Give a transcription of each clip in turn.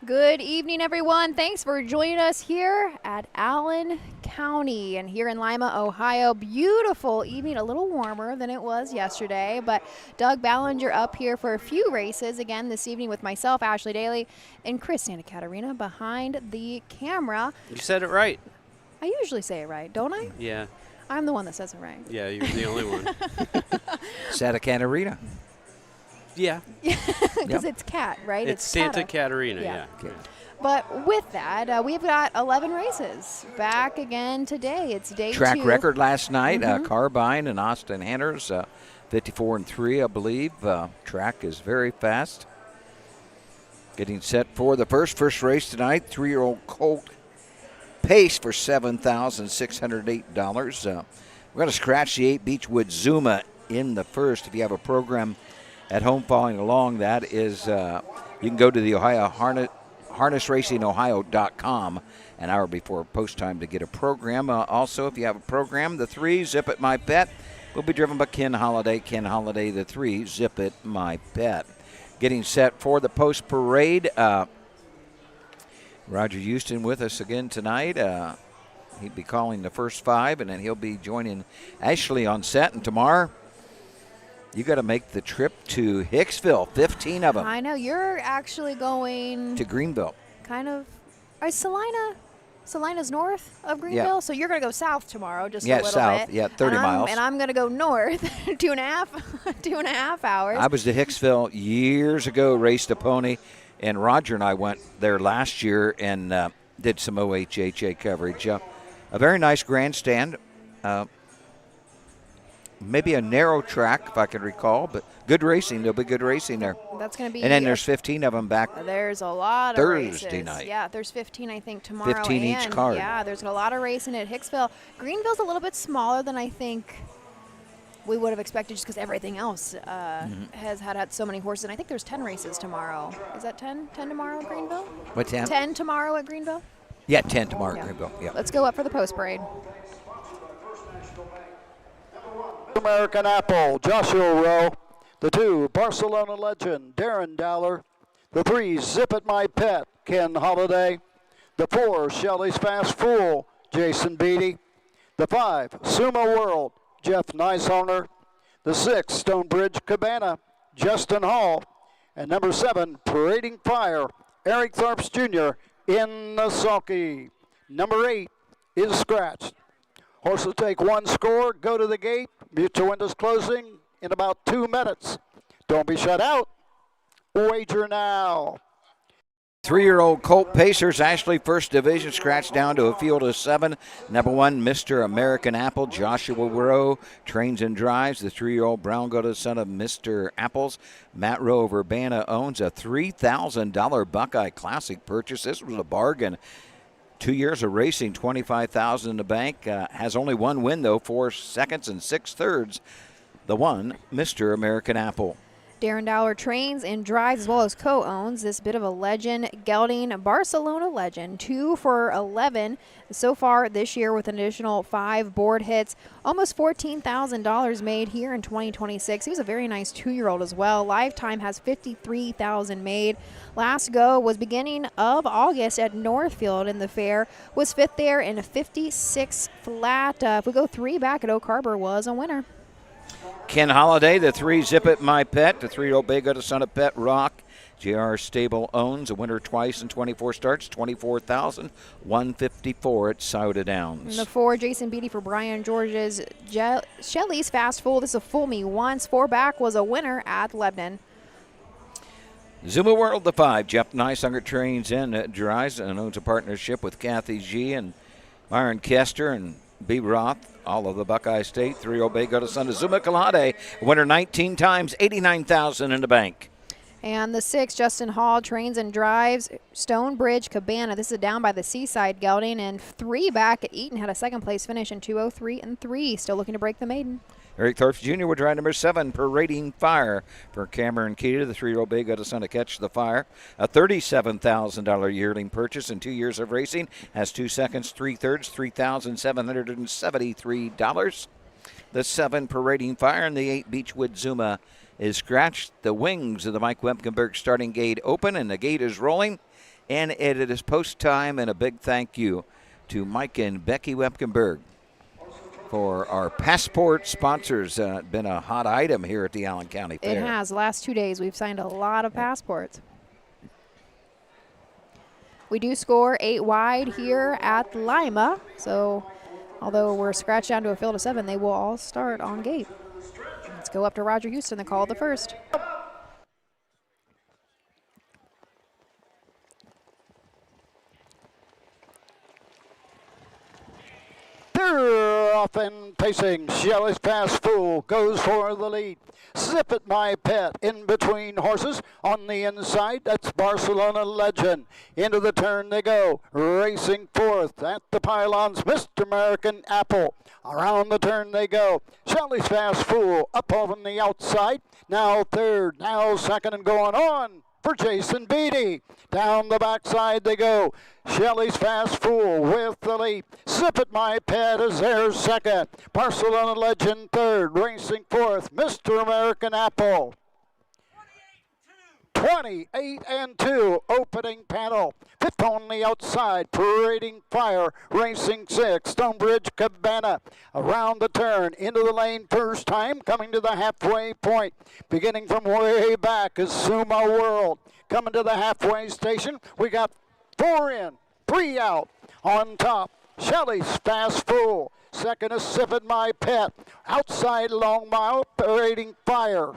Good evening, everyone. Thanks for joining us here at Allen County and here in Lima, Ohio. Beautiful evening, a little warmer than it was yesterday, but Doug Ballinger up here for a few races again this evening with myself, Ashley Daly, and Chris Santa Catarina behind the camera. You said it right. I usually say it right, don't I? Yeah. I'm the one that says it right. Yeah, you're the only one. Santa Catarina. Yeah. Because it's cat, right? It's Santa Cata. Catarina, Yeah. yeah. Okay. But with that, we've got 11 races back again today. It's day Track 2. record last night, Carbine and Austin Hanners, 54-3, I believe. Track is very fast. Getting set for the first race tonight, 3-year-old Colt Pace for $7,608. We're going to scratch the 8 Beechwood Zuma in the first. If you have a program at home following along, that is, you can go to the Ohio harnessracingohio.com an hour before post time to get a program. Also, if you have a program, the 3 Zip It My Pet will be driven by Ken Holiday. Ken Holiday, the 3 Zip It My Pet. Getting set for the post parade. Roger Houston with us again tonight. He'd be calling the first 5, and then he'll be joining Ashley on set. And tomorrow, you got to make the trip to Hicksville, 15 of them. I know. You're actually going to Greenville. kind of. Is Salina's north of Greenville? Yeah. So you're going to go south tomorrow just a little south, bit. yeah, 30 miles. And I'm going to go north, 2.5 hours. I was to Hicksville years ago, raced a pony, and Roger and I went there last year and did some OHHA coverage. A very nice grandstand. Maybe a narrow track, if I can recall, but good racing. There'll be good racing there. That's going to be. And then there's 15 of them back. There's a lot of Thursday races. night. Yeah, there's 15, I think, tomorrow. 15 each and, card. Yeah, there's a lot of racing at Hicksville. Greenville's a little bit smaller than I think we would have expected just because everything else has had so many horses. And I think there's 10 races tomorrow. Is that 10? 10 tomorrow at Greenville? What time? 10 tomorrow at Greenville? Yeah, 10 tomorrow Yeah. at Greenville. Yeah. Let's go up for the post parade. American Apple, Joshua Rowe. The 2, Barcelona legend, Darren Dowler. The 3, Zip It My Pet, Ken Holiday. The 4, Shelley's Fast Fool, Jason Beatty. The 5, Sumo World, Jeff Neishoner. The 6, Stonebridge Cabana, Justin Hall. And number 7, Parading Fire, Eric Tharps Jr. in the sulky. Number 8 is scratched. Horse will take 1 score, go to the gate. Mutual windows closing in about 2 minutes. Don't be shut out. Wager now. 3-year-old Colt Pacers, Ashley, first division, scratched down to a field of 7. Number 1, Mr. American Apple, Joshua Rowe, trains and drives. The 3-year-old Brown Goated son of Mr. Apples, Matt Rowe of Urbana, owns a $3,000 Buckeye Classic purchase. This was a bargain. 2 years of racing, $25,000 in the bank. Has only 1 win, though, 4 seconds and 6 thirds. The 1, Mr. American Apple. Darren Dowler trains and drives as well as co-owns this bit of a legend gelding Barcelona legend. 2 for 11 so far this year with an additional 5 board hits. Almost $14,000 made here in 2026. He was a very nice 2-year-old as well. Lifetime has $53,000 made. Last go was beginning of August at Northfield in the fair. Was 5th there in a 56 flat. If we go 3 back at Oak Harbor, was a winner. Ken Holiday, the 3 Zip It My Pet, the 3-year-old Bay Goated son of Pet Rock. JR Stable owns a winner twice in 24 starts, $24,154 at Sauda Downs. And the 4, Jason Beatty for Brian George's Shelley's Fast Fool. This is a Fool Me Once. 4 back was a winner at Lebanon. Zuma World, the 5, Jeff Neishoner trains and drives and owns a partnership with Kathy G. and Myron Kester and B. Roth, all of the Buckeye State. 3-year-old Bay Goated son of Zuma Kalade, winner 19 times, $89,000 in the bank. And the 6, Justin Hall, trains and drives Stonebridge Cabana. This is down by the Seaside gelding. And 3 back at Eaton had a second place finish in 2:03 and 3. Still looking to break the maiden. Eric Tharps Jr. would ride number 7, Parading Fire, for Cameron Keita, the 3-year-old Bay Goated son to Catch the Fire. A $37,000 yearling purchase in 2 years of racing. Has 2 seconds, 3 thirds, $3,773. The 7, Parading Fire, and the 8, Beechwood Zuma is scratched. The wings of the Mike Wemkenberg starting gate open, and the gate is rolling. And it is post time, and a big thank you to Mike and Becky Wepkenberg for our passport sponsors. Been a hot item here at the Allen County Fair. It has. The last 2 days, we've signed a lot of passports. We do score 8 wide here at Lima, so although we're scratched down to a field of 7, they will all start on gate. Let's go up to Roger Houston, the call of the first. They're off and pacing. Shelley's Fast Fool goes for the lead. Zip It My Pet in between horses on the inside. That's Barcelona Legend. Into the turn they go. Racing fourth at the pylons. Mr. American Apple. Around the turn they go. Shelley's Fast Fool up on the outside. Now third. Now second and going on for Jason Beatty. Down the backside they go. Shelley's Fast Fool with the lead. Zip It My Pet is there second. Barcelona Legend third. Racing fourth. Mr. American Apple. 28-2 opening panel. Fifth on the outside, Parading Fire, racing six, Stonebridge Cabana. Around the turn, into the lane first time, coming to the halfway point. Beginning from way back is Sumo World. Coming to the halfway station, we got 4 in, 3 out. On top, Shelley's Fast Fool. Second is Zip It My Pet. Outside Long Mile, Parading Fire.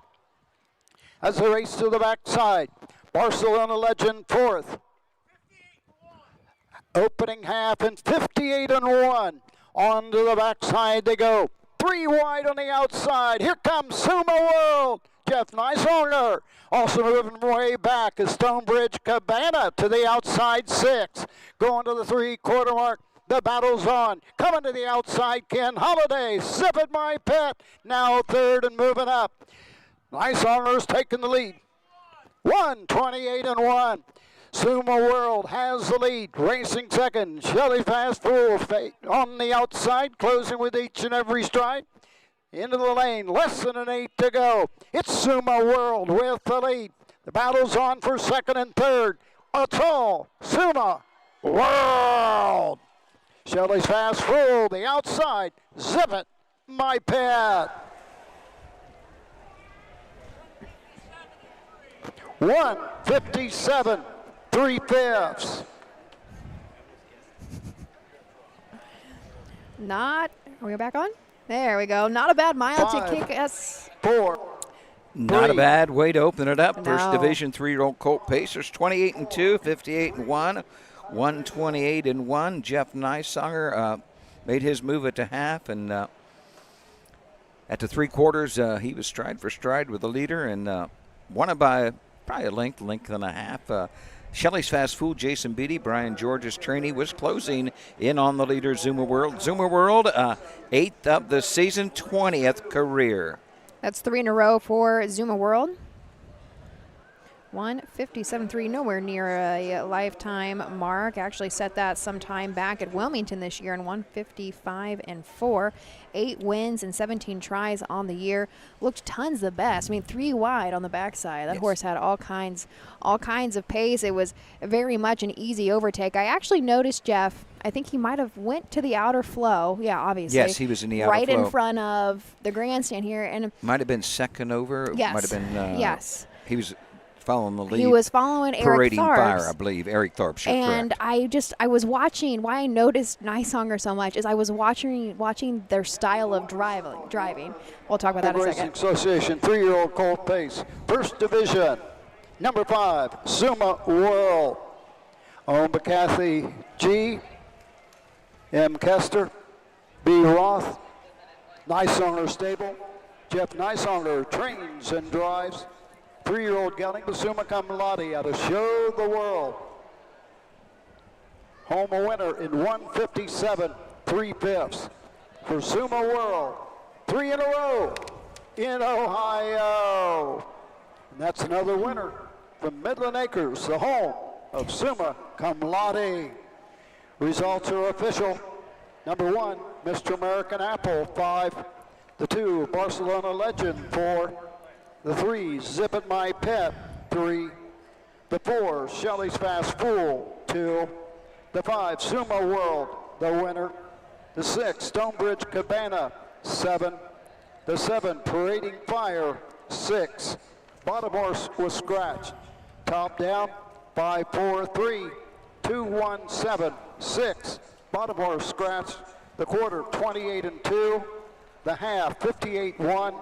As they race to the backside, Barcelona Legend fourth. Opening half and 58-1. On to the backside they go. 3 wide on the outside. Here comes Sumo World. Jeff Nicehonger. Also moving way back is Stonebridge Cabana to the outside 6. Going to the 3/4 mark. The battle's on. Coming to the outside, Ken Holiday. Zip It My Pet. Now third and moving up. Nicehonger taking the lead. 128-1. Sumo World has the lead. Racing second. Shelley Fast Fool on the outside, closing with each and every stride. Into the lane, less than an 8 to go. It's Sumo World with the lead. The battle's on for second and third. It's all Sumo World. Shelley's Fast Fool, the outside. Zip It My Pet. 157 3/5. Are we back on? There we go. Not a bad mile to kick us. 4. Not a bad way to open it up. First No. Division 3-year-old Colt Pacers, 28-2, 58-1, 128-1. Jeff Nicehonger made his move at the half, and at the 3/4, he was stride for stride with the leader, and won it by probably a length and a half. Shelley's Fast Food, Jason Beatty, Brian George's trainee, was closing in on the leader, Zuma World. Zuma World, 8th of the season, 20th career. That's 3 in a row for Zuma World. 157.3, nowhere near a lifetime mark. Actually set that sometime back at Wilmington this year in 155-4. 8 wins and 17 tries on the year. Looked tons the best. I mean, 3 wide on the backside. That horse had all kinds of pace. It was very much an easy overtake. I actually noticed, Jeff, I think he might have went to the outer flow. Yeah, obviously. Yes, he was in the outer right flow. in front of the grandstand here. And Might have been second over. Yes. Might have been. Yes. He was following the lead. He was following Eric Parading Tharps. Fire, I believe. Eric Tharps, you're And correct. I was watching. Why I noticed Nicehonger so much is I was watching their style of driving. We'll talk about that in a Racing second. Association 3-year-old Colt Pace. First Division, number 5, Zuma World. Owned by Kathy G. M. Kester, B. Roth, Nicehonger Stable. Jeff Nicehonger trains and drives. 3-year-old gelding, the Summa Cum Laude out of Show the World. Home a winner in 157 3/5 for Summa World. 3 in a row in Ohio. And that's another winner from Midland Acres, the home of Summa Cum Laude. Results are official. Number 1, Mr. American Apple, 5. The 2, Barcelona Legend, 4. The 3, Zip It My Pet, 3. The 4, Shelley's Fast Fool, 2. The 5, Sumo World, the winner. The 6, Stonebridge Cabana, 7. The 7, Parading Fire, 6. Bottom horse was scratched. Top down, 5, 4, 3, 2, 1, 7, 6. Bottom horse scratched. The quarter, 28 and 2. The half, 58 1.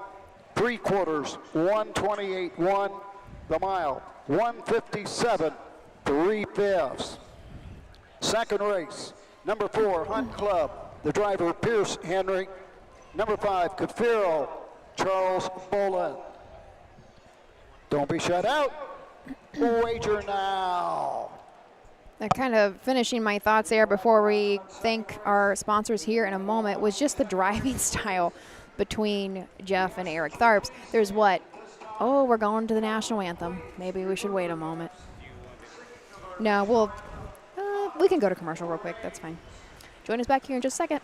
3 quarters, 128 1. The mile, 157 3/5. Second race, number 4, Hunt Club. The driver, Pierce Henry. Number 5, Cafiro, Charles Boland. Don't be shut out. Wager now. Kind of finishing my thoughts there before we thank our sponsors here in a moment was just the driving style between Jeff and Eric Tharps. There's what? Oh, we're going to the national anthem. Maybe we should wait a moment. No, we can go to commercial real quick. That's fine. Join us back here in just a second.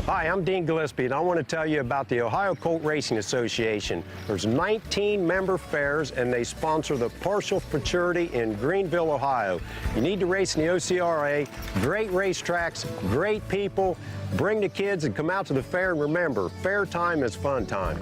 Hi, I'm Dean Gillespie, and I want to tell you about the Ohio Colt Racing Association. There's 19 member fairs, and they sponsor the Partial Futurity in Greenville, Ohio. You need to race in the OCRA. Great racetracks, great people. Bring the kids and come out to the fair, and remember, fair time is fun time.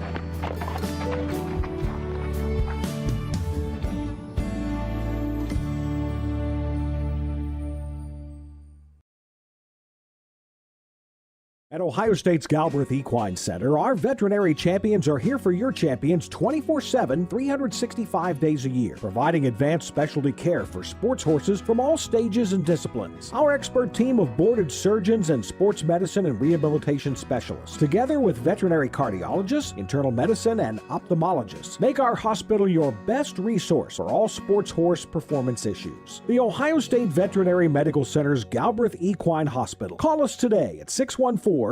At Ohio State's Galbraith Equine Center, our veterinary champions are here for your champions 24/7, 365 days a year, providing advanced specialty care for sports horses from all stages and disciplines. Our expert team of boarded surgeons and sports medicine and rehabilitation specialists, together with veterinary cardiologists, internal medicine, and ophthalmologists, make our hospital your best resource for all sports horse performance issues. The Ohio State Veterinary Medical Center's Galbraith Equine Hospital. Call us today at 614-292-6661.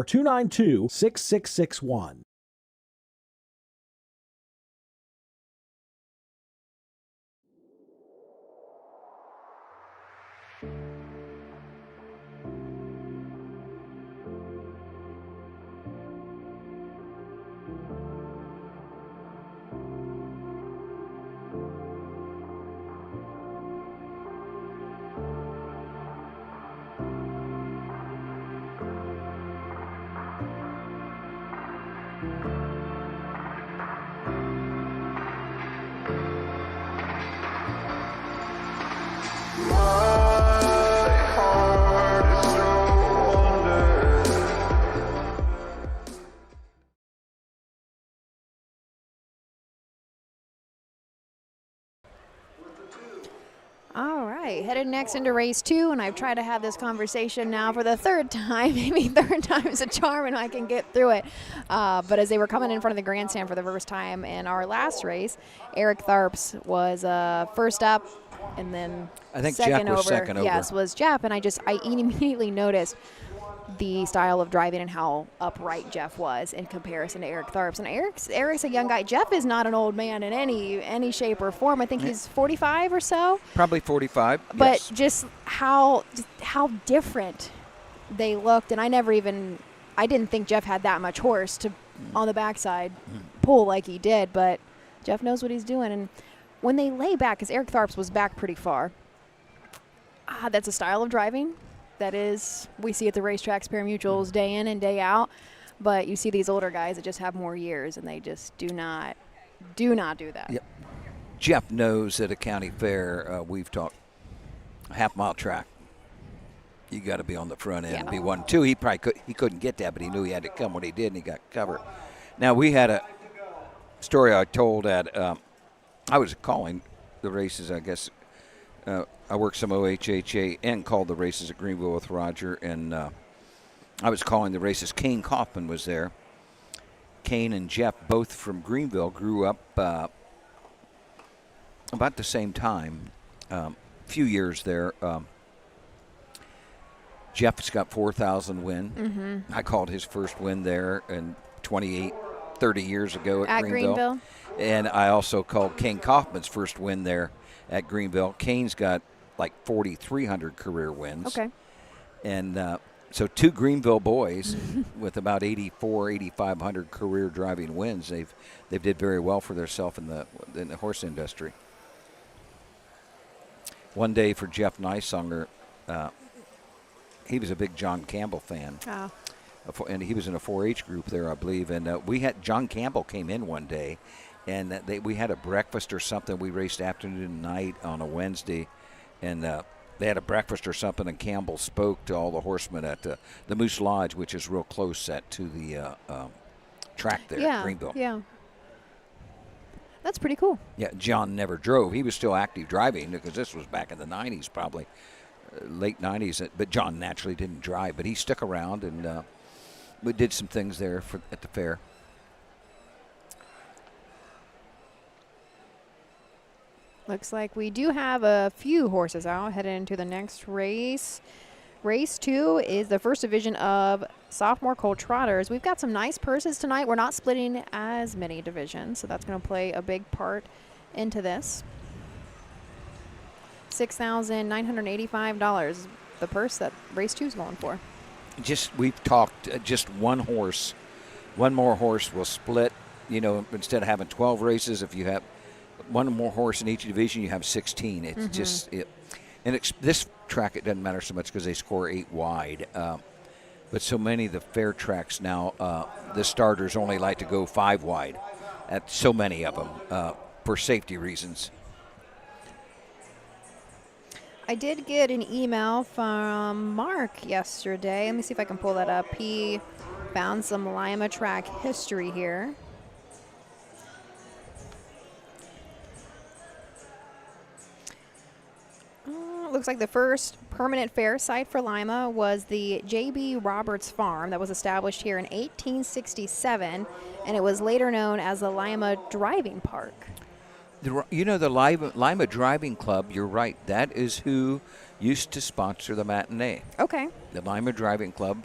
All right, headed next into race 2, and I've tried to have this conversation now for the 3rd time. Maybe 3rd time is a charm and I can get through it. But as they were coming in front of the grandstand for the first time in our last race, Eric Tharps was first up, and then I think second Jeff was over. second over. Yes, was Jeff, and I immediately noticed the style of driving and how upright Jeff was in comparison to Eric Tharps. And Eric's a young guy. Jeff is not an old man in any shape or form. I think he's 45 or so. Probably 45. But yes. just how different they looked, and I didn't think Jeff had that much horse to on the backside pull like he did. But Jeff knows what he's doing, and when they lay back, because Eric Tharps was back pretty far. That's a style of driving. That is, we see at the racetracks, pari-mutuels, day in and day out. But you see these older guys that just have more years, and they just do not do that. Yep. Jeff knows at a county fair, we've talked half-mile track. You got to be on the front end and be 1-2. He couldn't get that, but he knew he had to come when he did, and he got covered. Now, we had a story I told at I was calling the races, I guess. I worked some OHHA and called the races at Greenville with Roger, and I was calling the races. Kane Kaufman was there. Kane and Jeff, both from Greenville, grew up about the same time, few years there. Jeff's got 4,000 win. Mm-hmm. I called his first win there in 30 years ago at Greenville. And I also called Kane Kaufman's first win there at Greenville. Kane's got like 4,300 career wins. Okay. And so 2 Greenville boys with about 8,500 career driving wins. They did very well for themselves in the horse industry. One day for Jeff Neisonger, he was a big John Campbell fan. Oh. And he was in a 4-H group there, I believe. And we had John Campbell came in one day, and we had a breakfast or something. We raced afternoon and night on a Wednesday, and they had a breakfast or something. And Campbell spoke to all the horsemen at the Moose Lodge, which is real close set to the track there at Greenville. Yeah. That's pretty cool. Yeah, John never drove. He was still active driving because this was back in the 90s, probably late 90s. But John naturally didn't drive, but he stuck around and we did some things there at the fair. Looks like we do have a few horses out headed into the next race. Race 2 is the first division of sophomore colt trotters. We've got some nice purses tonight. We're not splitting as many divisions, so that's going to play a big part into this. $6,985, the purse that race 2 is going for. We've talked just one more horse will split. You know, instead of having 12 races, if you have one more horse in each division, you have 16. It's this track, it doesn't matter so much because they score 8 wide. But so many of the fair tracks now, the starters only like to go 5 wide. At so many of them for safety reasons. I did get an email from Mark yesterday. Let me see if I can pull that up. He found some Lima track history here. Looks like the first permanent fair site for Lima was the J.B. Roberts Farm that was established here in 1867, and it was later known as the Lima Driving Park. The Lima Driving Club, you're right, that is who used to sponsor the matinee. Okay. The Lima Driving Club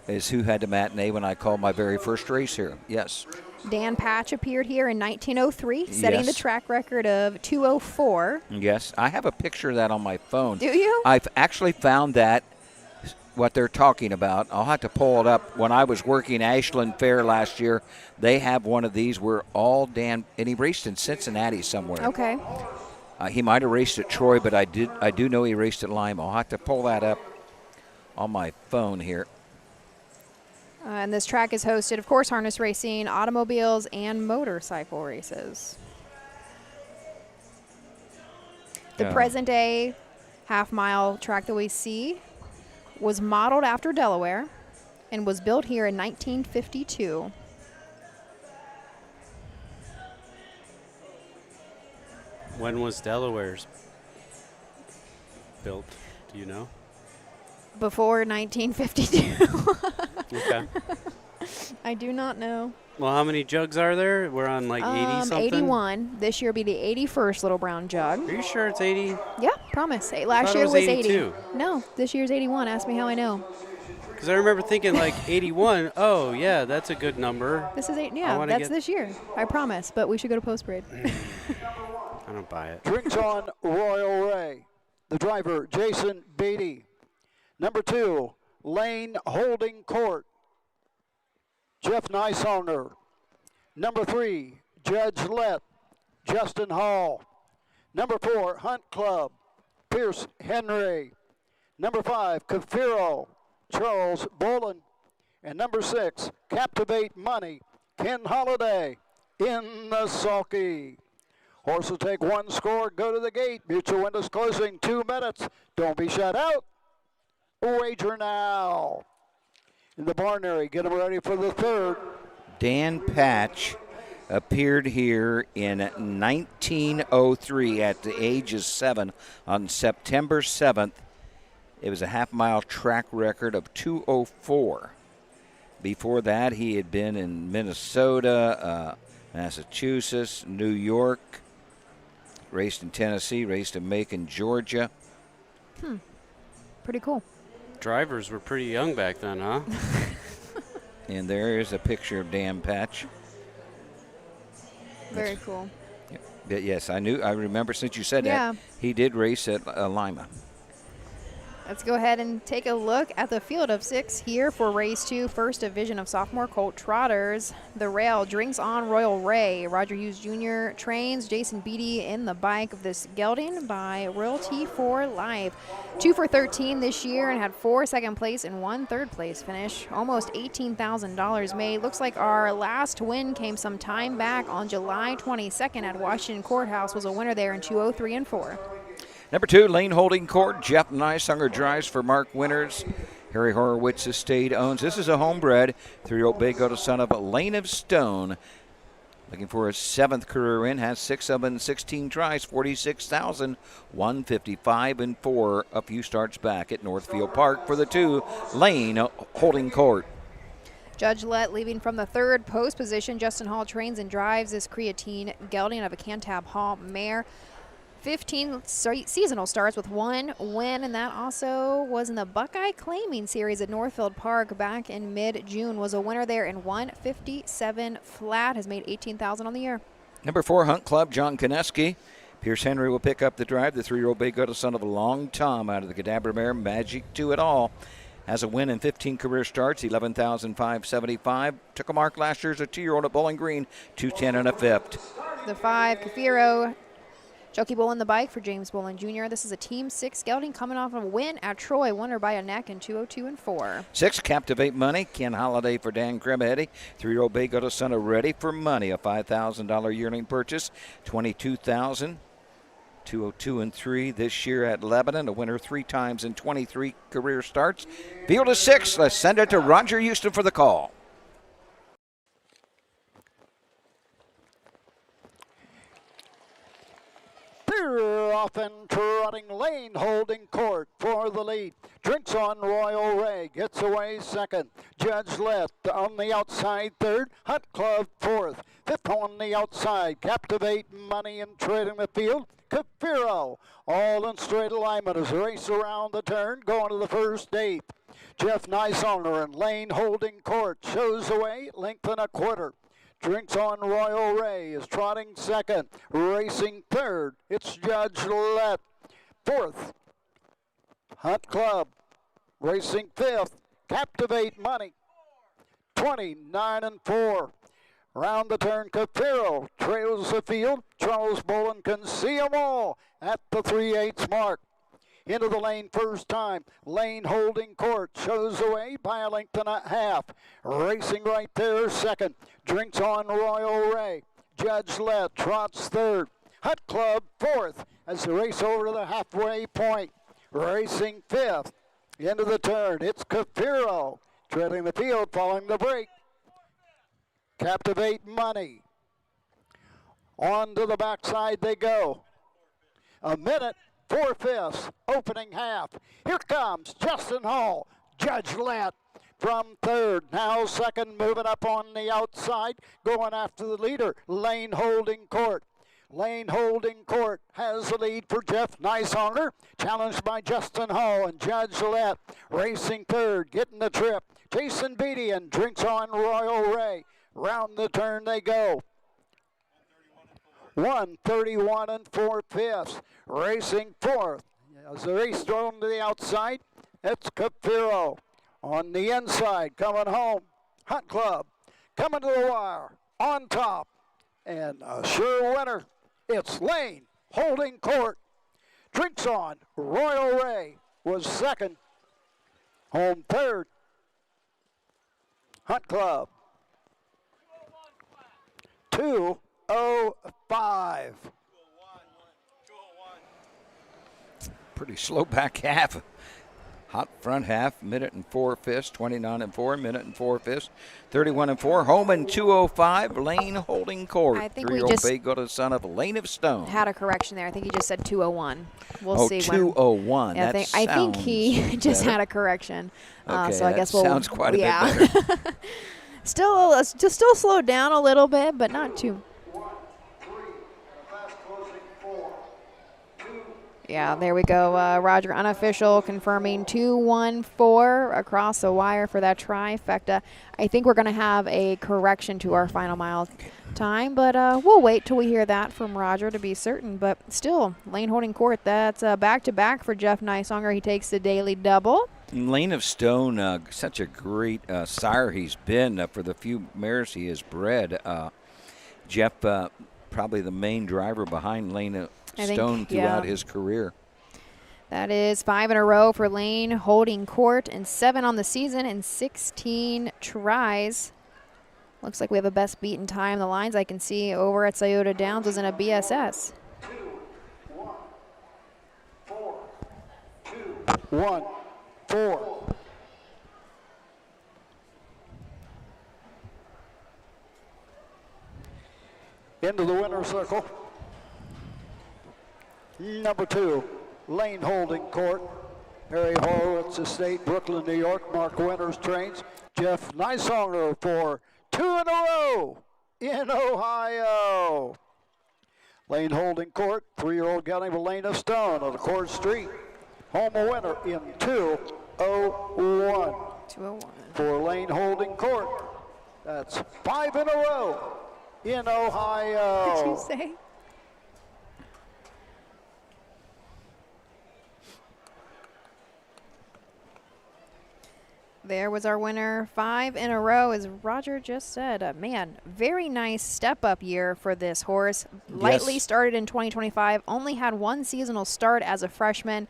is who had the matinee when I called my very first race here. Yes. Dan Patch appeared here in 1903, setting the track record of 2:04. Yes, I have a picture of that on my phone. Do you? I've actually found that, what they're talking about. I'll have to pull it up. When I was working Ashland Fair last year, they have one of these where all Dan, and he raced in Cincinnati somewhere. Okay. He might have raced at Troy, but I do know he raced at Lima. I'll have to pull that up on my phone here. And this track is hosted, of course, harness racing, automobiles, and motorcycle races. The present-day half-mile track that we see was modeled after Delaware and was built here in 1952. When was Delaware's built? Do you know? Before 1952. Okay. I do not know. Well, how many jugs are there? We're on like 80 something? 81. This year will be the 81st Little Brown Jug. Are you sure it's 80? Yeah, promise. Last year was 82. No, this year's 81. Ask me how I know. Because I remember thinking like 81. Oh, yeah, that's a good number. This is 8. Yeah, that's this year. I promise. But we should go to post parade. I don't buy it. Drinks on Royal Ray. The driver, Jason Beatty. Number 2, Lane Holding Court, Jeff Neisonger. Number 3, Judge Lett, Justin Hall. Number 4, Hunt Club, Pierce Henry. Number 5, Cafiro, Charles Bolin. And number 6, Captivate Money, Ken Holiday in the sulky. Horse will take 1 score, go to the gate. Mutual windows closing 2 minutes. Don't be shut out. Wager now. In the barn area, get them ready for the 3rd. Dan Patch appeared here in 1903 at the age of 7 on September 7th. It was a half-mile track record of 2:04. Before that, he had been in Minnesota, Massachusetts, New York, raced in Tennessee, raced in Macon, Georgia. Pretty cool. Drivers were pretty young back then, huh? And there is a picture of Dan Patch. Very cool. Yes, I remember since you said Yeah. that. He did race at Lima. Let's go ahead and take a look at the field of 6 here for race 2, first division of sophomore colt trotters. The rail drinks on Royal Ray. Roger Hughes Jr. trains Jason Beatty in the bike of this gelding by Royalty for Life. 2 for 13 this year and had 4 second place and 1 third place finish. Almost $18,000 made. Looks like our last win came some time back on July 22nd at Washington Courthouse. Was a winner there in 2:03 and 4. Number 2, Lane Holding Court. Jeff Neishunger drives for Mark Winters. Harry Horowitz Estate owns. This is a homebred 3-year-old bay goat, son of Lane of Stone. Looking for his 7th career win. Has 6 of them in 16 tries. 46,155 and 4. A few starts back at Northfield Park for the 2, Lane Holding Court. Judge Lett leaving from the 3rd post position. Justin Hall trains and drives this creatine gelding of a Cantab Hall mare. 15 seasonal starts with 1 win, and that also was in the Buckeye Claiming Series at Northfield Park back in mid-June. Was a winner there in 157 flat. Has made $18,000 on the year. Number 4, Hunt Club, John Koneski. Pierce Henry will pick up the drive. The 3-year-old bay goat, son of a Long Tom out of the Cadabra mare, Magic to It All. Has a win in 15 career starts, 11,575. Took a mark last year as a 2-year-old at Bowling Green, 210 and a 5th. The 5, Kafiro. Jokey Bolin the bike for James Bolin Jr. This is a Team 6 gelding coming off of a win at Troy, won her by a neck in 2:02 and 4. 6, Captivate Money, Ken Holiday for Dan Kremheady. 3-year-old bay goat, son of Ready for Money, a $5,000 yearling purchase, 22,000. 2:02 and 3 this year at Lebanon, a winner 3 times in 23 career starts. Field of 6, let's send it to Roger Houston for the call. They're off and trotting, Lane Holding Court for the lead. Drinks on Royal Ray, gets away 2nd. Judge Left on the outside 3rd. Hunt Club 4th. 5th on the outside. Captivate Money and trading the field. Kafiro all in straight alignment as race around the turn, going to the first 8. Jeff Neishunger and Lane Holding Court shows away, length and a quarter. Drinks on Royal Ray is trotting 2nd, racing 3rd. It's Judge Lett. 4th, Hunt Club, racing 5th. Captivate Money, 29 and 4. Round the turn, Kafiro trails the field. Charles Bolin can see them all at the 3/8 mark. Into the lane first time. Lane Holding Court shows away by a length and a half. Racing right there 2nd. Drinks on Royal Ray. Judge Lett trots 3rd. Hunt Club 4th as the race over to the halfway point. Racing 5th. Into the turn. It's Kafiro treading the field following the break. Captivate Money. On to the backside they go. A minute, 4/5, opening half. Here comes Justin Hall. Judge Lett from 3rd. Now 2nd, moving up on the outside, going after the leader, Lane Holding Court. Lane Holding Court has the lead for Jeff Neishunger, challenged by Justin Hall and Judge Lett. Racing 3rd, getting the trip. Jason Beatty and Drinks on Royal Ray. Round the turn they go. 131 and 4/5. Racing 4th. As the race thrown to the outside, it's Kafiro. On the inside, coming home, Hunt Club. Coming to the wire, on top. And a sure winner, it's Lane Holding Court. Drinks on Royal Ray was 2nd. Home 3rd. Hunt Club. 2:05. Pretty slow back half. Hot front half, minute and 4/5, 29 and 4, minute and 4/5, 31 and 4. Home in 2:05. Lane Holding Court. I think we 3-year-old just bay goat, son of Lane of Stone. had a correction there. I think he just said 2:01. We'll see. 2:01. Yeah, That I think he just better. had a correction. Okay, so I that guess we'll. sounds quite a bit better. Still slowed down a little bit, but not too. Yeah, there we go. Roger, unofficial, confirming 2-1-4 across the wire for that trifecta. I think we're going to have a correction to our final mile time, but we'll wait till we hear that from Roger to be certain. But still, Lane Holding Court, that's back-to-back for Jeff Nysonger. He takes the daily double. Lane of Stone, such a great sire he's been for the few mares he has bred. Jeff, probably the main driver behind Lane of Stone throughout his career. That is 5 in a row for Lane Holding Court, and 7 on the season and 16 tries. Looks like we have a best beaten time. The lines I can see over at Scioto Downs was in a BSS. 2-1-4. Into the winner's circle. Number 2, Lane Holding Court. Harry Horowitz Estate, Brooklyn, New York. Mark Winters trains. Jeff Nysonger for 2 in a row in Ohio. Lane Holding Court, 3-year-old gelding with Lane of Stone on the Court Street. Home a winner in 2:01. 2:01. For Lane Holding Court. That's 5 in a row in Ohio. What did you say? There was our winner, 5 in a row, as Roger just said. Man, very nice step-up year for this horse. Lightly started in 2025, only had 1 seasonal start as a freshman.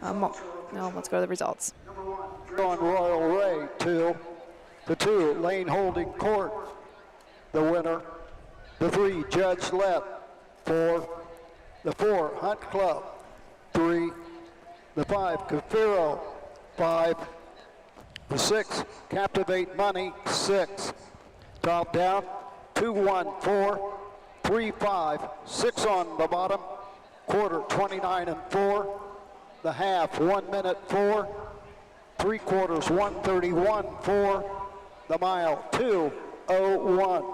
Let's go to the results. On Royal Ray, 2. The 2, Lane Holding Court, the winner. The 3, Judge Lett. 4. The 4, Hunt Club. 3. The 5, Cafiro. 5. The 6, Captivate Money. 6. Top down, 2-1-4, 3-5, 6 on the bottom. Quarter, 29-4. The half, 1 minute 4. 3 quarters, 1:31.4. The mile, 2:01.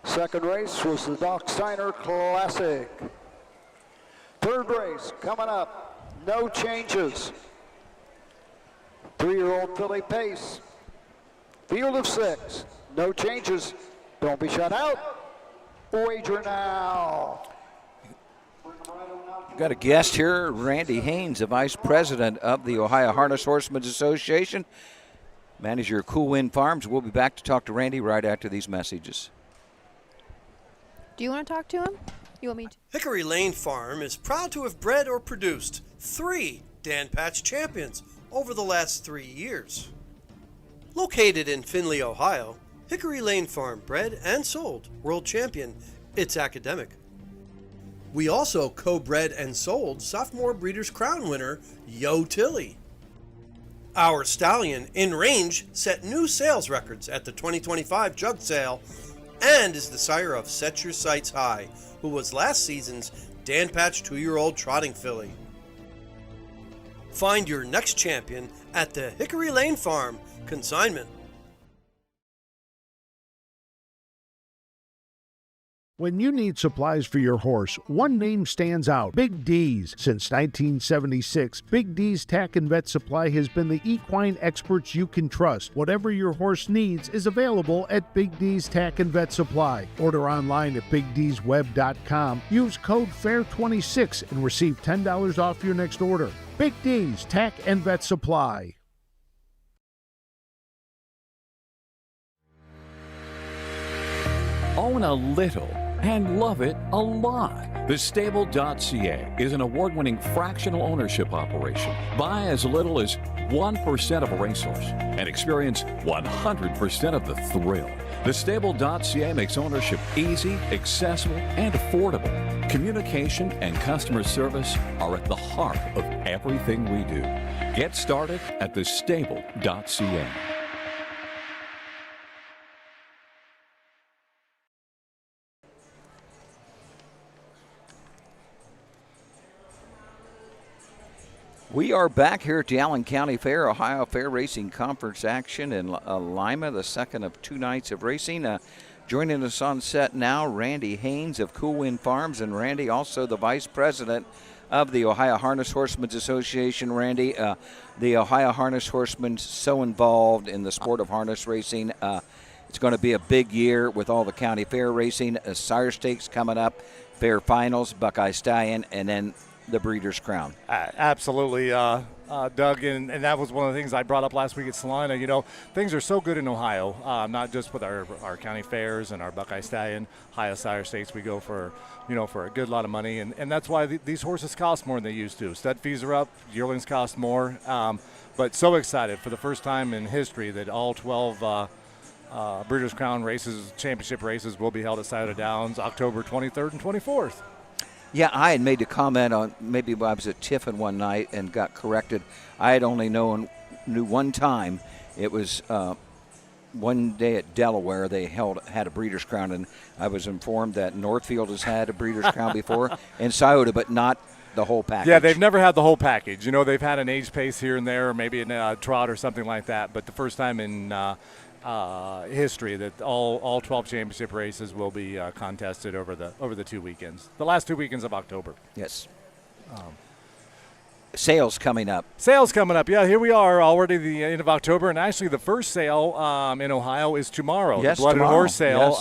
Second race was the Doc Steiner Classic. Third race coming up, no changes. 3-year-old filly Pace. Field of 6, no changes. Don't be shut out. Wager now. Got a guest here, Randy Haynes, the Vice President of the Ohio Harness Horsemen's Association, manager of Cool Wind Farms. We'll be back to talk to Randy right after these messages. Do you want to talk to him? You want me to? Hickory Lane Farm is proud to have bred or produced 3 Dan Patch champions over the last 3 years. Located in Findlay, Ohio, Hickory Lane Farm bred and sold world champion It's Academic. We also co-bred and sold sophomore Breeders' Crown winner Yo Tilly. Our stallion In Range set new sales records at the 2025 jug sale and is the sire of Set Your Sights High, who was last season's Dan Patch 2-year-old trotting filly. Find your next champion at the Hickory Lane Farm. Consignment. When you need supplies for your horse, one name stands out: Big D's. Since 1976, Big D's Tack and Vet Supply has been the equine experts you can trust. Whatever your horse needs is available at Big D's Tack and Vet Supply. Order online at BigD'sWeb.com. Use code FAIR26 and receive $10 off your next order. Big D's Tack and Vet Supply. Own a little and love it a lot. TheStable.ca is an award-winning fractional ownership operation. Buy as little as 1% of a racehorse and experience 100% of the thrill. TheStable.ca makes ownership easy, accessible, and affordable. Communication and customer service are at the heart of everything we do. Get started at TheStable.ca. We are back here at the Allen County Fair, Ohio Fair Racing Conference action in Lima, the second of 2 nights of racing. Joining us on set now, Randy Haynes of Cool Wind Farms, and Randy, also the Vice President of the Ohio Harness Horsemen's Association. Randy, the Ohio Harness Horsemen so involved in the sport of harness racing. It's going to be a big year with all the county fair racing. Sire Stakes coming up, fair finals, Buckeye Stallion, and then the Breeders' Crown. Absolutely, Doug, and that was one of the things I brought up last week at Salina. You know, things are so good in Ohio, not just with our county fairs and our Buckeye Stallion, Ohio Sire Stakes. We go for, for a good lot of money, and that's why these horses cost more than they used to. Stud fees are up, yearlings cost more, but so excited for the first time in history that all 12 Breeders' Crown races, championship races, will be held at Scioto Downs October 23rd and 24th. Yeah, I had made a comment on maybe I was at Tiffin one night and got corrected. I had only knew one time. It was one day at Delaware they had a Breeders' Crown, and I was informed that Northfield has had a Breeders' Crown before, and Scioto, but not the whole package. Yeah, they've never had the whole package. You know, they've had an age pace here and there, maybe a trot or something like that, but the first time in history that all 12 championship races will be contested over the 2 weekends, the last 2 weekends of October. Yes. Sales coming up. Yeah, here we are already the end of October, and actually the first sale in Ohio is tomorrow. Yes, the Blooded tomorrow. Horse sale.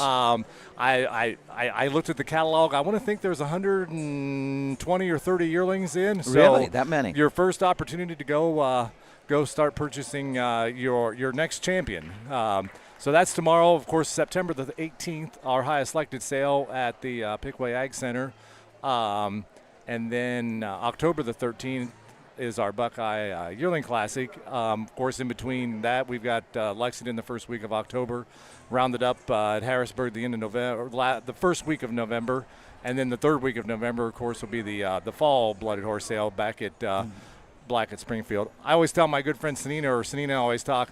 Yes. I looked at the catalog. I want to think there's 120 or 30 yearlings in. So Really? That many? Your first opportunity to go start purchasing your next champion. So that's tomorrow. Of course, September the 18th, our highest selected sale at the Pickway Ag Center. And then October the 13th is our Buckeye Yearling Classic. Of course, in between that, we've got Lexington the first week of October, rounded up at Harrisburg the end of November, the first week of November, and then the third week of November, of course, will be the fall Blooded Horse sale back at Black at Springfield. I always tell my good friend Senina always talk,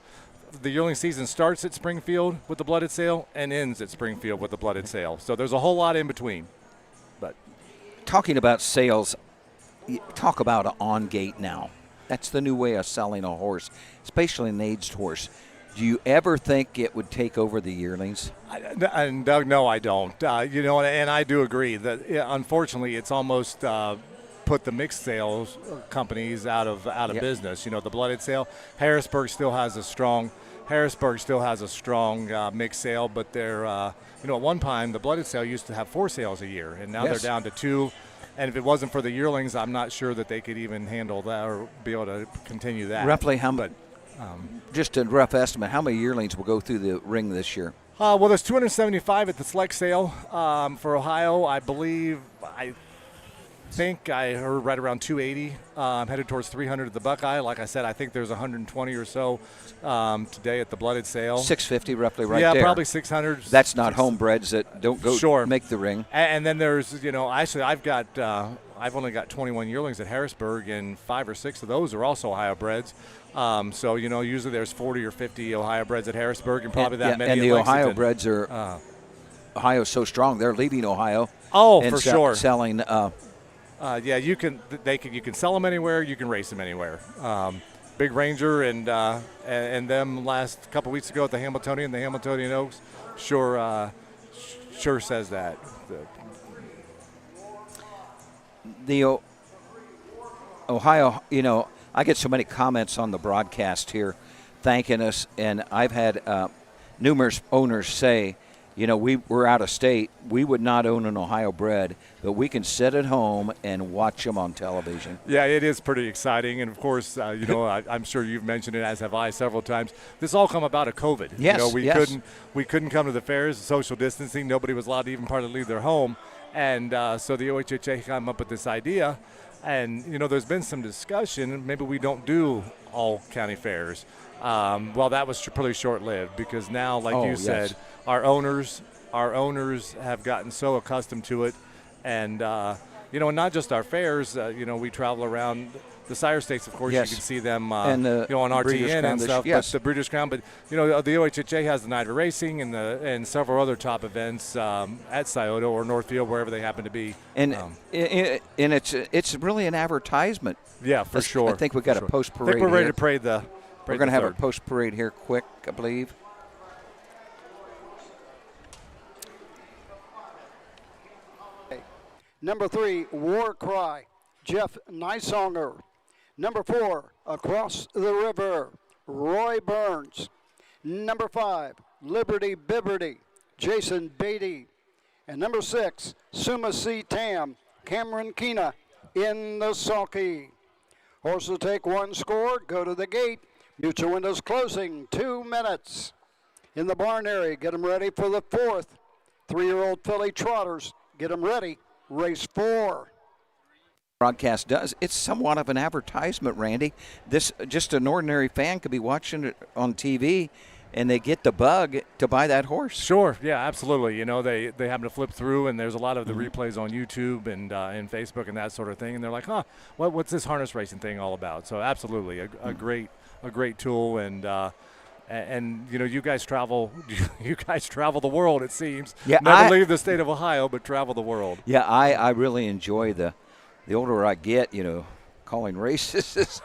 the yearling season starts at Springfield with the Blooded sale and ends at Springfield with the Blooded sale. So there's a whole lot in between. But talking about sales, talk about an on-gate now. That's the new way of selling a horse, especially an aged horse. Do you ever think it would take over the yearlings? And Doug, no, I don't. And I do agree that unfortunately it's almost put the mixed sales companies out of Yep. business. The Blooded sale, Harrisburg still has a strong mixed sale, but they're at one time the Blooded sale used to have 4 sales a year, and now Yes. they're down to 2. And if it wasn't for the yearlings, I'm not sure that they could even handle that or be able to continue that. Roughly how much? Just a rough estimate, how many yearlings will go through the ring this year? Well, there's 275 at the select sale for Ohio. I think I heard right around 280. Headed towards 300 at the Buckeye. Like I said, I think there's 120 or so today at the Blooded sale. 650 roughly right there. there. Yeah, probably 600. That's not homebreds that don't go make the ring. And then there's, actually I've only got 21 yearlings at Harrisburg, and 5 or 6 of those are also Ohio breds. So, usually there's 40 or 50 Ohio breds at Harrisburg, and probably that many and at the Lexington. Ohio breds are Ohio's so strong, they're leaving Ohio. Oh, and for sure. Selling you can sell them anywhere, you can race them anywhere. Big Ranger and them last couple weeks ago at the Hamiltonian Oaks sure says that. The Ohio, I get so many comments on the broadcast here thanking us, and I've had numerous owners say, we're out of state. We would not own an Ohio bred, but we can sit at home and watch them on television. Yeah, it is pretty exciting. And, of course, I'm sure you've mentioned it, as have I, several times. This all come about of COVID. Yes, we couldn't come to the fairs, social distancing. Nobody was allowed to even partly leave their home. And so the OHHA came up with this idea. And, there's been some discussion. Maybe we don't do all county fairs. Well, that was pretty short-lived, because now, like you said, our owners have gotten so accustomed to it. And, and not just our fairs. We travel around the Sire States, of course. Yes. You can see them and on RTN and stuff. Yes. But the Breeders' Crown. But, the OHHA has the Night of Racing and several other top events at Scioto or Northfield, wherever they happen to be. And it's really an advertisement. Yeah, for sure. I think we've got a post-parade I think we're ready here. to parade the We're going to have a post-parade here quick, I believe. Number 3, War Cry. Jeff Nysonger. Number 4, Across the River, Roy Burns. Number 5, Liberty Bibberty, Jason Beatty. And number 6, Suma C. Tam, Cameron Keena in the sulky. Horse will take one score, go to the gate. Mutual windows closing, 2 minutes. In the barn area, get them ready for the 4th. 3-year-old filly trotters, get them ready, race 4. Broadcast does. It's somewhat of an advertisement, Randy. This, just an ordinary fan could be watching it on TV, and they get the bug to buy that horse. Sure, yeah, absolutely. You know, they happen to flip through, and there's a lot of the replays on YouTube and Facebook and that sort of thing, and they're like, huh, what's this harness racing thing all about? So absolutely, a great tool, and you know, you guys travel the world, it seems. Yeah, never leave the state of Ohio, but travel the world. Yeah, I really enjoy the older I get, you know, calling races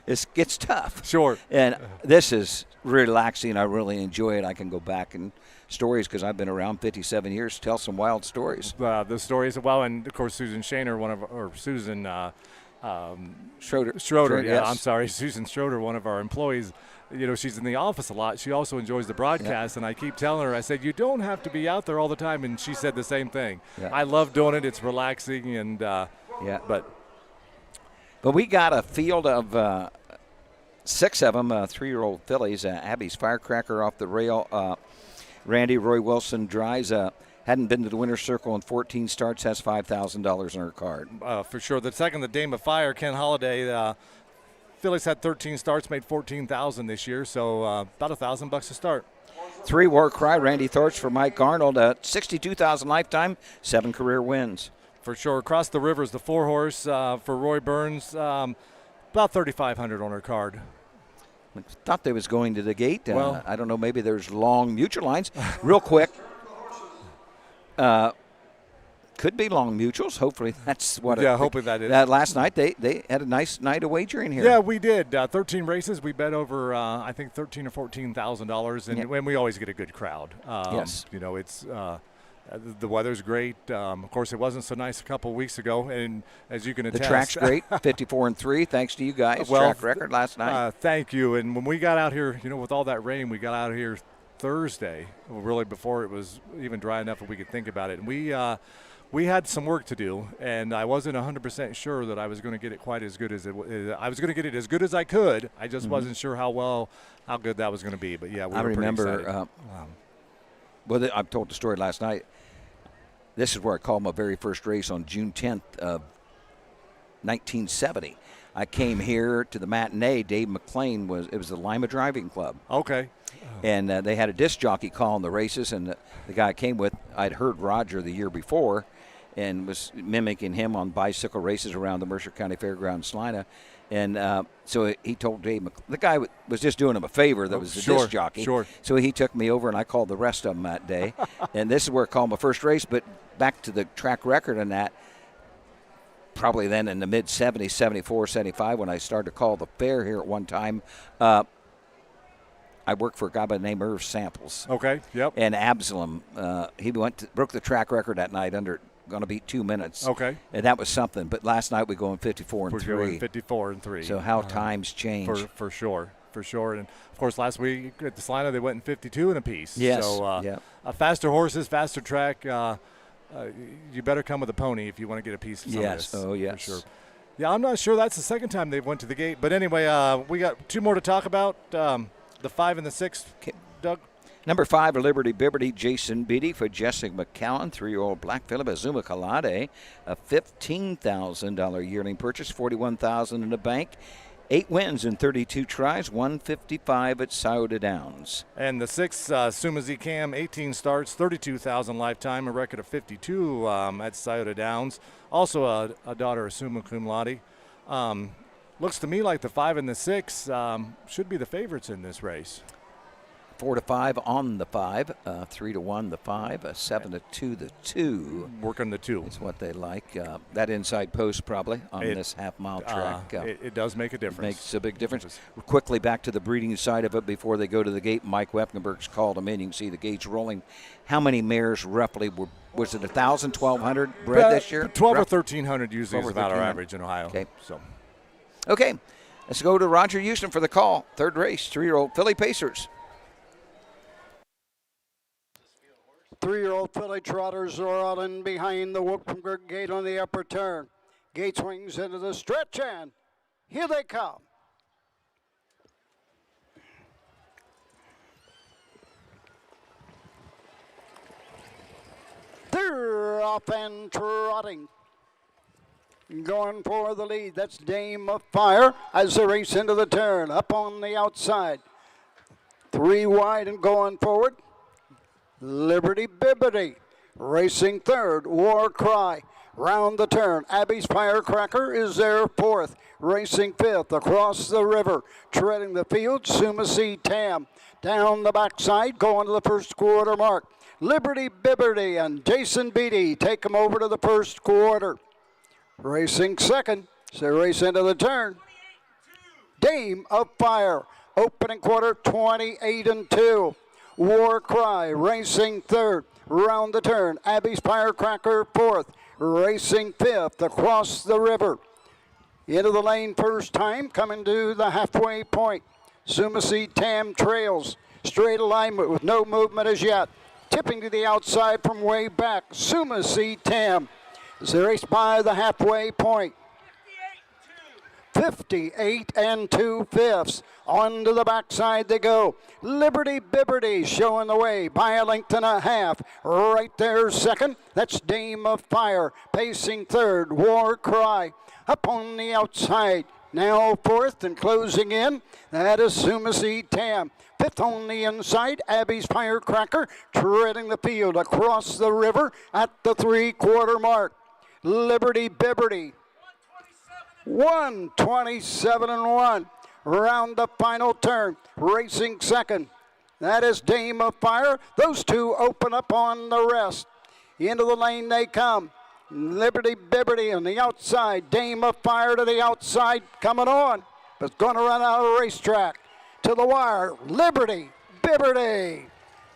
it gets tough. Sure. And this is relaxing. I really enjoy it. I can go back and stories because I've been around 57 years to tell some wild stories. The stories, well, and of course Susan Shaner, Susan Schroeder, yeah, yes. I'm sorry, Susan Schroeder, one of our employees. You know, she's in the office a lot. She also enjoys the broadcast, and I keep telling her, I said, you don't have to be out there all the time, and she said the same thing. Yeah. I love doing it. It's relaxing, and but we got a field of 6 of them, 3-year-old fillies. Abby's Firecracker off the rail. Randy Roy Wilson drives. Hadn't been to the winner's circle in 14 starts. Has $5,000 in her card. For sure. The second, the Dame of Fire, Ken Holiday. Phillies had 13 starts, made $14,000 this year, so about $1,000 a start. 3 War Cry, Randy Thorch for Mike Arnold, $62,000 lifetime, 7 career wins. For sure. Across the Rivers, the 4-horse for Roy Burns, about $3,500 on her card. I thought they was going to the gate. Well, I don't know, maybe there's long mutual lines. Real quick. Could be long mutuals. Hopefully that's what. Yeah, hopefully that is. Last night they had a nice night of wagering here. Yeah, we did. 13 races. We bet over I think $13,000 or $14,000, and when we always get a good crowd. Yes. You know, it's the weather's great. Of course, it wasn't so nice a couple of weeks ago, and as you can attest, the track's great. 54-3. Thanks to you guys. Well, track record last night. Thank you. And when we got out here, you know, with all that rain, we got out here Thursday, really before it was even dry enough that we could think about it, and we had some work to do, and I wasn't 100% sure that I was going to get it quite as good as it. I was going to get it as good as I could. I just wasn't sure how good that was going to be. But yeah, I remember. I've told the story last night. This is where I called my very first race on June 10th of 1970. I came here to the matinee. Dave McLean it was the Lima Driving Club. Okay. And they had a disc jockey calling the races, and the guy I came with, I'd heard Roger the year before and was mimicking him on bicycle races around the Mercer County Fairground in Salina. And so he told Dave, the guy was just doing him a favor that was the disc jockey. Sure. So he took me over, and I called the rest of them that day. And this is where I called my first race, but back to the track record on that, probably then in the mid-70s, 74, 75, when I started to call the fair here at one time, I worked for a guy by the name of Irv Samples. Okay, yep. And Absalom, he broke the track record that night under going to beat 2 minutes. Okay. And that was something. But last night we go in 54-3. We're going 54-3. So how times change. For sure. And, of course, last week at the Salina, they went in 52 and a piece. Yes. So faster horses, faster track. You better come with a pony if you want to get a piece of some of this. Oh, yes. For sure. Yeah, I'm not sure that's the second time they've went to the gate. But anyway, we got 2 more to talk about. The 5 and the 6, Doug. Number 5, Liberty Bibberty, Jason Beatty for Jessica McCowan, 3-year-old Black Phillip Azuma Kalade, a $15,000 yearling purchase, $41,000 in the bank. 8 wins in 32 tries, 155 at Scioto Downs. And the 6, Sumazi Cam, 18 starts, $32,000 lifetime, a record of 52 at Scioto Downs. Also a daughter of Summa Cum Laude. Looks to me like the 5 and the 6 should be the favorites in this race. 4-5 on the 5, 3-1 the 5, 7-2 the 2. Working the 2. That's what they like. That inside post probably on this half-mile track. It does make a difference. Makes a big difference. Quickly back to the breeding side of it before they go to the gate. Mike Weppenberg's called them in. You can see the gates rolling. How many mares roughly was it 1,000, 1,200 bred this year? 12 or 1,300 usually is about our average in Ohio. Okay. So, let's go to Roger Houston for the call. Third race, 3-year-old filly Pacers. 3-year-old filly trotters are out in behind the Whooppenberg gate on the upper turn. Gate swings into the stretch, and here they come. They're off and trotting. Going for the lead. That's Dame of Fire as they race into the turn. Up on the outside. 3 wide and going forward. Liberty Bibbity racing third. War Cry round the turn. Abby's Firecracker is there fourth. Racing fifth across the river. Treading the field. Sumacy Tam down the backside going to the first quarter mark. Liberty Bibbity and Jason Beatty take them over to the first quarter. Racing second. So they race into the turn. Dame of Fire opening quarter 28-2. War Cry racing third. Round the turn. Abby's Firecracker fourth. Racing fifth across the river. Into the lane first time. Coming to the halfway point. Sumacy Tam trails. Straight alignment with no movement as yet. Tipping to the outside from way back. Sumacy Tam. As they race by the halfway point. 58 2/5. On to the backside they go. Liberty Bibbity showing the way by a length and a half. Right there second. That's Dame of Fire. Pacing third. War Cry. Up on the outside. Now fourth and closing in. That is Sumacy Tam. Fifth on the inside. Abby's Firecracker treading the field across the river at the 3-quarter mark. Liberty Bibbity. 127-1. Around the final turn. Racing second. That is Dame of Fire. Those two open up on the rest. Into the lane they come. Liberty Bibbity on the outside. Dame of Fire to the outside coming on. But going to run out of the racetrack. To the wire. Liberty Bibbity.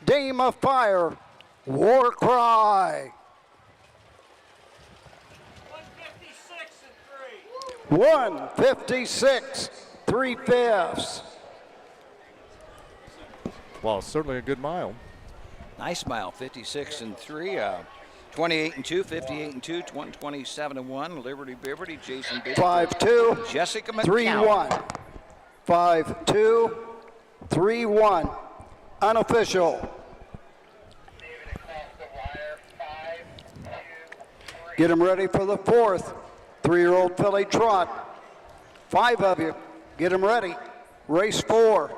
Dame of Fire. War Cry. 156 3/5. Well, certainly a good mile. Nice mile, 56 3. 28-2, 58-2, 127-1. Liberty Bibbity, Jason Bibbity. 5-2. Jessica McCown. 3-1. 5-2. 3-1. Unofficial. Get them ready for the fourth. 3-year-old filly trot. 5 of you. Get them ready. Race 4.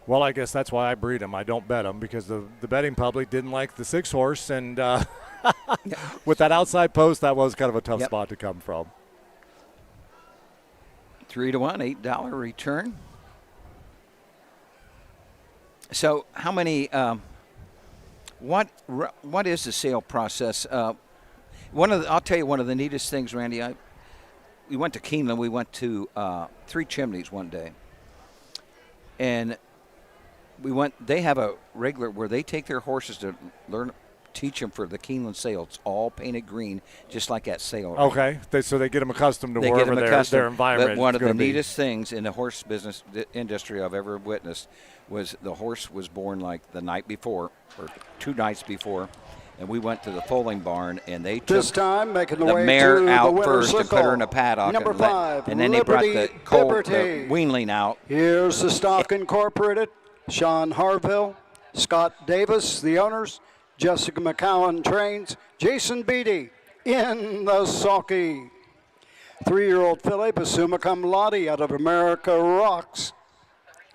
Well, I guess that's why I breed them. I don't bet them because the betting public didn't like the 6-horse, and with that outside post, that was kind of a tough spot to come from. 3-1, $8 return. So, how many? What is the sale process? I'll tell you one of the neatest things, Randy. We went to Keeneland. We went to Three Chimneys one day, and they have a regular where they take their horses to teach them for the Keeneland sale. It's all painted green, just like that sale. Okay, so they get them accustomed to wherever their environment. But one of the neatest things in the horse business industry I've ever witnessed was the horse was born like the night before or 2 nights before, and we went to the foaling barn, and they took this time making the way mare to out the first circle. and put her in a paddock, Number 5, and then they brought the Liberty. weanling out. Here's the stock incorporated. Sean Harville, Scott Davis, the owners. Jessica McCowan trains. Jason Beatty in the sulky. 3-year-old filly, Basuma Cum Laude out of America Rocks.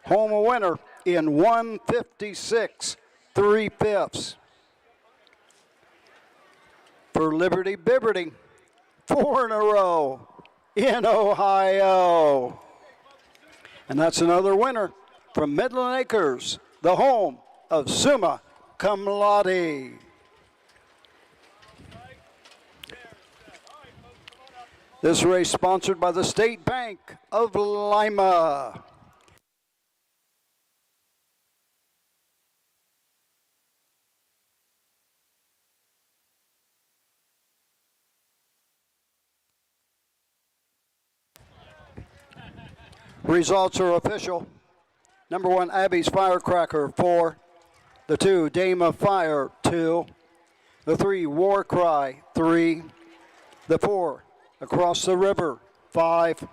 Home a winner in 156 3/5. For Liberty Bibbity, 4 in a row in Ohio. And that's another winner from Midland Acres, the home of Summa Cum Laude. This race sponsored by the State Bank of Lima. Results are official. Number 1, Abby's Firecracker, 4. The 2, Dame of Fire, 2. The 3, War Cry, 3. The 4, Across the River, 5.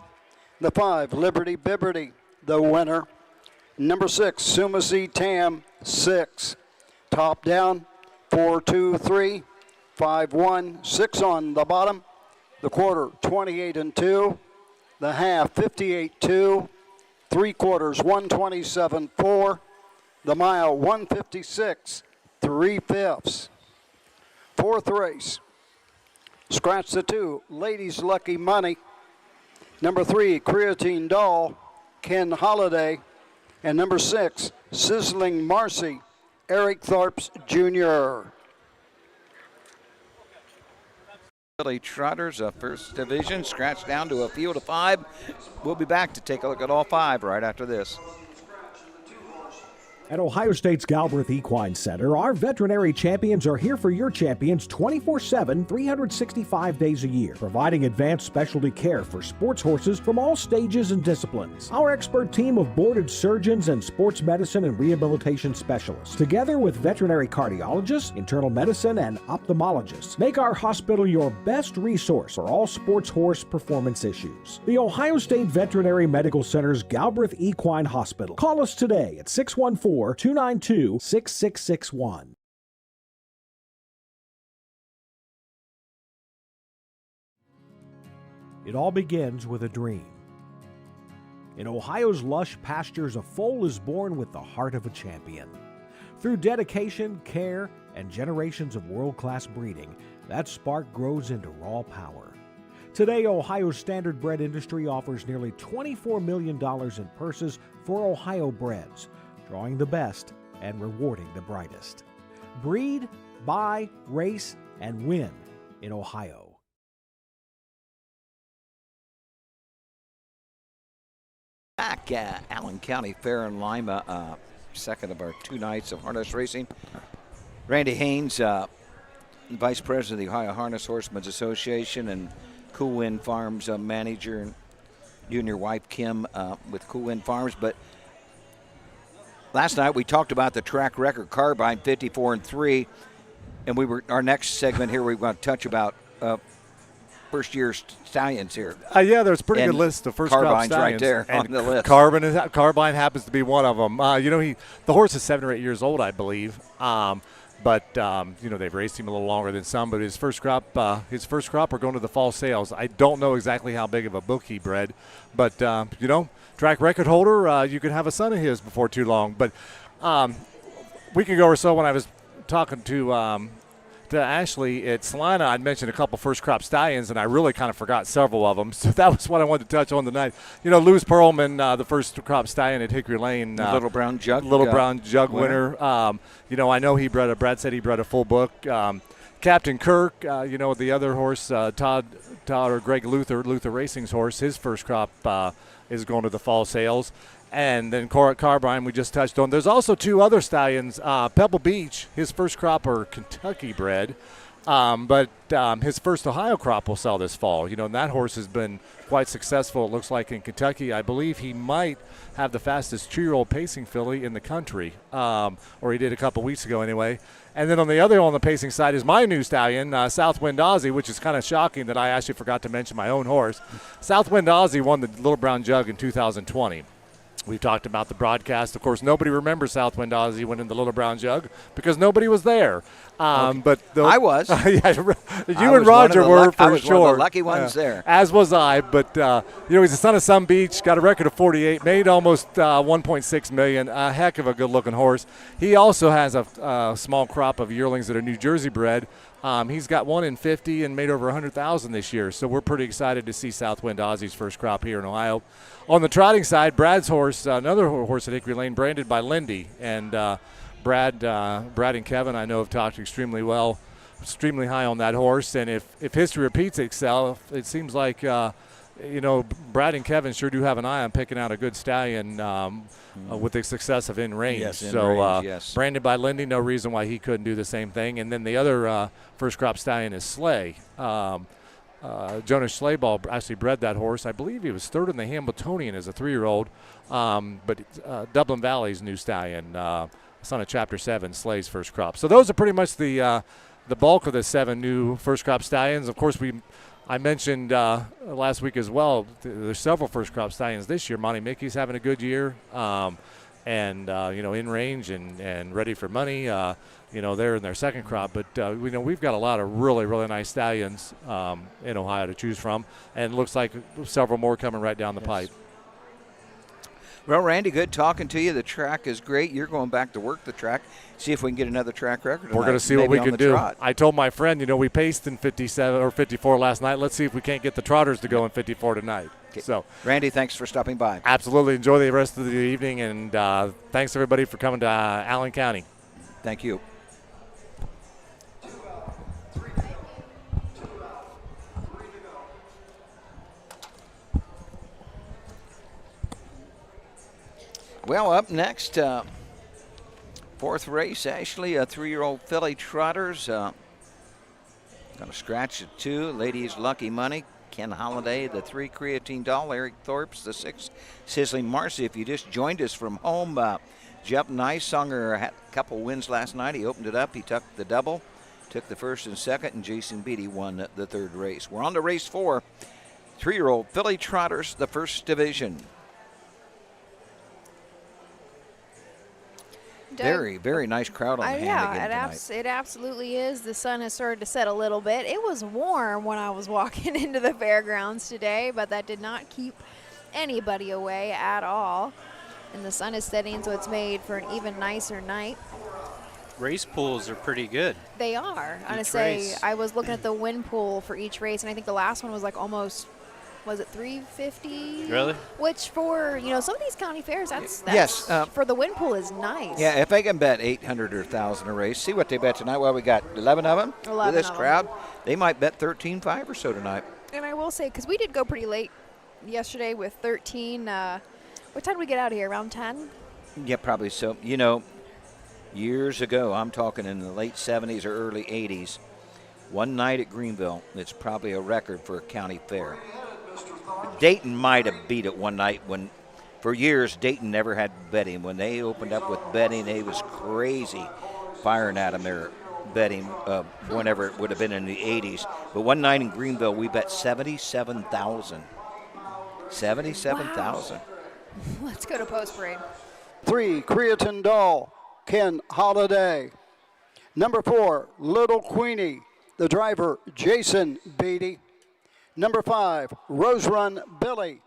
The 5, Liberty Bibberty, the winner. Number 6, Sumacy Tam, 6. Top down, 4, 2, 3, 5, 1, 6 on the bottom. The quarter, 28 and 2. The half, 58-2. 3/4, 127-4. The mile, 156 3/5. Fourth race. Scratch the 2, Ladies Lucky Money. Number 3, Creatine Doll, Ken Holiday. And number 6, Sizzling Marcy, Eric Thorpes Jr. Trotters, first division, scratched down to a field of 5. We'll be back to take a look at all 5 right after this. At Ohio State's Galbraith Equine Center, our veterinary champions are here for your champions 24/7, 365 days a year, providing advanced specialty care for sports horses from all stages and disciplines. Our expert team of boarded surgeons and sports medicine and rehabilitation specialists, together with veterinary cardiologists, internal medicine, and ophthalmologists, make our hospital your best resource for all sports horse performance issues. The Ohio State Veterinary Medical Center's Galbraith Equine Hospital. Call us today at 614-292-6661. It all begins with a dream. In Ohio's lush pastures, a foal is born with the heart of a champion. Through dedication, care, and generations of world-class breeding, that spark grows into raw power. Today, Ohio's Standardbred industry offers nearly $24 million in purses for Ohio breds, drawing the best and rewarding the brightest. Breed, buy, race, and win in Ohio. Back at Allen County Fair in Lima, second of our 2 nights of harness racing. Randy Haynes, Vice President of the Ohio Harness Horsemen's Association and Cool Wind Farms manager, and you and your wife Kim with Cool Wind Farms. But last night we talked about the track record carbine 54-3, and our next segment here we're going to touch about first year stallions here. Yeah, there's a pretty good list of first crop carbines stallions right there on the list. Carbine happens to be one of them. The horse is 7 or 8 years old, I believe. But they've raced him a little longer than some. But his first crop are going to the fall sales. I don't know exactly how big of a book he bred, but track record holder. You could have a son of his before too long. But a week ago or so, when I was talking to Ashley at Salina, I'd mentioned a couple first crop stallions, and I really kind of forgot several of them. So that was what I wanted to touch on tonight. Lewis Perlman, the first crop stallion at Hickory Lane, Little Brown Jug winner. I know Brad said he bred a full book. Captain Kirk, the other horse, Todd or Greg Luther Racing's horse, his first crop is going to the fall sales. And then Carbine we just touched on. There's also 2 other stallions. Pebble Beach, his first crop are Kentucky bred, but his first Ohio crop will sell this fall. And that horse has been quite successful, it looks like, in Kentucky. I believe he might have the fastest 2-year-old pacing filly in the country, or he did a couple weeks ago anyway. And then on the pacing side is my new stallion, Southwind Aussie, which is kind of shocking that I actually forgot to mention my own horse. Southwind Aussie won the Little Brown Jug in 2020. We've talked about the broadcast. Of course, nobody remembers Southwind Aussie winning the Little Brown Jug because nobody was there. But I was. You and Roger were for sure. One of the lucky ones there. As was I. But he's the son of Sun Beach. Got a record of 48. Made almost $1.6 million. A heck of a good-looking horse. He also has a small crop of yearlings that are New Jersey bred. He's got 1 in 50 and made over 100,000 this year. So we're pretty excited to see Southwind Ozzy's first crop here in Ohio. On the trotting side, Brad's horse, another horse at Hickory Lane, branded by Lindy. And Brad and Kevin, I know, have talked extremely high on that horse. And if history repeats itself, it seems like, Brad and Kevin sure do have an eye on picking out a good stallion with the success of In Range. Yes, In so Range, yes. branded by Lindy, no reason why he couldn't do the same thing. And then the other first crop stallion is Slay. Jonas Slayball actually bred that horse. I believe he was third in the Hambletonian as a 3-year-old. But Dublin Valley's new stallion, son of Chapter 7, Slay's first crop. So those are pretty much the bulk of the 7 new first crop stallions. Of course, I mentioned last week as well, there's several first crop stallions this year. Monty Mickey's having a good year. In range and ready for money, they're in their second crop. But, we've got a lot of really, really nice stallions in Ohio to choose from. And it looks like several more coming right down the pipe. Well, Randy, good talking to you. The track is great. You're going back to work the track. See if we can get another track record tonight. We're going to see what we can do. Trot. I told my friend, we paced in 57 or 54 last night. Let's see if we can't get the trotters to go in 54 tonight. Okay. So, Randy, thanks for stopping by. Absolutely. Enjoy the rest of the evening, and thanks, everybody, for coming to Allen County. Thank you. Well, up next, fourth race, Ashley, a 3-year-old filly trotters. Going to scratch at 2. Ladies Lucky Money. Ken Holliday, the 3 Creatine Doll. Eric Thorpe's the 6 Sizzling Marcy. If you just joined us from home, Jeff Nysonger had a couple wins last night. He opened it up. He took the double, took the first and second, and Jason Beatty won the third race. We're on to race 4. 3-year-old filly trotters, the first division. Doug, very, very nice crowd on hand again tonight. It absolutely is. The sun has started to set a little bit. It was warm when I was walking into the fairgrounds today, but that did not keep anybody away at all. And the sun is setting, so it's made for an even nicer night. Race pools are pretty good. They are. I'm going to Each say, race. I was looking at the win pool for each race, and I think the last one was like almost, was it 350? Really? Which for, some of these county fairs, that's Yes, for the win pool is nice. Yeah, if they can bet 800 or 1,000 a race, see what they bet tonight. Well, we got 11 of them 11 with this of 'em. crowd. They might bet 13.5 or so tonight. And I will say, because we did go pretty late yesterday with 13. What time did we get out of here? Around 10? Yeah, probably so. Years ago, I'm talking in the late 70s or early 80s, one night at Greenville, it's probably a record for a county fair. Dayton might have beat it one night when, for years, Dayton never had betting. When they opened up with betting, they was crazy firing at them there, betting whenever it would have been in the 80s. But one night in Greenville, we bet 77,000. 77,000. Wow. Let's go to post parade. 3 Creatine Doll, Ken Holliday. Number 4 Little Queenie, the driver Jason Beatty. Number 5, Rose Run Billy,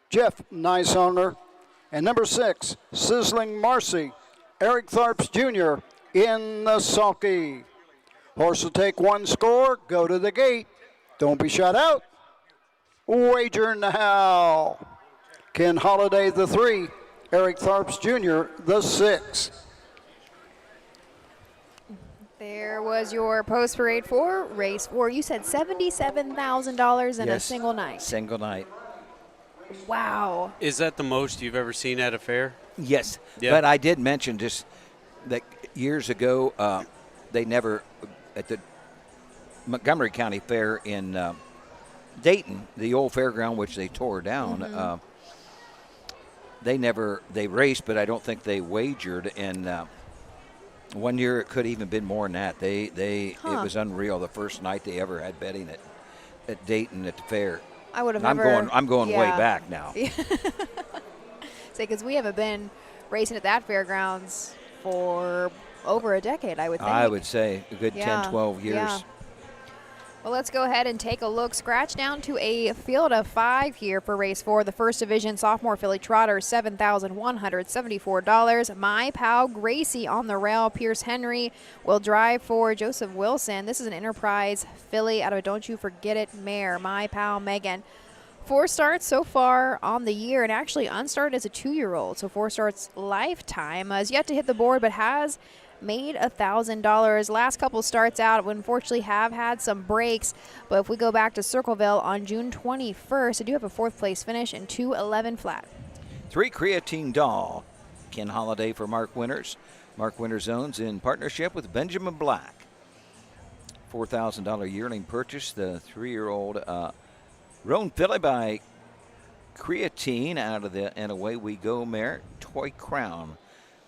Jeff Nysonger. And number 6, Sizzling Marcy, Eric Tharps Jr. in the sulky. Horse will take 1 score, go to the gate. Don't be shut out. Wager now. Ken Holliday, the 3, Eric Tharps Jr., the 6. There was your post parade for race 4. You said $77,000 in a single night. Single night. Wow. Is that the most you've ever seen at a fair? Yes, Yeah. but I did mention just that years ago, they never, at the Montgomery County Fair in Dayton, the old fairground, which they tore down, they raced, but I don't think they wagered. And one year it could even been more than that. It was unreal. The first night they ever had betting at Dayton at the fair. I would have I'm never. going way back now. Say, because we haven't been racing at that fairgrounds for over a decade, I would think. I would say a good 10, 12 years. Yeah. Well, let's go ahead and take a look. Scratch down to a field of 5 here for race 4. The first division sophomore filly trotter, $7,174. My Pal Gracie on the rail. Pierce Henry will drive for Joseph Wilson. This is an Enterprise filly out of a Don't You Forget It mare, My Pal Megan. 4 starts so far on the year, and actually unstarted as a 2-year-old. So 4 starts lifetime. Has yet to hit the board, but has made $1,000. Last couple starts out would unfortunately have had some breaks, but if we go back to Circleville on June 21st, I do have a 4th place finish and 2:11 flat. 3 Creatine Doll. Ken Holiday for Mark Winters. Mark Winters owns in partnership with Benjamin Black. $4,000 yearling purchase. The 3-year-old Roan filly by Creatine out of the And Away We Go mare, Toy Crown.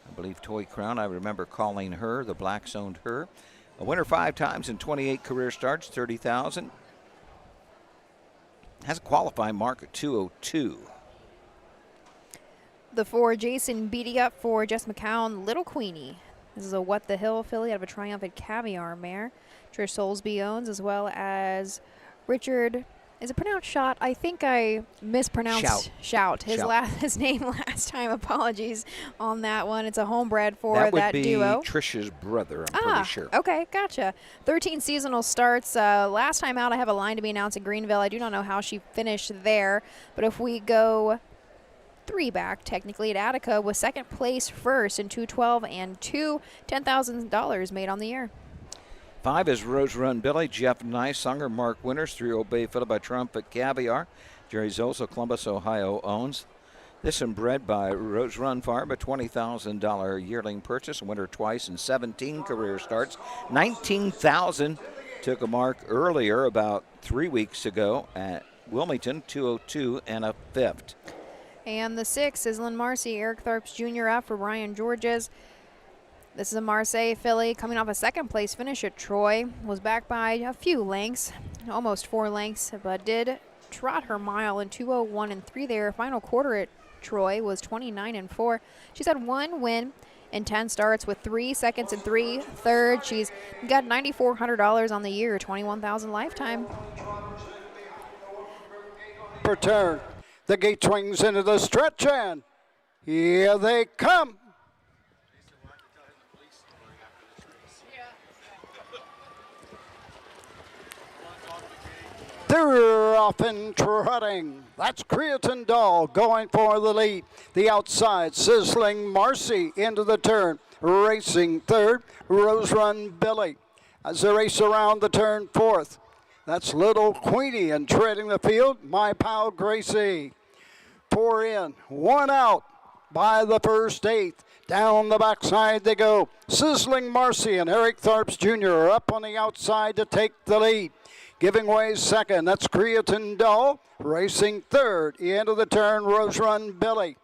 I believe Toy Crown, I remember calling her. The Blacks owned her. A winner 5 times in 28 career starts, $30,000. Has a qualifying mark at 202. The 4 Jason Beatty up for Jess McCown, Little Queenie. This is a What the Hill filly out of a Triumphant Caviar mare. Trish Soulsby owns, as well as Richard. Is it pronounced Shot? I think I mispronounced Shout. His name last time. Apologies on that one. It's a homebred for that duo. That would be Trish's brother, I'm pretty sure. Okay, gotcha. 13 seasonal starts. Last time out, I have a line to be announced in Greenville. I do not know how she finished there, but if we go 3 back, technically at Attica, was 2nd place first in 212 and 2, $10,000 made on the year. 5 is Rose Run Billy, Jeff Nysonger, Mark Winters. 3 Obey Fiddle by Trumpet Caviar. Jerry Zosa, Columbus, Ohio owns. This one bred by Rose Run Farm, a $20,000 yearling purchase. Winner twice in 17 career starts. $19,000 took a mark earlier about 3 weeks ago at Wilmington, 202 and a 5th. And the 6 is Lynn Marcy, Eric Tharps Jr. up for Brian Georges. This is a Marseille filly coming off a 2nd place finish at Troy. Was back by a few lengths, almost 4 lengths, but did trot her mile in 2:01 and 3 there. Final quarter at Troy was 29 and 4. She's had 1 win in 10 starts with 3 seconds and 3 thirds. She's got $9,400 on the year, $21,000 lifetime. Per turn, the gate swings into the stretch, and here they come. They're off and trotting. That's Creatine Doll going for the lead. The outside, Sizzling Marcy into the turn. Racing 3rd, Rose Run Billy. As they race around the turn 4th, that's Little Queenie, and treading the field, My Pal Gracie. 4 in, 1 out by the first 8th. Down the backside they go. Sizzling Marcy and Eric Tharps Jr. up on the outside to take the lead. Giving way 2nd, that's Creatine Doll. Racing 3rd, the end of the turn, Rose Run Billy.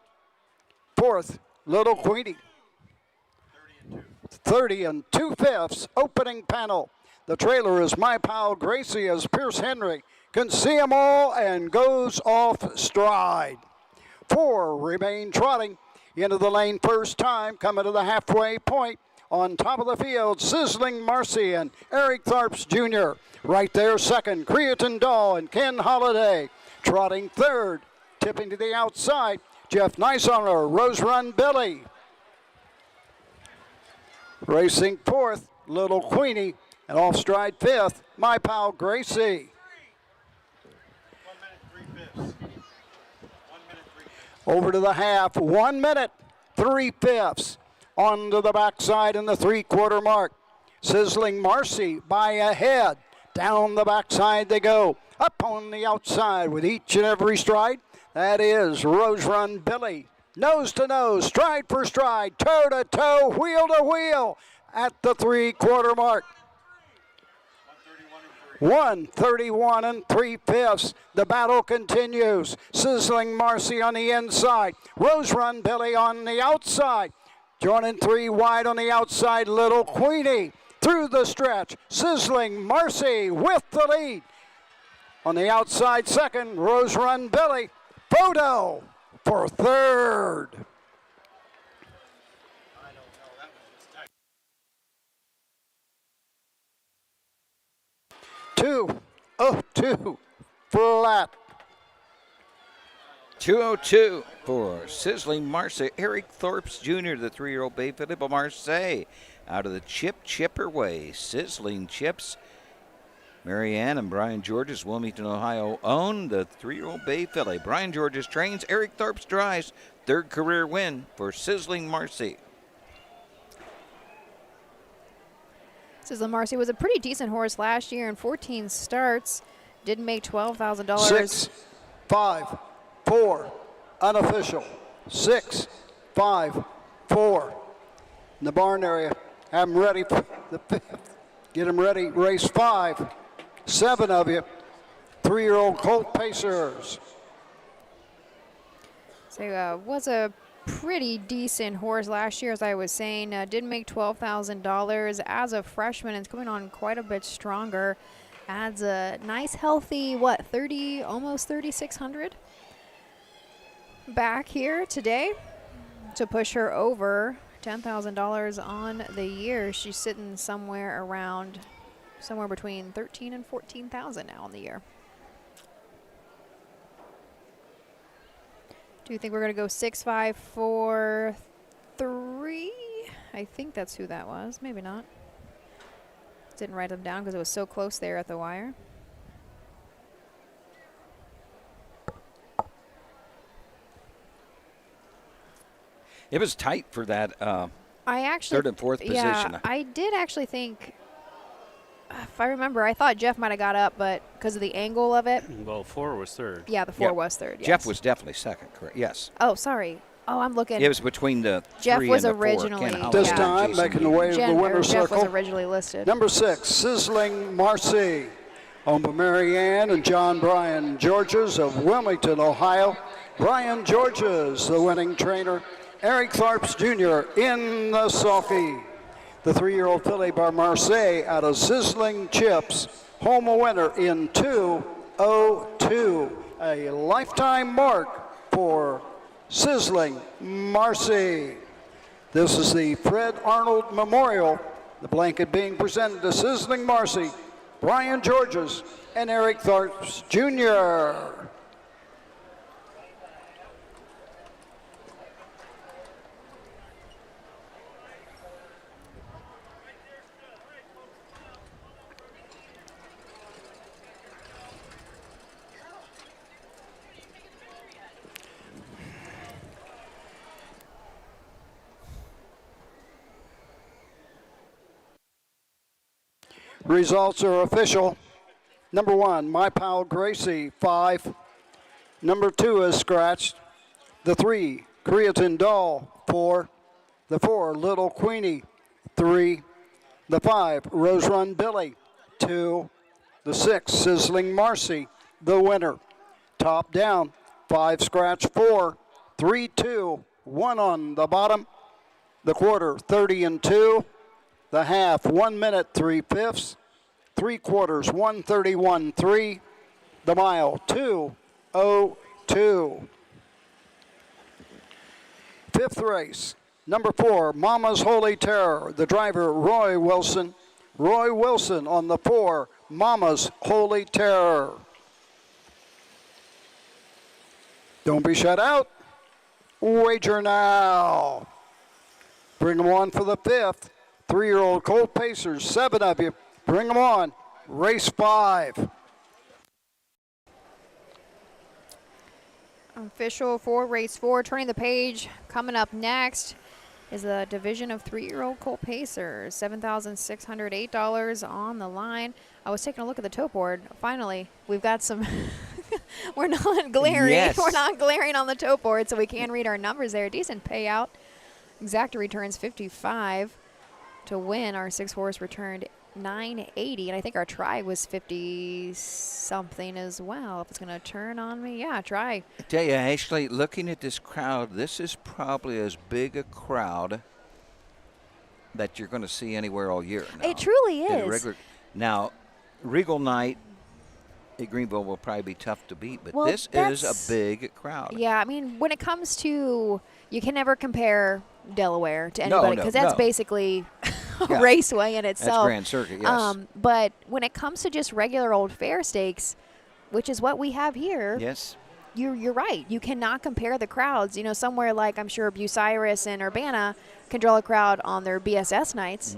4th, Little Queenie. 30 and 2/5, opening panel. The trailer is My Pal Gracie as Pierce Henry can see them all and goes off stride. 4 remain trotting into the lane first time, coming to the halfway point. On top of the field, Sizzling Marcy and Eric Tharps Jr. Right there 2nd, Creatine Doll and Ken Holiday. Trotting 3rd, tipping to the outside, Jeff Nysonger, Rose Run Billy. Racing 4th, Little Queenie, and off stride 5th, My Pal Gracie. 1 minute, 3/5. 1 minute, 3/5. Over to the half, 1 minute, 3/5. Onto the backside in the 3/4 mark. Sizzling Marcy by a head. Down the backside they go. Up on the outside with each and every stride. That is Rose Run Billy. Nose to nose, stride for stride, toe to toe, wheel to wheel at the 3/4 mark. 131 and 3/5. The battle continues. Sizzling Marcy on the inside. Rose Run Billy on the outside. Joining 3 wide on the outside, Little Queenie. Through the stretch, Sizzling Marcy with the lead. On the outside 2nd, Rose Run Billy. Photo for 3rd. 202 flat. 202 for Sizzling Marseille. Eric Thorpes Jr., the 3-year-old Bay Filly of Marseille, out of the chipper way. Sizzling Chips. Marianne and Brian Georges, Wilmington, Ohio, own the 3-year-old Bay Filly. Brian Georges trains, Eric Thorpes drives. 3rd career win for Sizzling Marseille. Sizzling Marseille was a pretty decent horse last year in 14 starts. Didn't make $12,000. 6, 5, 4, unofficial. 6, 5, 4. In the barn area. Have them ready for the 5th. Get them ready. Race 5. 7 of you. 3-year-old Colt Pacers. So was a pretty decent horse last year, as I was saying. Didn't make $12,000 as a freshman. It's coming on quite a bit stronger. Adds a nice, healthy, almost 3,600 back here today to push her over $10,000 on the year. She's sitting somewhere between 13 and 14,000 now on the year. Do you think we're going to go 6, 5, 4, 3? I think that's who that was. Maybe not. Didn't write them down because it was so close there at the wire. It was tight for that I actually 3rd and 4th position. Yeah, I did actually think, if I remember, I thought Jeff might have got up, but because of the angle of it. Well, 4 was 3rd. Yeah, the 4 was 3rd. Yes. Jeff was definitely 2nd, correct? Yes. Oh, sorry. Oh, I'm looking. It was between the Jeff 3 was and the 4. originally. Ken This Howard time, and Jason making the Mead. way to the winner's Jeff circle. was originally listed. Number 6, Sizzling Marcy, owned by Marianne and John Brian Georges of Wilmington, Ohio. Brian Georges, the winning trainer. Eric Thorpes Jr. in the sulky. The 3-year-old filly by Marseille out of Sizzling Chips. Home a winner in 2:02. A lifetime mark for Sizzling Marcy. This is the Fred Arnold Memorial. The blanket being presented to Sizzling Marcy, Brian Georges, and Eric Thorpes Jr. Results are official. Number 1, My Pal Gracie, 5. Number 2 is scratched. The 3, Creatine Doll, 4. The 4, Little Queenie, 3. The 5, Rose Run Billy, 2. The 6, Sizzling Marcy, the winner. Top down, 5 scratch, 4. 3, 2, 1 on the bottom. The quarter, 30 and 2. The half, 1 minute, 3/5. 3/4, 1:31.3. The mile, 2:02. 5th race, number 4, Mama's Holy Terror. The driver, Roy Wilson. Roy Wilson on the 4, Mama's Holy Terror. Don't be shut out. Wager now. Bring them on for the 5th. 3-year-old Colt Pacers, 7 of you. Bring them on. Race 5. Official for race 4. Turning the page. Coming up next is the division of 3-year-old Colt Pacers. $7,608 on the line. I was taking a look at the tote board. Finally, we've got some. We're not glaring. Yes. We're not glaring on the tote board, so we can read our numbers there. Decent payout. Exacta returns 55. To win, our 6-horse returned $980, and I think our try was 50-something as well. If it's going to turn on me, yeah, try. I tell you, Ashley, looking at this crowd, this is probably as big a crowd that you're going to see anywhere all year now. It truly is. Now, Regal Night at Greenville will probably be tough to beat, but Well, this is a big crowd. Yeah, I mean, when it comes to, you can never compare Delaware to anybody, because that's no. basically a Yeah. raceway in That's itself. Grand Circuit, yes. But when it comes to just regular old fair stakes, which is what we have here, Yes. you're right. You cannot compare the crowds. You know, somewhere like I'm sure Bucyrus and Urbana can draw a crowd on their BSS nights,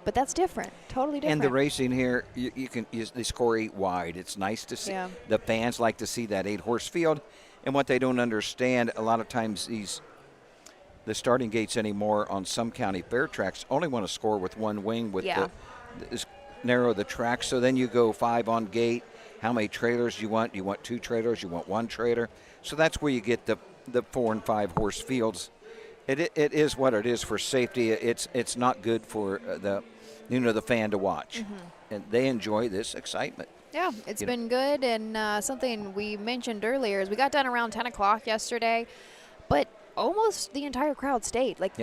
but that's different, totally different. And the racing here, they score 8 wide. It's nice to see. Yeah. The fans like to see that 8-horse field. And what they don't understand, a lot of times the starting gates anymore on some county fair tracks only want to score with one wing with narrow the track. So then you go 5 on gate. How many trailers you want? You want 2 trailers? You want 1 trailer? So that's where you get the 4 and 5 horse fields. It is what it is for safety. It's not good for the fan to watch, and they enjoy this excitement. Yeah, it's been good, and something we mentioned earlier is we got done around 10 o'clock yesterday, but almost the entire crowd stayed. Like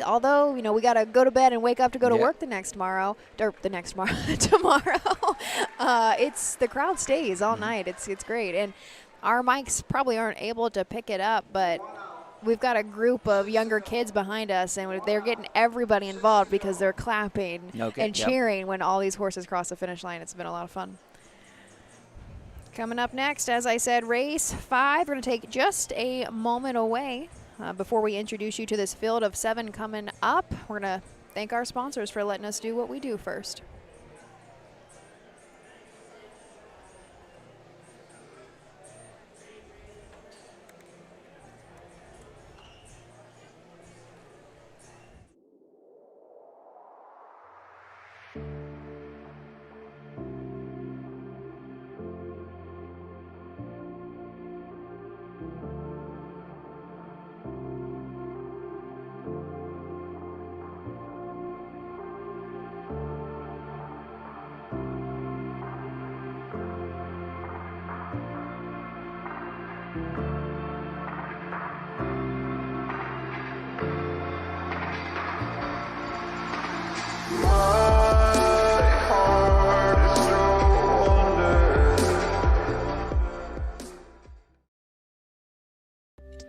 although we got to go to bed and wake up to go to work tomorrow. It's the crowd stays all night. It's great, and our mics probably aren't able to pick it up, but we've got a group of younger kids behind us, and they're getting everybody involved because they're clapping and cheering when all these horses cross the finish line. It's been a lot of fun. Coming up next, as I said, race 5. We're going to take just a moment away before we introduce you to this field of 7 coming up. We're going to thank our sponsors for letting us do what we do first.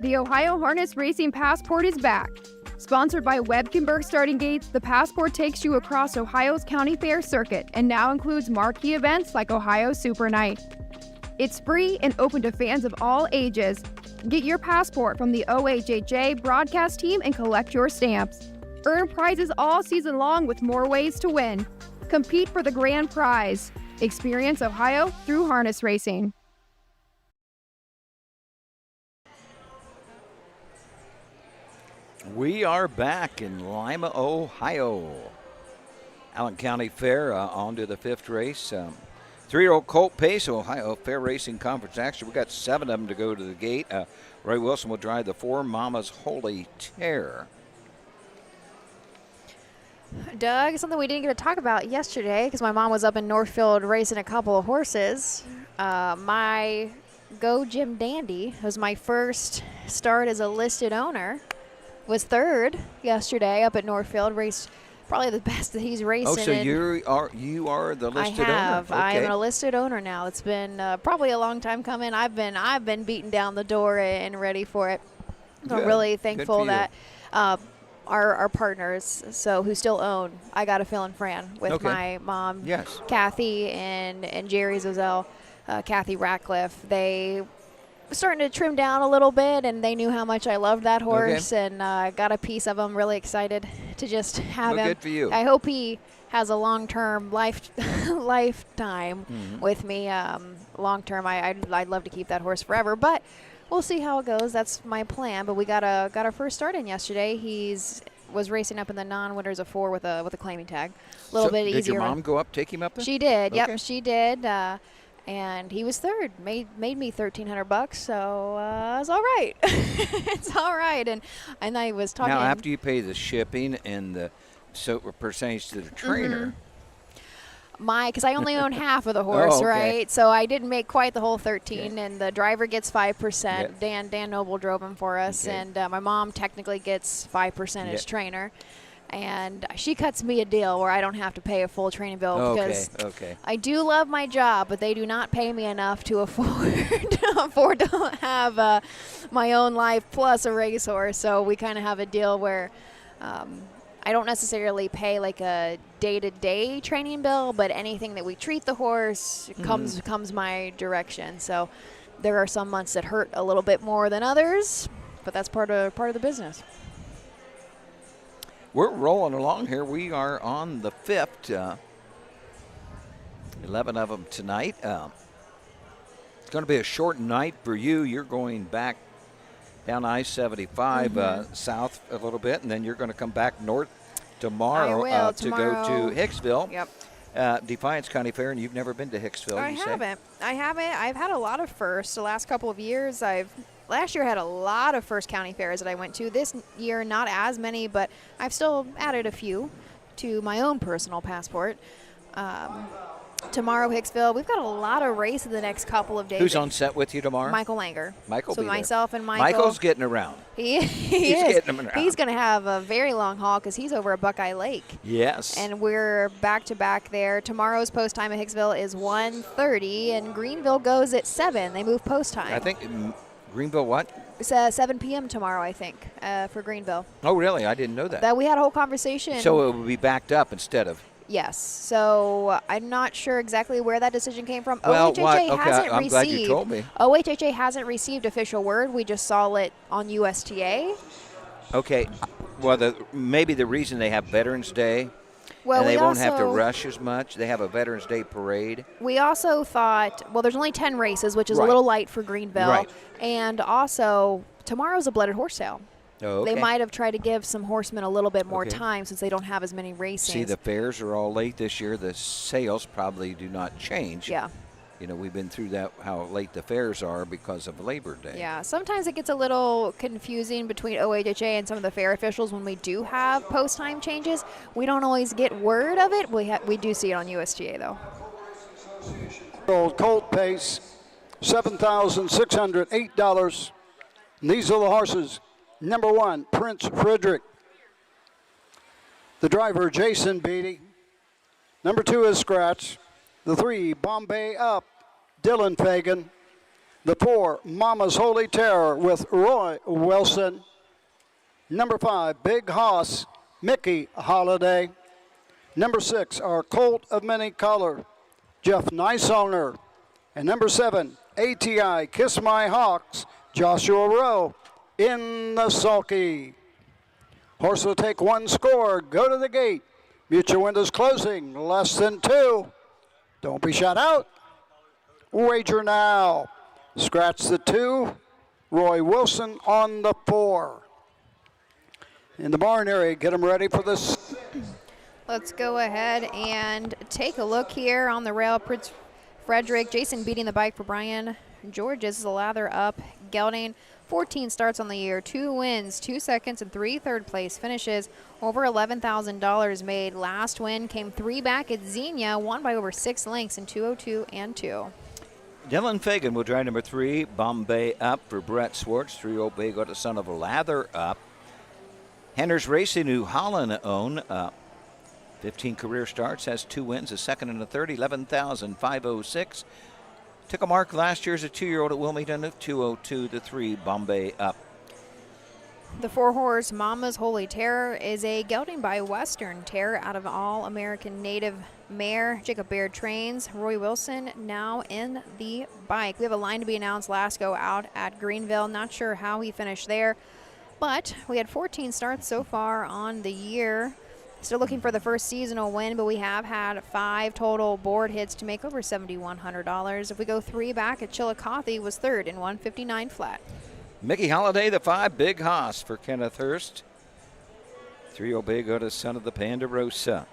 The Ohio Harness Racing Passport is back. Sponsored by Webkenberg Starting Gates, the Passport takes you across Ohio's county fair circuit and now includes marquee events like Ohio Super Night. It's free and open to fans of all ages. Get your Passport from the OHHA broadcast team and collect your stamps. Earn prizes all season long with more ways to win. Compete for the grand prize. Experience Ohio through harness racing. We are back in Lima, Ohio. Allen County Fair on to the 5th race. 3-year-old Colt Pace, Ohio Fair Racing Conference action. We got 7 of them to go to the gate. Roy Wilson will drive the 4, Mama's Holy Terror. Doug, something we didn't get to talk about yesterday because my mom was up in Northfield racing a couple of horses. My Go Jim Dandy, who was my first start as a listed owner, was 3rd yesterday up at Northfield. Raced probably the best that he's racing. Oh, so you are the listed owner? I have. Okay. I am a listed owner now. It's been probably a long time coming. I've been beating down the door and ready for it. So I'm really thankful that our partners, who still own I Got a Feelin' Fran with my mom, Kathy, and Jerry Zozelle, Kathy Ratcliffe. They starting to trim down a little bit, and they knew how much I loved that horse, and got a piece of him. Really excited to just have him. Good for you. I hope he has a long-term lifetime with me. Long-term, I'd love to keep that horse forever, but we'll see how it goes. That's my plan. But we got our first start in yesterday. Was racing up in the non-winners of 4 with a claiming tag. A little bit easier. Did your mom go up, take him up there? She did. Yep, she did. And he was 3rd. Made me $1,300, so it's all right. It's all right. And I was talking. Now, after you pay the shipping and the percentage to the trainer. Because I only own half of the horse, right? So I didn't make quite the whole 13, and the driver gets 5%. Dan Noble drove him for us, and my mom technically gets 5% as trainer. And she cuts me a deal where I don't have to pay a full training bill because I do love my job, but they do not pay me enough to afford to have my own life plus a racehorse. So we kind of have a deal where I don't necessarily pay like a day-to-day training bill, but anything that we treat the horse comes my direction. So there are some months that hurt a little bit more than others, but that's part of the business. We're rolling along here. We are on the 5th. 11 of them tonight. It's going to be a short night for you. You're going back down I-75 south a little bit, and then you're going to come back north tomorrow to go to Hicksville. Yep. Defiance County Fair, and you've never been to Hicksville, I haven't. I've had a lot of firsts the last couple of years. Last year I had a lot of first county fairs that I went to. This year, not as many, but I've still added a few to my own personal passport. Tomorrow, Hicksville. We've got a lot of races the next couple of days. Who's on set with you tomorrow? Michael Langer. Michael. So myself there. and Michael. Michael's getting around. He's getting them around. He's going to have a very long haul because he's over at Buckeye Lake. Yes. And we're back to back there. Tomorrow's post time at Hicksville is 1:30, and Greenville goes at 7. They move post time. I think Greenville what? It's 7 p.m. tomorrow, I think, for Greenville. Oh, really? I didn't know that. That we had a whole conversation. So it would be backed up instead of. Yes. So I'm not sure exactly where that decision came from. Well, OHHA hasn't I'm received. glad you told me. OHHA hasn't received official word. We just saw it on USTA. Okay. Well, maybe the reason they have Veterans Day, well, and they won't have to rush as much. They have a Veterans Day parade. We also thought, well, there's only 10 races, which is a little light for Greenville. Right. And also, tomorrow's a blooded horse sale. Oh, okay. They might have tried to give some horsemen a little bit more time since they don't have as many races. See, the fairs are all late this year. The sales probably do not change. Yeah. You know, we've been through that, how late the fairs are because of Labor Day. Yeah, sometimes it gets a little confusing between OHHA and some of the fair officials when we do have post-time changes. We don't always get word of it. We do see it on USTA, though. Old Colt pace, $7,608. And these are the horses. Number 1, Prince Frederick. The driver, Jason Beatty. Number 2 is Scratch. The 3, Bombay Up, Dylan Fagan. The 4, Mama's Holy Terror with Roy Wilson. Number 5, Big Hoss, Mickey Holiday. Number 6, our Colt of Many Color, Jeff Niceowner. And number 7, ATI, Kiss My Hawks, Joshua Rowe. In the sulky. Horse will take 1 score. Go to the gate. Mutual windows closing. Less than 2. Don't be shut out. Wager now. Scratch the 2. Roy Wilson on the 4. In the barn area, get them ready for this. Let's go ahead and take a look here on the rail. Prince Frederick, Jason beating the bike for Brian Georges, the lather up, gelding. 14 starts on the year, 2 wins, 2 seconds, and 3 third-place finishes. Over $11,000 made. Last win came 3 back at Xenia, won by over 6 lengths in 2:02 and 2. Dylan Fagan will drive number 3, Bombay Up for Brett Swartz. 3-year-old bay got a son of a lather up. Henner's Racing, who Holland own, 15 career starts, has 2 wins, a second and a third, 11,506. Took a mark last year as a 2-year-old at Wilmington of 2:02 to 3, Bombay Up. The 4-horse Mama's Holy Terror is a gelding by Western Terror out of All-American Native Mare. Jacob Baird trains. Roy Wilson now in the bike. We have a line to be announced last go out at Greenville. Not sure how he finished there, but we had 14 starts so far on the year. Still looking for the first seasonal win, but we have had 5 total board hits to make over $7,100. If we go 3 back at Chillicothe, was third in 159 flat. Mickey Holiday, the 5, Big Hoss for Kenneth Hurst. 3-year-old bay got a son of the Ponderosa.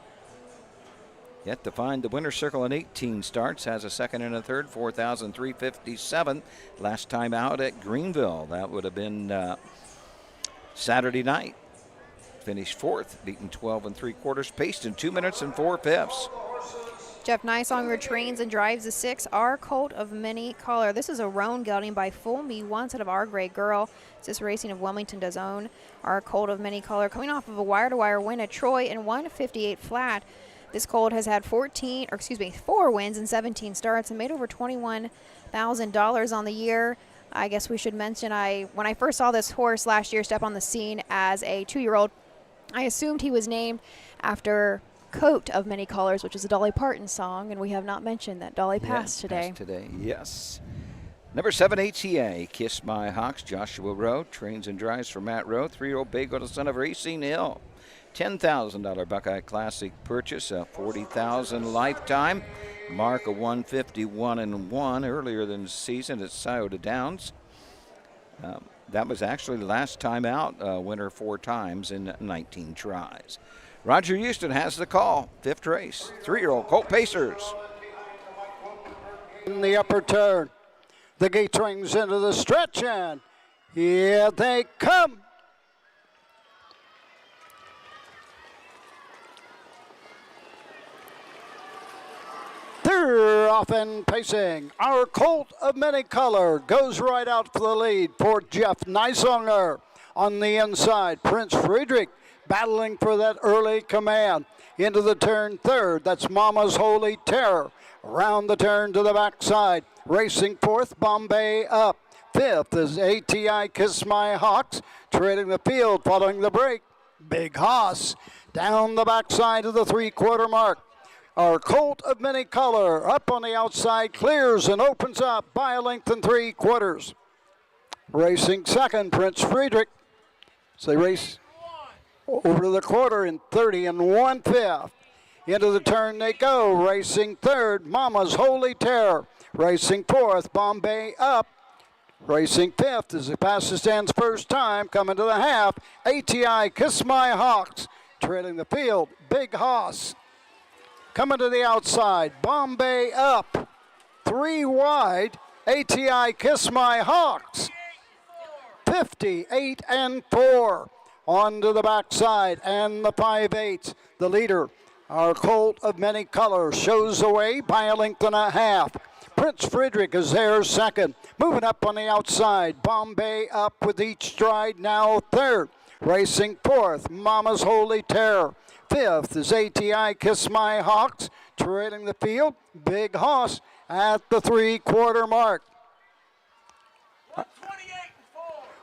Yet to find the winner's circle in 18 starts, has a second and a third, 4,357. Last time out at Greenville, that would have been Saturday night. Finished 4th, beaten 12 3/4, paced in 2 minutes and 4 fifths. Jeff Niceonger trains and drives the 6, Our Colt of Many Color. This is a roan gelding by Fool Me Once out of Our Gray Girl. This Racing of Wilmington does own Our Colt of Many Color, coming off of a wire-to-wire win at Troy in 158 flat. This colt has had 4 wins and 17 starts and made over $21,000 on the year. I guess we should mention when I first saw this horse last year step on the scene as a 2-year-old, I assumed he was named after Coat of Many Colors, which is a Dolly Parton song, and we have not mentioned that Dolly passed today. Passed today, yes. Number 7, ATA, Kiss My Hawks, Joshua Rowe. Trains and drives for Matt Rowe. 3-year-old Bago, the son of Racine Hill. $10,000 Buckeye Classic purchase, a $40,000 lifetime. Mark a 151-1 earlier than the season at Scioto Downs. That was actually the last time out, winner 4 times in 19 tries. Roger Houston has the call. 5th race, 3-year-old Colt Pacers. In the upper turn, the gate swings into the stretch, and here they come. They're off and pacing. Our Colt of Many Color goes right out for the lead for Jeff Neisonger. On the inside, Prince Friedrich battling for that early command. Into the turn 3rd, that's Mama's Holy Terror. Around the turn to the backside, racing 4th, Bombay up. 5th is ATI Kiss My Hawks, trailing the field following the break. Big Hoss down the backside of the 3/4 mark. Our Colt of Many Color up on the outside, clears and opens up by a length and 3/4. Racing 2nd, Prince Friedrich. So they race over to the quarter in 30 1/5. Into the turn they go, racing 3rd, Mama's Holy Terror. Racing 4th, Bombay up. Racing 5th as it passes stands first time, coming to the half, ATI Kiss My Hawks. Trailing the field, Big Hoss. Coming to the outside, Bombay up. 3 wide, ATI Kiss My Hawks. 58-4. On to the backside, and the 5/8. The leader, our Colt of Many Colors, shows away by a length and a half. Prince Friedrich is there 2nd. Moving up on the outside, Bombay up with each stride, now 3rd. Racing 4th, Mama's Holy Terror. 5th is ATI Kiss My Hawks. Trailing the field, Big Hoss at the 3/4 mark.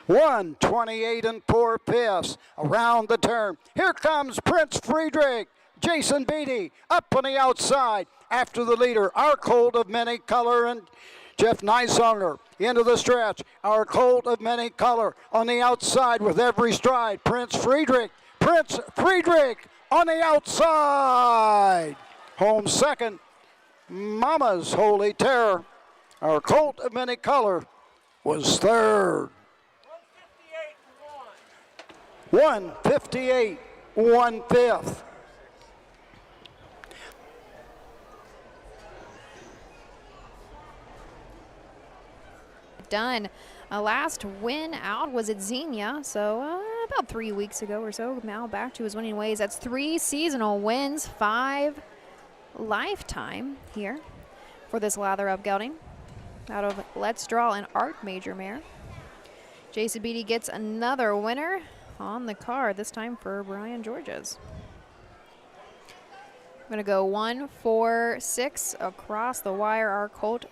1:28 4/5 around the turn. Here comes Prince Friedrich. Jason Beatty up on the outside after the leader, our Colt of Many Color, and Jeff Neisonger into the stretch. Our Colt of Many Color on the outside with every stride. Prince Friedrich on the outside. Home 2nd, Mama's Holy Terror. Our Colt of Many Color was 3rd. 1:58 1/5. Done. Last win out was at Xenia, so about 3 weeks ago or so. Now back to his winning ways. That's 3 seasonal wins, 5 lifetime here for this lather up gelding out of Let's Draw and Art Major Mare. Jason Beatty gets another winner on the card, this time for Brian Georges. I'm going to go 1, 4, 6 across the wire. Our Colt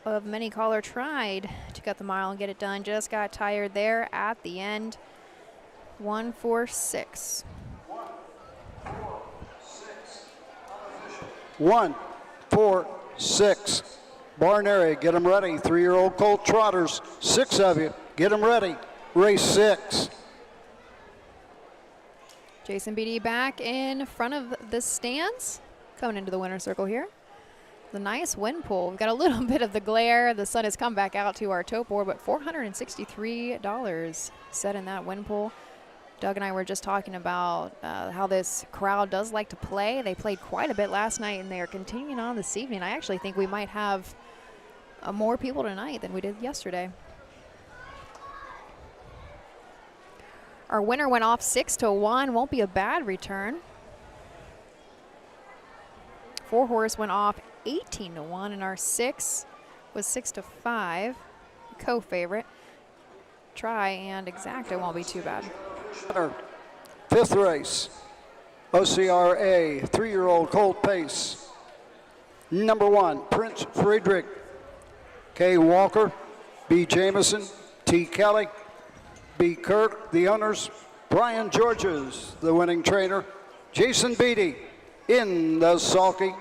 of Many Color tried to cut the mile and get it done. Just got tired there at the end. 1, 4, 6. 1, 4, 6. Barn area, get them ready. 3-year-old Colt trotters, 6 of you. Get them ready. Race 6. Jason Beatty back in front of the stands, coming into the winner's circle here. The nice wind pull. We've got a little bit of the glare. The sun has come back out to our tote board, but $463 set in that wind pull. Doug and I were just talking about how this crowd does like to play. They played quite a bit last night, and they are continuing on this evening. I actually think we might have more people tonight than we did yesterday. Our winner went off 6-1. Won't be a bad return. 4 horse went off 18-1, and our 6 was 6-5. Co-favorite. Try and Exacta won't be too bad. 5th race, OCRA, 3-year-old Colt Pace. Number 1, Prince Friedrich. K. Walker, B. Jameson, T. Kelly, B. Kirk, the owners, Brian Georges, the winning trainer. Jason Beatty in the sulky.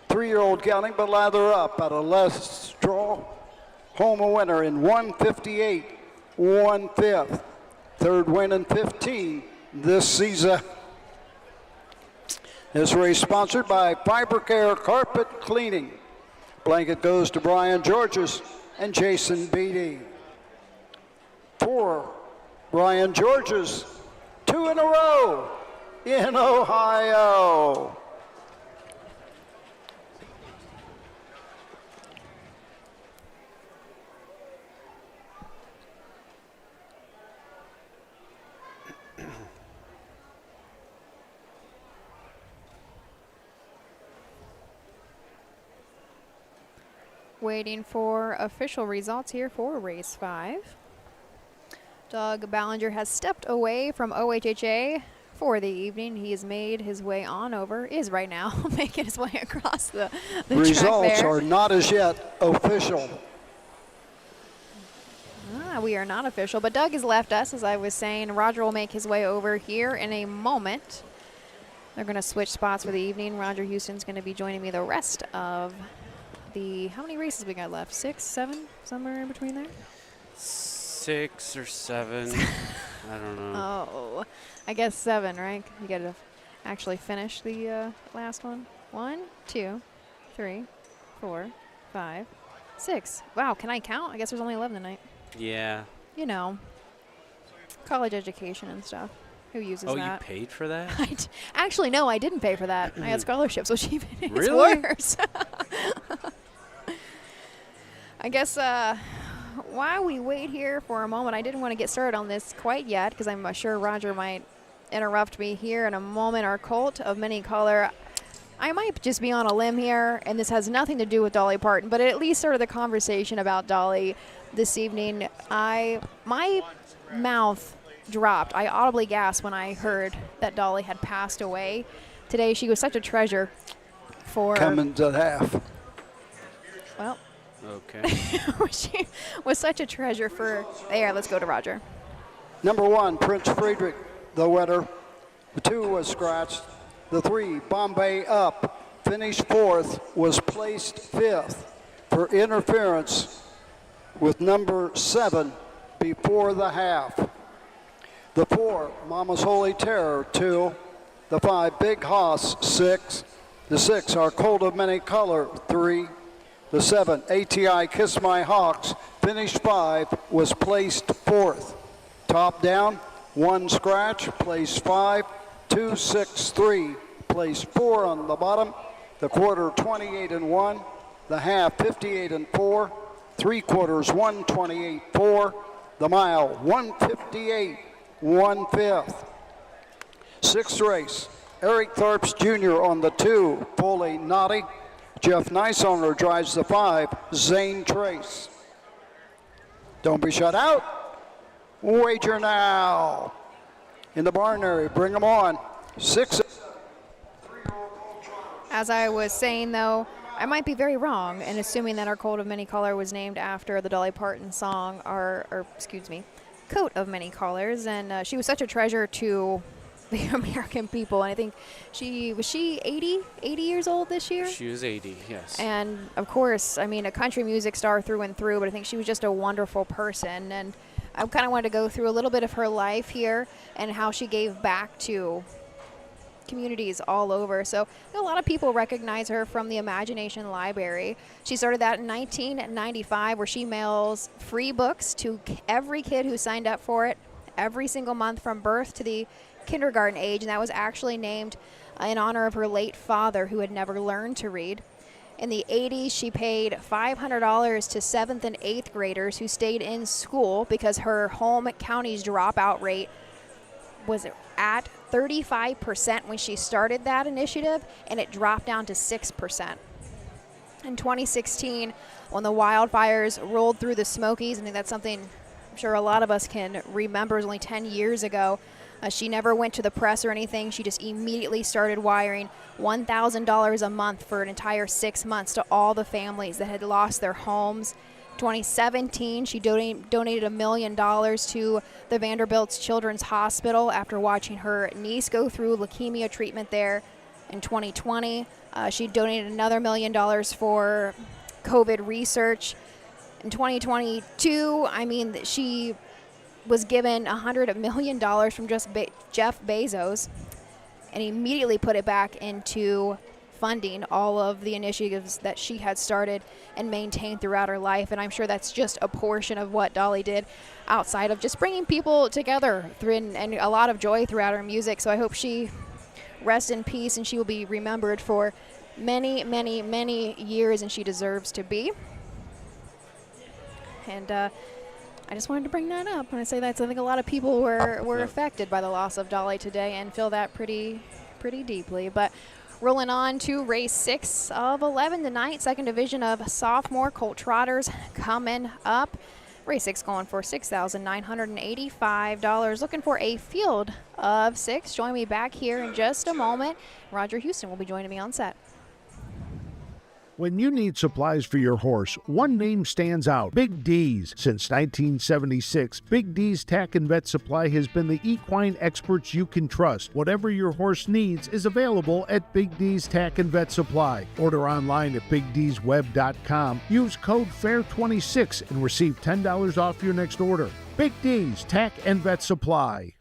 3-year-old gelding, but lather up at a less draw. Home a winner in 158, 1/5. Third win in 15 this season. This race sponsored by FiberCare Carpet Cleaning. Blanket goes to Brian Georges and Jason Beatty. 4, Brian Georges, 2 in a row in Ohio. Waiting for official results here for race 5. Doug Ballinger has stepped away from OHHA for the evening. He has made his way on over, is right now making his way across the Results track there. are not as yet official. We are not official, but Doug has left us, as I was saying. Roger will make his way over here in a moment. They're going to switch spots for the evening. Roger Houston's going to be joining me the rest of the, how many races we got left? 6, 7, somewhere in between there? 6 or 7. I don't know. Oh, I guess 7, right? You got to actually finish the last one. 1, 2, 3, 4, 5, 6. Wow, can I count? I guess there's only 11 tonight. Yeah. You know, college education and stuff. Who uses Oh, that? you paid for that? Actually, no, I didn't pay for that. I had scholarships, which even is Really? worse. I guess while we wait here for a moment, I didn't want to get started on this quite yet because I'm sure Roger might interrupt me here in a moment. Our colt of many color, I might just be on a limb here, and this has nothing to do with Dolly Parton, but it at least started the conversation about Dolly this evening. My mouth dropped. I audibly gasped when I heard that Dolly had passed away today. She was such a treasure for... Coming to half. Well... Okay. She was such a treasure for... There, let's go to Roger. Number 1, Prince Friedrich, the winner. The 2 was scratched. The 3, Bombay Up, finished 4th, was placed 5th for interference with number 7 before the half. The 4, Mama's Holy Terror, 2. The 5, Big Hoss, 6. The 6, Our Colt of Many Color, 3. The 7, ATI Kiss My Hawks, finished 5, was placed 4th. Top down, 1 scratch, placed 5, 2, 6, 3, placed 4 on the bottom. The quarter, 28 and 1. The half, 58 and 4. 3 quarters, 128, 4. The mile, 158, 1/5. 6th race, Eric Thorpes Jr. on the 2, Fully Naughty. Jeff Niceowner drives the 5, Zane Trace. Don't be shut out. Wager now. In the barn area, bring them on. 6. As I was saying, though, I might be very wrong in assuming that Our Colt of Many Color was named after the Dolly Parton song, or excuse me, Coat of Many Colors, and she was such a treasure to the American people. And I think she 80 years old this year. She was 80, yes. And of course, I mean, a country music star through and through, but I think she was just a wonderful person. And I kind of wanted to go through a little bit of her life here and how she gave back to communities all over. So a lot of people recognize her from the Imagination Library. She started that in 1995, where she mails free books to every kid who signed up for it every single month from birth to the kindergarten age, and that was actually named in honor of her late father, who had never learned to read. In the 80s, she paid $500 to 7th and 8th graders who stayed in school because her home county's dropout rate was at 35% when she started that initiative, and it dropped down to 6%. In 2016, when the wildfires rolled through the Smokies, I think that's something I'm sure a lot of us can remember. It was only 10 years ago. She never went to the press or anything. She just immediately started wiring $1,000 a month for an entire 6 months to all the families that had lost their homes, 2017, she donated $1 million to the Vanderbilt's Children's Hospital after watching her niece go through leukemia treatment there. In 2020, she donated another $1 million for COVID research. In 2022, I mean, she was given $100 million from just Jeff Bezos and immediately put it back into funding all of the initiatives that she had started and maintained throughout her life. And I'm sure that's just a portion of what Dolly did outside of just bringing people together and a lot of joy throughout her music. So I hope she rests in peace and she will be remembered for many, many, many years, and she deserves to be. And I just wanted to bring that up when I say that. So I think a lot of people were affected by the loss of Dolly today and feel that pretty deeply. But rolling on to race 6 of 11 tonight, second division of sophomore colt trotters coming up. Race 6 going for $6,985. Looking for a field of 6. Join me back here in just a moment. Roger Houston will be joining me on set. When you need supplies for your horse, one name stands out: Big D's. Since 1976, Big D's Tack and Vet Supply has been the equine experts you can trust. Whatever your horse needs is available at Big D's Tack and Vet Supply. Order online at BigD'sWeb.com. Use code FAIR26 and receive $10 off your next order. Big D's Tack and Vet Supply.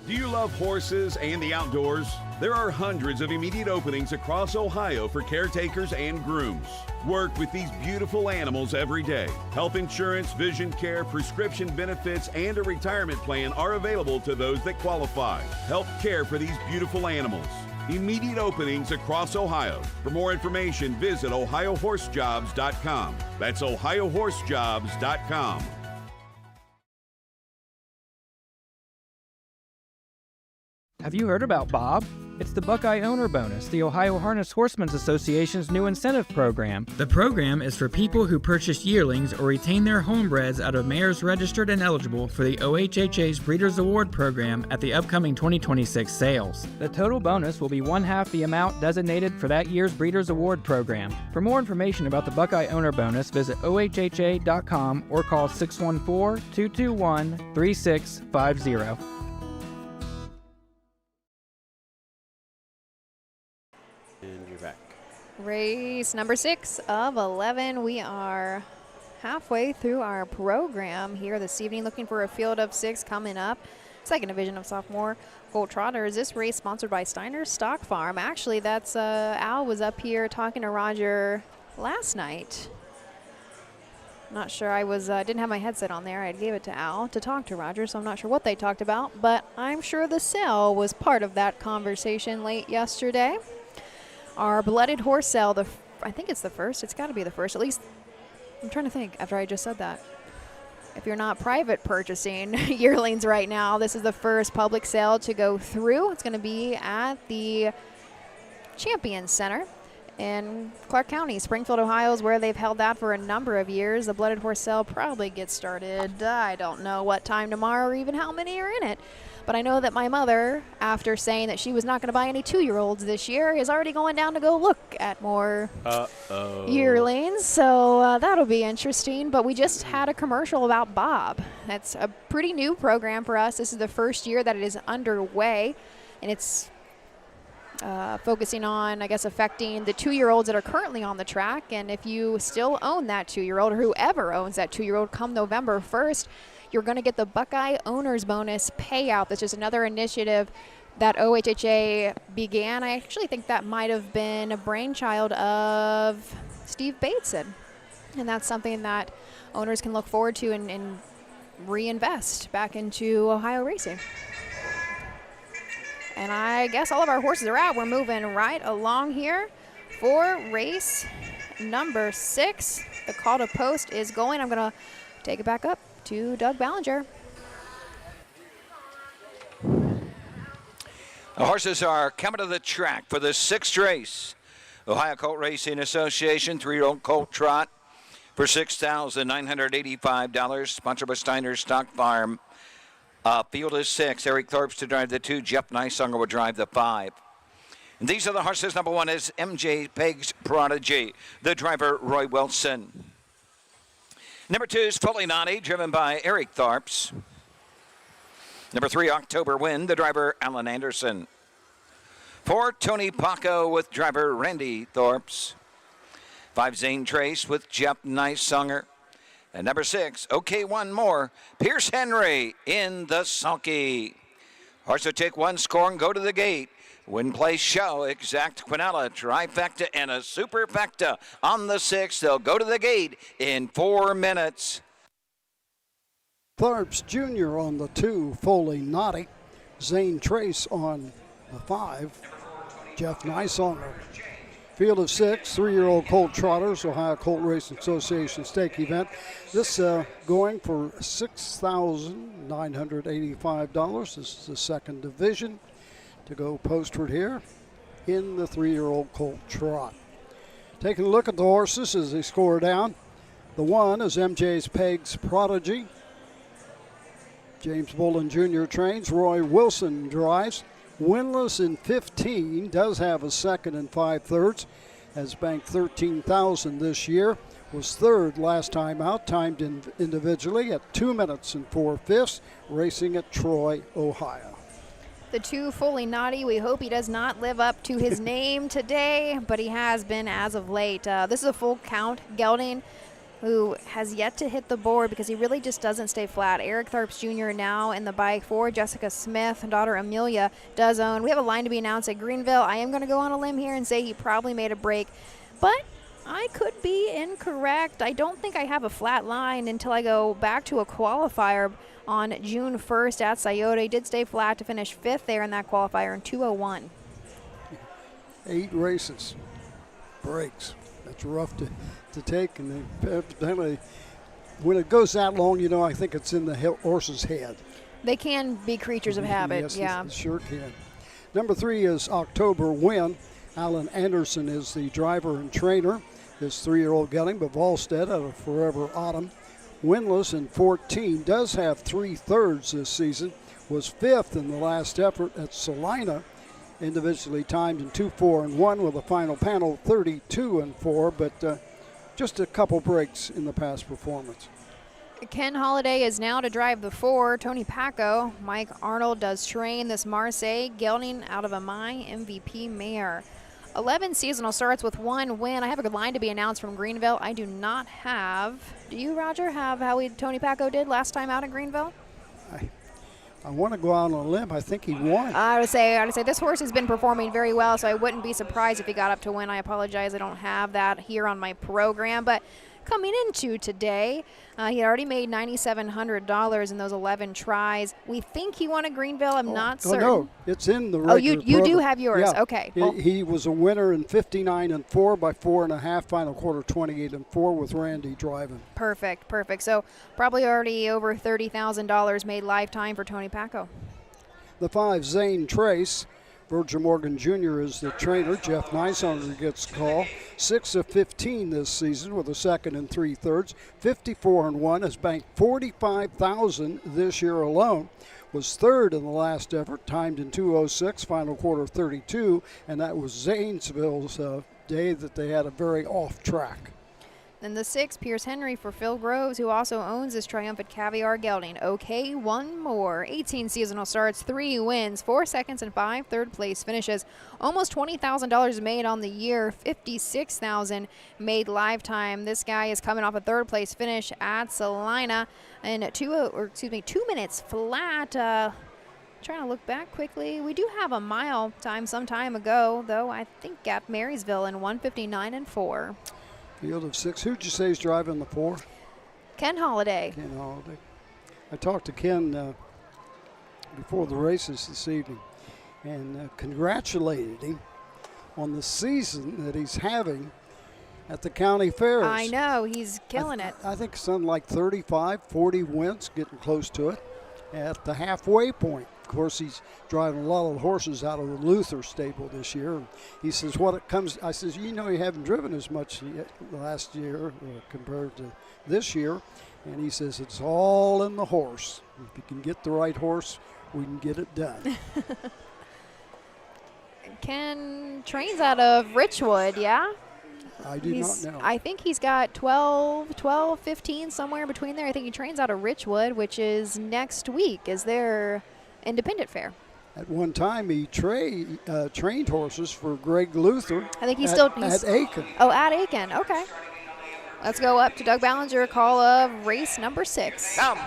Do you love horses and the outdoors? There are hundreds of immediate openings across Ohio for caretakers and grooms. Work with these beautiful animals every day. Health insurance, vision care, prescription benefits, and a retirement plan are available to those that qualify. Help care for these beautiful animals. Immediate openings across Ohio. For more information, visit OhioHorseJobs.com. That's OhioHorseJobs.com. Have you heard about Bob? It's the Buckeye Owner Bonus, the Ohio Harness Horsemen's Association's new incentive program. The program is for people who purchase yearlings or retain their homebreds out of mares registered and eligible for the OHHA's Breeders' Award program at the upcoming 2026 sales. The total bonus will be 1/2 the amount designated for that year's Breeders' Award program. For more information about the Buckeye Owner Bonus, visit OHHA.com or call 614-221-3650. Race number 6 of 11. We are halfway through our program here this evening, looking for a field of 6 coming up. Second division of sophomore colt trotters. This race sponsored by Steiner's Stock Farm. Actually, that's Al was up here talking to Roger last night. Not sure, I didn't have my headset on there. I gave it to Al to talk to Roger, so I'm not sure what they talked about, but I'm sure the sale was part of that conversation late yesterday. Our blooded horse sale, I think it's the first. It's got to be the first. At least, I'm trying to think after I just said that. If you're not private purchasing yearlings right now, this is the first public sale to go through. It's going to be at the Champion Center in Clark County. Springfield, Ohio is where they've held that for a number of years. The blooded horse sale probably gets started, I don't know what time tomorrow or even how many are in it. But I know that my mother, after saying that she was not going to buy any 2-year-olds this year, is already going down to go look at more yearlings. So that'll be interesting. But we just had a commercial about Bob. That's a pretty new program for us. This is the first year that it is underway. And it's focusing on, I guess, affecting the 2-year-olds that are currently on the track. And if you still own that 2-year-old, or whoever owns that 2-year-old come November 1st, you're going to get the Buckeye Owners Bonus payout. That's just another initiative that OHHA began. I actually think that might have been a brainchild of Steve Bateson. And that's something that owners can look forward to and reinvest back into Ohio racing. And I guess all of our horses are out. We're moving right along here for race number 6. The call to post is going. I'm going to take it back up to Doug Ballinger. The horses are coming to the track for the 6th race. Ohio Colt Racing Association 3-year-old colt trot for $6,985, sponsored by Steiner's Stock Farm. Field is 6. Eric Thorpe's to drive the 2. Jeff Nysonga will drive the 5. These are the horses. Number 1 is MJ Peg's Prodigy, the driver Roy Wilson. Number 2 is Fully Naughty, driven by Eric Tharps. Number 3, October Wind, the driver Alan Anderson. 4, Tony Paco with driver Randy Thorpes. 5, Zane Trace with Jeff Nicesonger. And number 6, OK One More, Pierce Henry in the sulky. Horse will take 1 score and go to the gate. Win, place, show, exact quinella, trifecta, and a superfecta on the 6th. They'll go to the gate in 4 minutes. Tharps Jr. on the 2, Foley Naughty. Zane Trace on the 5, Jeff Nicesonger. Field of 6, 3-year-old colt trotters, Ohio Colt Racing Association stake event. This going for $6,985. This is the 2nd division to go postward here in the 3-year-old colt trot. Taking a look at the horses as they score down. The 1 is MJ's Peg's Prodigy. James Bolin Jr. trains. Roy Wilson drives. Winless in 15. Does have a 2nd and 5/3. Has banked $13,000 this year. Was 3rd last time out. Timed individually at 2 minutes and 4/5. Racing at Troy, Ohio. The 2, Fully Naughty. We hope he does not live up to his name today, but he has been as of late. This is a full count gelding who has yet to hit the board because he really just doesn't stay flat. Eric Tharps Jr. now in the bike for Jessica Smith. Daughter Amelia does own. We have a line to be announced at Greenville. I am going to go on a limb here and say he probably made a break, but I could be incorrect. I don't think I have a flat line until I go back to a qualifier on June 1st at Scioto. He did stay flat to finish 5th there in that qualifier in 2:01. 8 races. Breaks. That's rough to take, and evidently, when it goes that long, you know, I think it's in the horse's head. They can be creatures of habit. Yes, yeah. It sure can. Number 3 is October Wind. Alan Anderson is the driver and trainer. This 3-year-old gelding, but Volstead out of Forever Autumn. Winless in 14. Does have 3/3 this season. Was 5th in the last effort at Salina. Individually timed in 2-4-1 with a final panel 32-4, but just a couple breaks in the past performance. Ken Holliday is now to drive the 4. Tony Paco. Mike Arnold does train this Marseille gelding out of a My MVP mare. 11 seasonal starts with 1 win. I have a good line to be announced from Greenville. I do not have. Do you, Roger, have how Tony Paco did last time out in Greenville? I want to go out on a limb. I think he won. I would say this horse has been performing very well, so I wouldn't be surprised if he got up to win. I apologize, I don't have that here on my program, but coming into today, he had already made $9,700 in those 11 tries. We think he won at Greenville. I'm not certain. Oh, no, it's in the regular you do program. have yours. Yeah. Okay. He was a winner in 59-4 by 4.5, final quarter 28-4 with Randy driving. Perfect. So probably already over $30,000 made lifetime for Tony Paco. The 5, Zane Trace. Virgil Morgan Jr. is the trainer. Jeff Nicesonger gets the call. 6 of 15 this season with a 2nd and 3/3. 54-1. Has banked $45,000 this year alone. Was 3rd in the last effort. Timed in 2:06. Final quarter 32. And that was Zanesville's day that they had a very off track. Then the 6, Pierce Henry for Phil Groves, who also owns this Triumphant Caviar gelding. OK One More. 18 seasonal starts, 3 wins, 4 seconds and 5 third-place finishes. Almost $20,000 made on the year, $56,000 made lifetime. This guy is coming off a third-place finish at Salina in 2 minutes flat. Trying to look back quickly. We do have a mile time some time ago, though. I think at Marysville in 1:59-4. Field of 6. Who'd you say is driving the 4? Ken Holliday. Ken Holliday. I talked to Ken before the races this evening and congratulated him on the season that he's having at the county fairs. I know, he's killing it. I think something like 35, 40 wins, getting close to it at the halfway point. Of course, he's driving a lot of horses out of the Luther stable this year. And he says, I says, you haven't driven as much last year compared to this year. And he says, it's all in the horse. If you can get the right horse, we can get it done. Ken trains out of Richwood, yeah? I do not know. I think he's got 12, 15, somewhere between there. I think he trains out of Richwood, which is next week, is their independent fair. At one time, he trained horses for Greg Luther. I think he's at Aiken. Oh, at Aiken. Okay. Let's go up to Doug Ballinger, call of race number 6. Come.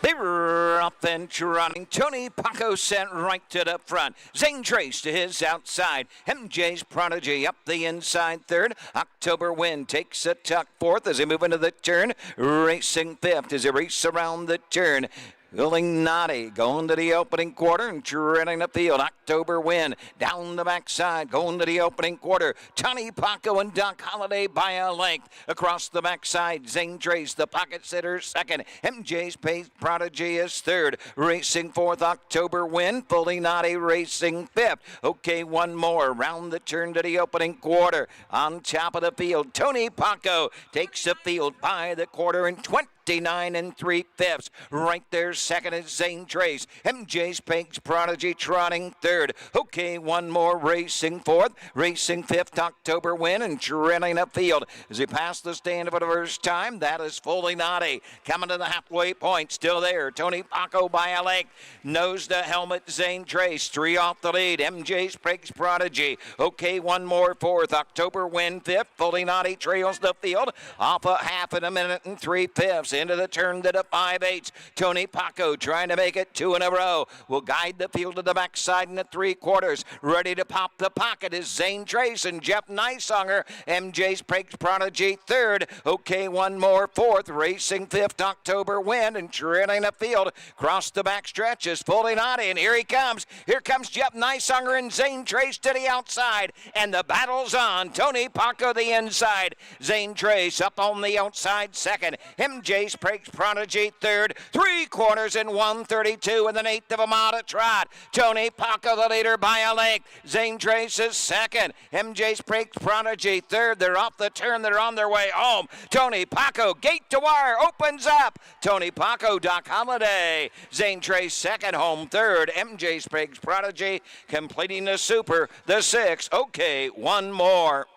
They were up and trotting. Tony Paco sent right to the front. Zane Trace to his outside. MJ's Prodigy up the inside third. October Wind takes a tuck fourth as they move into the turn. Racing fifth as they race around the turn. Feeling naughty, going to the opening quarter and treading the field. October Wind down the backside, going to the opening quarter. Tony Paco and Doc Holliday by a length. Across the backside, Zane Trace, the pocket sitter, second. MJ's Pace Prodigy is third. Racing fourth, October Wind. Fully naughty, racing fifth. Okay, one more. Round the turn to the opening quarter. On top of the field, Tony Paco takes the field by the quarter and 29 3/5. Right there, second is Zane Trace. MJ's Pace Prodigy trotting third. Okay, one more, racing fourth. Racing fifth, October Wind, and trailing the field. As he passed the stand for the first time, that is Fully Naughty. Coming to the halfway point, still there. Tony Paco by a length. Nose to helmet, Zane Trace. 3 off the lead. MJ's Pace Prodigy. Okay, one more, fourth. October Wind, fifth. Fully Naughty trails the field. Off a half in a minute and 3/5. Into the turn to the 5/8. Tony Paco trying to make it 2 in a row. Will guide the field to the backside in the 3/4. Ready to pop the pocket is Zane Trace and Jeff Nysonger. MJ's Pace Prodigy third. Okay, one more, fourth. Racing fifth, October Wind, and trailing the field. Cross the back stretch is Fully Naughty, and here he comes. Here comes Jeff Nysonger and Zane Trace to the outside, and the battle's on. Tony Paco the inside. Zane Trace up on the outside second. MJ's Pace Prodigy third. 3/4 and 1:32 and an eighth of a mile to trot. Tony Paco the leader by a length. Zane Trace is second. MJ's Pace Prodigy third. They're off the turn. They're on their way home. Tony Paco, gate to wire, opens up. Tony Paco, Doc Holliday. Zane Trace second, home third. MJ's Pace Prodigy completing the super, the 6. Okay, one more.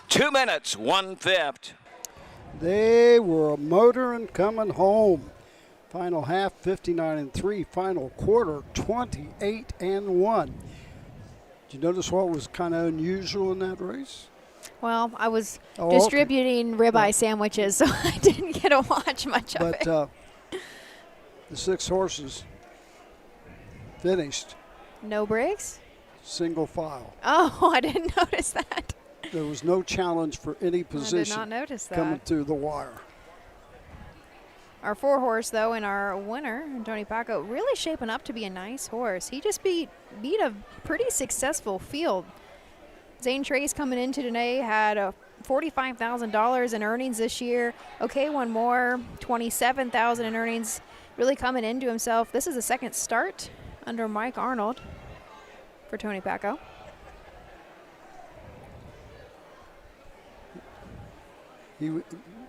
2 minutes, 1/5. They were motoring coming home. Final half, 59 3. Final quarter, 28 1. Did you notice what was kind of unusual in that race? Well, I was distributing ribeye sandwiches, so I didn't get to watch much of it. But the 6 horses finished. No breaks? Single file. Oh, I didn't notice that. There was no challenge for any position. I did not notice that. Coming through the wire. Our 4-horse, though, and our winner, Tony Paco, really shaping up to be a nice horse. He just beat a pretty successful field. Zane Trace coming into today had a $45,000 in earnings this year. Okay, one more, $27,000 in earnings. Really coming into himself. This is the second start under Mike Arnold for Tony Paco. You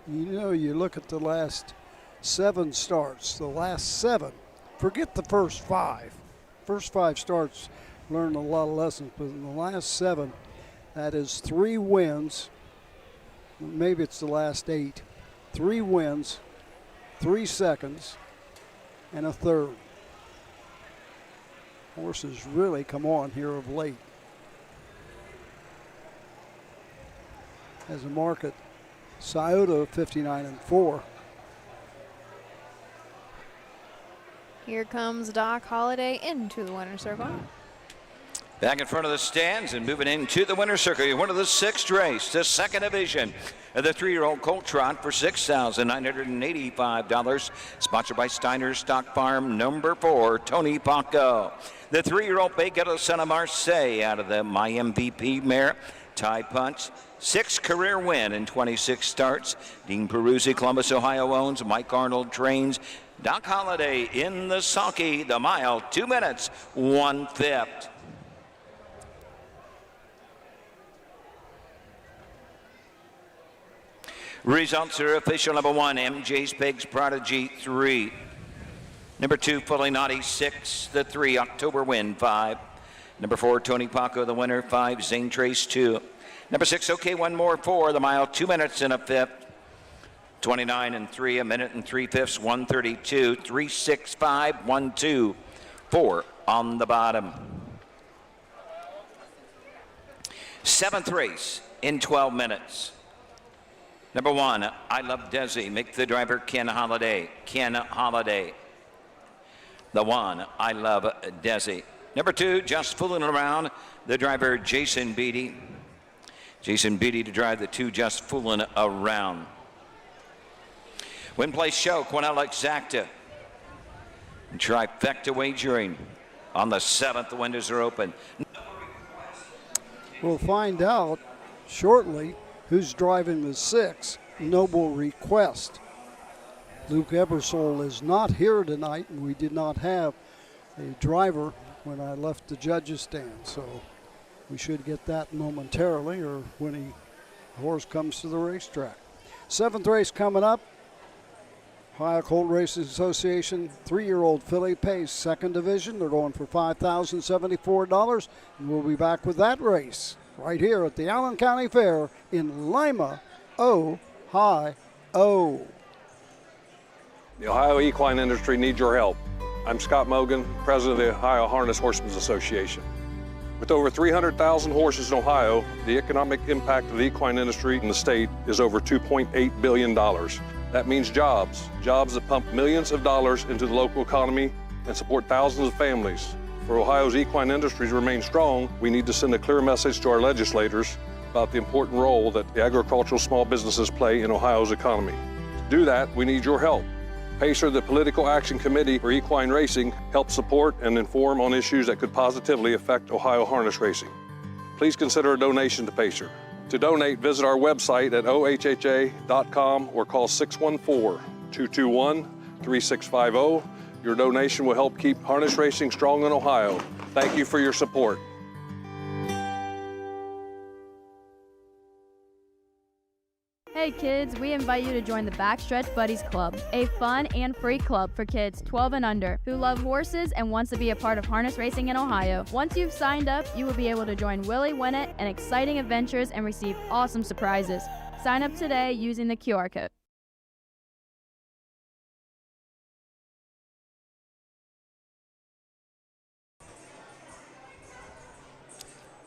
know, you look at the last 7 starts, the last 7, forget the first 5. First 5 starts, learned a lot of lessons, but in the last 7, that is 3 wins. Maybe it's the last 8. 3 wins, 3 seconds, and a third. Horses really come on here of late. As a market, Scioto 59 4. Here comes Doc Holliday into the winner's circle. Back in front of the stands and moving into the winner's circle. One of the 6th race, the 2nd division of the 3-year-old Colt Trot for $6,985. Sponsored by Steiner Stock Farm, number 4, Tony Paco. The 3-year-old Beghetto Son of Marseille out of the My MVP mare. Tie Punch, 6th career win in 26 starts. Dean Peruzzi, Columbus, Ohio owns. Mike Arnold trains. Doc Holliday in the sulky, the mile, 2 minutes, 1/5. Results are official. Number 1, MJ's Pigs Prodigy 3. Number 2, Fully Naughty 6. The 3, October Wind 5. Number 4, Tony Paco, the winner 5. Zane Trace 2. Number 6, OK One More 4. The mile 2 minutes and a fifth. 29 and 3, a minute and 3/5, 132, 365, 1-2, 4 on the bottom. 7th race in 12 minutes. Number 1, I Love Desi. Make the driver Ken Holiday. Ken Holiday. The 1, I Love Desi. Number 2, Just Fooling Around. The driver Jason Beatty. Jason Beatty to drive the 2, Just Fooling Around. Win Place Show, Quinella Exacta. And Trifecta Wagering. On the 7th, the windows are open. We'll find out shortly who's driving the 6, Noble Request. Luke Ebersole is not here tonight, and we did not have a driver when I left the judges' stand. So we should get that momentarily, or when the horse comes to the racetrack. 7th race coming up. Ohio Colt Racing Association 3-year-old filly pays 2nd division. They're going for $5,074, and we'll be back with that race right here at the Allen County Fair in Lima, Ohio. The Ohio equine industry needs your help. I'm Scott Mogan, president of the Ohio Harness Horsemen Association. With over 300,000 horses in Ohio, the economic impact of the equine industry in the state is over $2.8 billion. That means jobs that pump millions of dollars into the local economy and support thousands of families. For Ohio's equine industry to remain strong, we need to send a clear message to our legislators about the important role that the agricultural small businesses play in Ohio's economy. To do that, we need your help. PACER, the Political Action Committee for Equine Racing, helps support and inform on issues that could positively affect Ohio harness racing. Please consider a donation to PACER. To donate, visit our website at ohha.com or call 614-221-3650. Your donation will help keep harness racing strong in Ohio. Thank you for your support. Hey kids, we invite you to join the Backstretch Buddies Club, a fun and free club for kids 12 and under who love horses and wants to be a part of harness racing in Ohio. Once you've signed up, you will be able to join Willie Winnett and exciting adventures and receive awesome surprises. Sign up today using the QR code.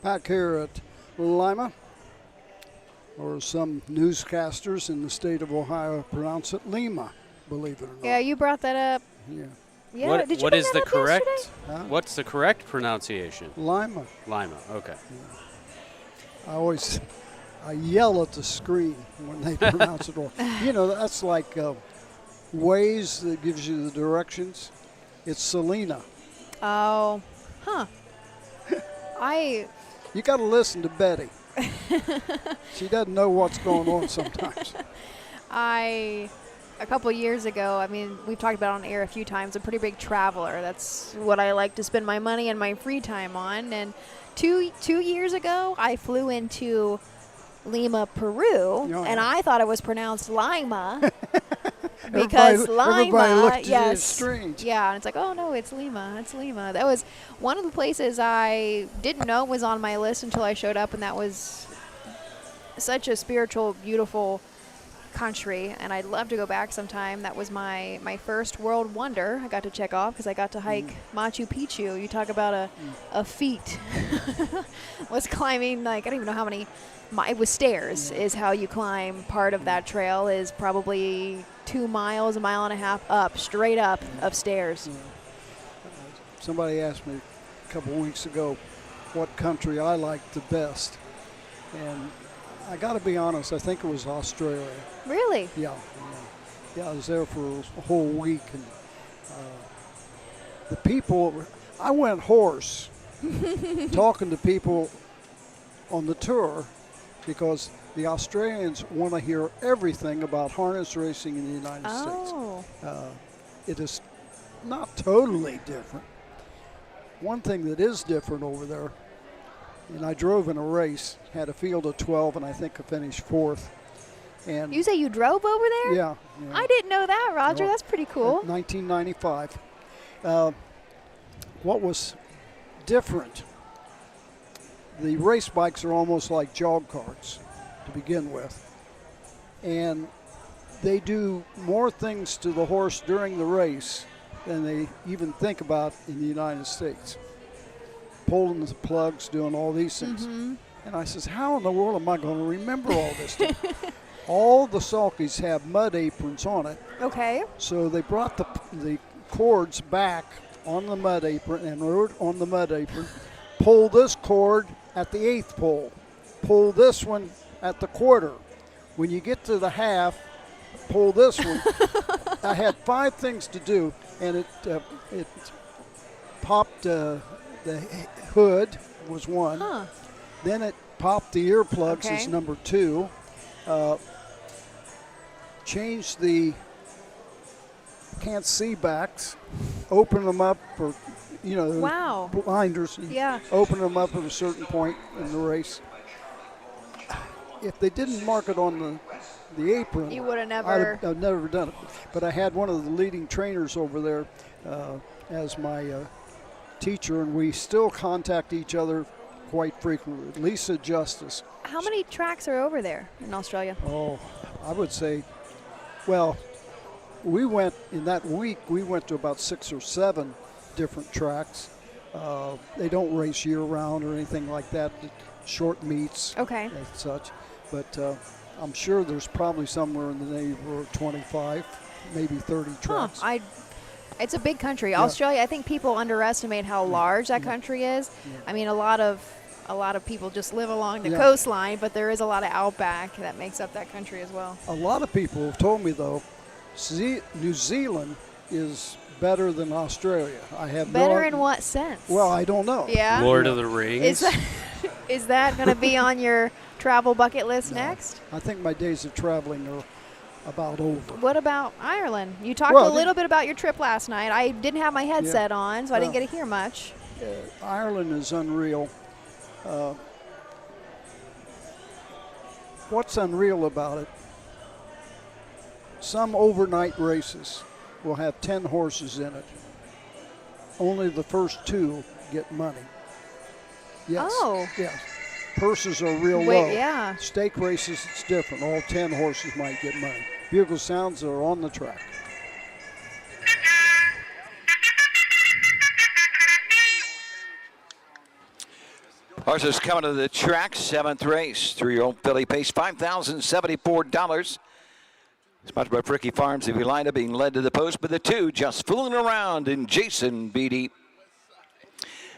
Back here at Lima, or some newscasters in the state of Ohio pronounce it Lima, believe it or not. Yeah, you brought that up. Yeah. Yeah, did you what bring is that the up correct? yesterday? Huh? What's the correct pronunciation? Lima. Lima. Okay. Yeah. I yell at the screen when they pronounce it wrong. You know, that's like Waze that gives you the directions. It's Selena. Oh, huh. You got to listen to Betty. She doesn't know what's going on sometimes. A couple years ago, I mean, we've talked about it on air a few times, a pretty big traveler. That's what I like to spend my money and my free time on. And two years ago, I flew into Lima, Peru, and I thought it was pronounced Lima. Because everybody Lima, looked at you yes, strange. yeah, and it's like, oh no, it's Lima, it's Lima. That was one of the places I didn't know was on my list until I showed up, and that was such a spiritual, beautiful country, and I'd love to go back sometime. That was my first world wonder I got to check off because I got to hike Machu Picchu. You talk about a feat. Was climbing, like, I don't even know how many. It was stairs is how you climb. Part of that trail is probably 2 miles, a mile and a half up, straight up of stairs. Somebody asked me a couple weeks ago what country I liked the best. And I got to be honest, I think it was Australia. Really? Yeah, I was there for a whole week. And the people, I went horse talking to people on the tour, because the Australians want to hear everything about harness racing in the United States. It is not totally different. One thing that is different over there, and I drove in a race, had a field of 12, and I think I finished 4th. And You say you drove over there? yeah. I didn't know that, Roger. Well, That's pretty cool. 1995. What was different, the race bikes are almost like jog carts to begin with. And they do more things to the horse during the race than they even think about in the United States. Pulling the plugs, doing all these things. And I says, how in the world am I going to remember all this stuff? All the sulkies have mud aprons on it. Okay. So they brought the cords back on the mud apron and rode on the mud apron. Pull this cord at the 8th pole. Pull this one at the quarter. When you get to the half, pull this one. I had 5 things to do, and it popped the hood was one. Then it popped the earplugs is number 2. Changed the can't see backs, open them up for, wow. blinders. Yeah. Open them up at a certain point in the race. If they didn't mark it on the apron, you would have never. I've never done it. But I had one of the leading trainers over there as my teacher, and we still contact each other quite frequently. Lisa Justice. How many tracks are over there in Australia? Oh, I would say, well, we went in that week. We went to about 6 or 7 different tracks. They don't race year-round or anything like that. Short meets, and such. But I'm sure there's probably somewhere in the neighborhood of 25, maybe 30 tracks. It's a big country. Yeah. Australia, I think people underestimate how large that country is. Yeah. I mean, a lot of people just live along the coastline, but there is a lot of outback that makes up that country as well. A lot of people have told me, though, New Zealand is better than Australia. I have better in what sense? Well, I don't know. Yeah. Lord of the Rings. Is that going to be on your travel bucket list next? I think my days of traveling are about over. What about Ireland? You talked a little bit about your trip last night. I didn't have my headset on, so I didn't get to hear much. Ireland is unreal. What's unreal about it? Some overnight races will have 10 horses in it. Only the first 2 get money. Yes. Oh. Yes. Purses are real low. Yeah. Stake races, it's different. All 10 horses might get money. Bugle sounds are on the track. Horses coming to the track, 7th race. 3-year-old filly pays $5,074. Sponsored by Fricky Farms. If you line up, being led to the post by the 2, Just Fooling Around, and Jason Beatty.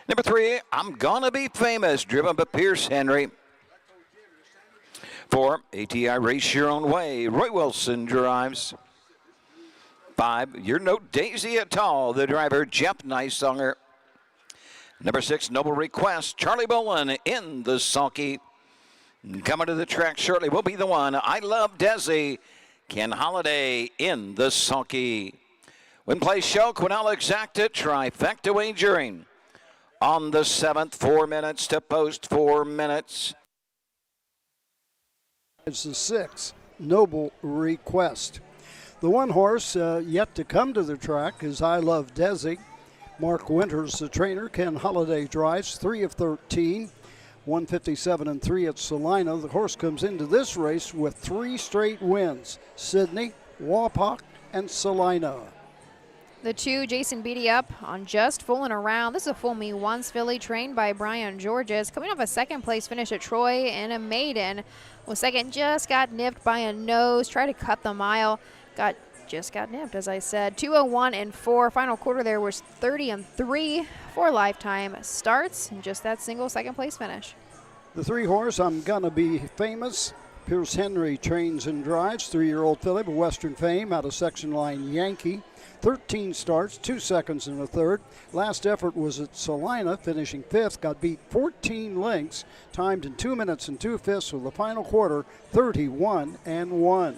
Number 3, I'm Gonna Be Famous, driven by Pierce Henry. 4, ATI Race Your Own Way, Roy Wilson drives. 5, You're No Daisy at All, the driver, Jeff Nysonger. Number 6, Noble Request, Charlie Bowen in the sulky. Coming to the track shortly will be the 1, I Love Desi, Ken Holiday in the sulky. Win Play Show, Quinella Exacta, trifecta wagering. On the 7th, 4 minutes to post, 4 minutes. It's the 6, Noble Request. The 1 horse yet to come to the track is I Love Desi. Mark Winters, the trainer. Ken Holiday drives, 3 of 13, 157 and 3 at Salina. The horse comes into this race with 3 straight wins: Sydney, Wapak, and Salina. The 2, Jason Beatty up on Just Fooling Around. This is a Fool Me Once filly trained by Brian Georges. Coming off a 2nd place finish at Troy and a maiden. Well, 2nd just got nipped by a nose. Tried to cut the mile. Just got nipped, as I said. 2:01 and 4. Final quarter there was 30 and 3 for lifetime starts. And just that single 2nd place finish. The 3 horse, I'm Gonna Be Famous. Pierce Henry trains and drives. 3-year-old filly of Western fame out of section line Yankee. 13 starts, 2 seconds and a third. Last effort was at Salina, finishing 5th. Got beat 14 lengths, timed in 2 minutes and 2/5 with the final quarter, 31 and 1.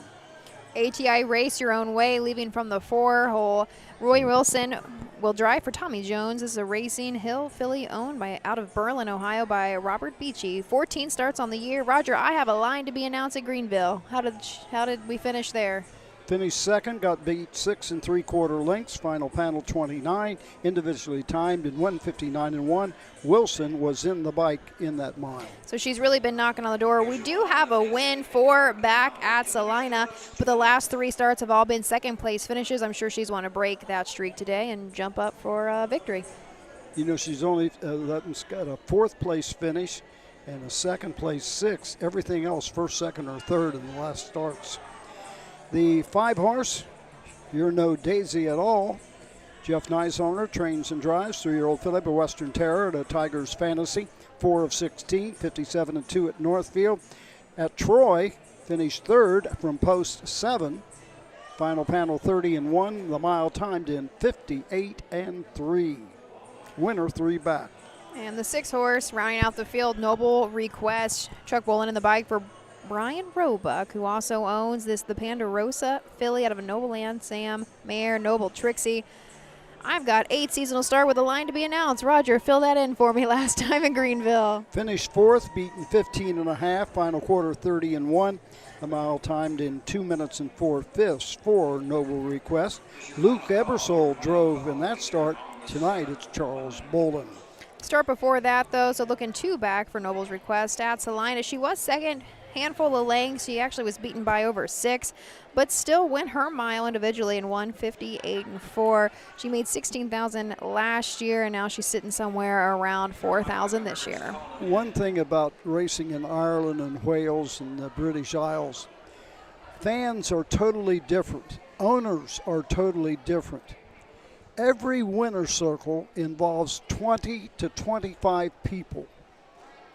ATI Race Your Own Way, leaving from the 4 hole. Roy Wilson will drive for Tommy Jones. This is a Racing Hill filly owned out of Berlin, Ohio by Robert Beachy. 14 starts on the year. Roger, I have a line to be announced at Greenville. How did we finish there? Finished second, got beat 6 3/4 lengths. Final panel 29, individually timed in 1:59.1. Wilson was in the bike in that mile. So she's really been knocking on the door. We do have a win for back at Salina, but the last 3 starts have all been second place finishes. I'm sure she's want to break that streak today and jump up for victory. You know, she's only got a 4th place finish and a 2nd place 6th. Everything else 1st, 2nd, or 3rd in the last starts. The 5-horse, You're No Daisy at All. Jeff Neishoner trains and drives 3-year-old filly, a Western Terror at a Tigers Fantasy, 4 of 16, 57-2 at Northfield. At Troy, finished 3rd from post 7. Final panel 30-1. The mile timed in 58-3. Winner 3 back. And the 6-horse rounding out the field, Noble Request. Chuck Wolin in the bike for Brian Roebuck, who also owns the Ponderosa filly out of a Noble Land, Sam Mayer, Noble Trixie. I've got 8 seasonal star with a line to be announced. Roger, fill that in for me last time in Greenville. Finished 4th, beaten 15.5, final quarter 30-1. The mile timed in 2 minutes and 4/5 for Noble Request. Luke Ebersole drove in that start. Tonight it's Charles Bolden. Start before that, though, so looking 2 back for Noble's Request at Salina. She was second, handful of lengths. She actually was beaten by over 6, but still went her mile individually in 1:58.4. She made $16,000 last year, and now she's sitting somewhere around $4,000 this year. One thing about racing in Ireland and Wales and the British Isles, fans are totally different. Owners are totally different. Every winner's circle involves 20 to 25 people,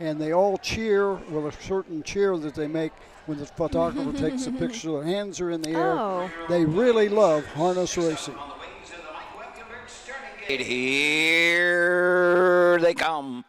and they all cheer with a certain cheer that they make when the photographer takes a picture. Their hands are in the air. Oh. They really love harness racing. Here they come.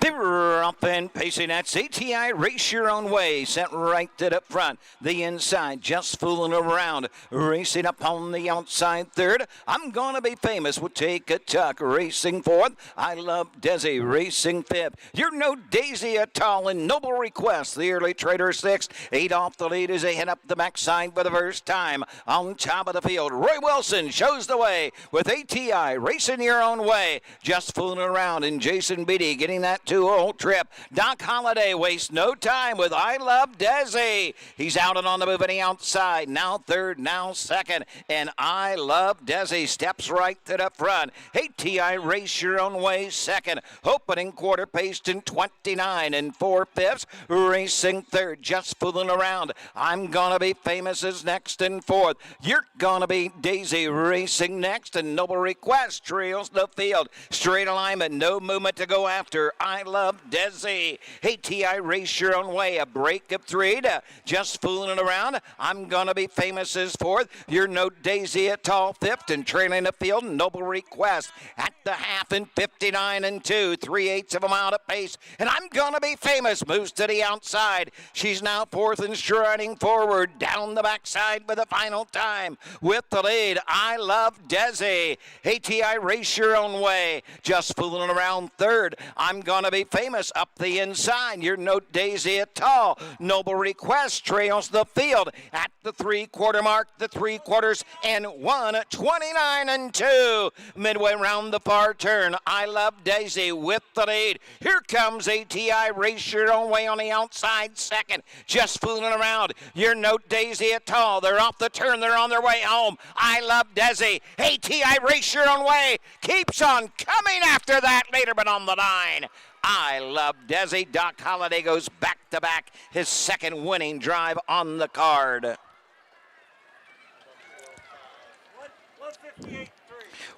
They're up and pacing. That's ATI Race Your Own Way. Sent right to the front. The inside just fooling around. Racing up on the outside 3rd. I'm Gonna Be Famous will take a tuck. Racing 4th. I Love Desi racing 5th. You're No Daisy at all. And Noble Request, the early trader 6th. 8 off the lead as they head up the backside for the first time. On top of the field, Roy Wilson shows the way with ATI Racing Your Own Way. Just fooling around, and Jason Beatty getting that 2-hole trip. Doc Holliday wastes no time with I Love Desi. He's out and on the move on the outside. Now 3rd, now 2nd. And I Love Desi steps right to the front. ATI Race Your Own Way 2nd. Opening quarter paced in 29 4/5. Racing 3rd, just fooling around. I'm Gonna Be Famous is next in 4th. You're Gonna Be Daisy racing next. And Noble Request trails the field. Straight alignment, no movement to go after. I Love Desi. ATI Race Your Own Way. A break of 3 to just fooling around. I'm Gonna Be Famous is 4th. You're No Daisy at all 5th. And trailing the field, Noble Request at the half in 59 2. 3/8 of a mile to pace. And I'm Gonna Be Famous moves to the outside. She's now 4th and striding forward down the backside for the final time. With the lead, I Love Desi. ATI Race Your Own Way. Just fooling around 3rd. I'm Gonna Be Famous up the inside. You're No Daisy at all. Noble Request trails the field at the 3/4 mark. The 3/4 and 1:29 2. Midway round the far turn, I Love Daisy with the lead. Here comes ATI Race Your Own Way on the outside 2nd. Just fooling around. You're No Daisy at all. They're off the turn. They're on their way home. I Love Desi. ATI Race Your Own Way keeps on coming after that later, but on the line. I Love Desi. Doc Holliday goes back-to-back, his 2nd winning drive on the card.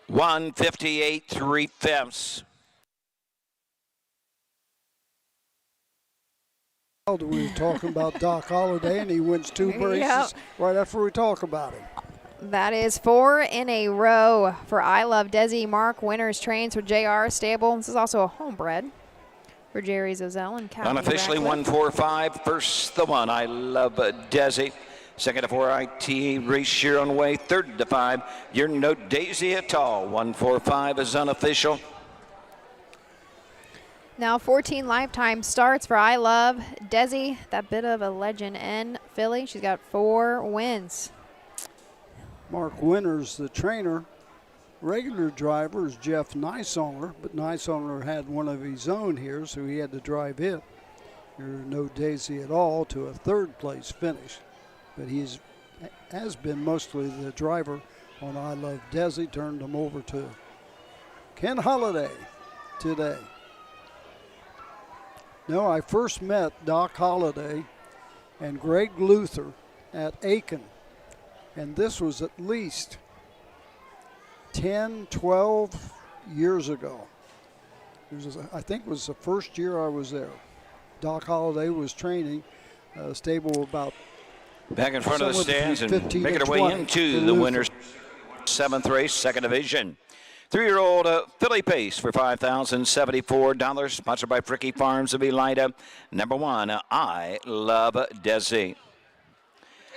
1:58 3/5. We were talking about Doc Holliday, and he wins 2 races right after we talk about him. That is 4 in a row for I Love Desi. Mark Winters trains for JR Stable. This is also a homebred for Jerry Zozelle and Calvin Unofficially Ratcliffe. 145. First the one, I Love Desi. Second to 4, IT Race your own way. Third to 5, You're No Daisy at All. 145 is unofficial. Now 14 lifetime starts for I Love Desi, that bit of a legend in Philly. She's got 4 wins. Mark Winters, the trainer. Regular driver is Jeff Niceowner, but Niceowner had one of his own here, so he had to drive it. You're No Daisy at All to a 3rd place finish. But has been mostly the driver on I Love Desi. Turned him over to Ken Holliday today. No, I first met Doc Holliday and Greg Luther at Aiken, and this was at least 10, 12 years ago. I think it was the first year I was there. Doc Holliday was training a stable about back in front of the stands and 15 making and her way 20 into for the Luther. winners' 7th race, 2nd division. 3-year-old Philly Pace for $5,074, sponsored by Fricky Farms of Elida. Number 1, I Love Desi.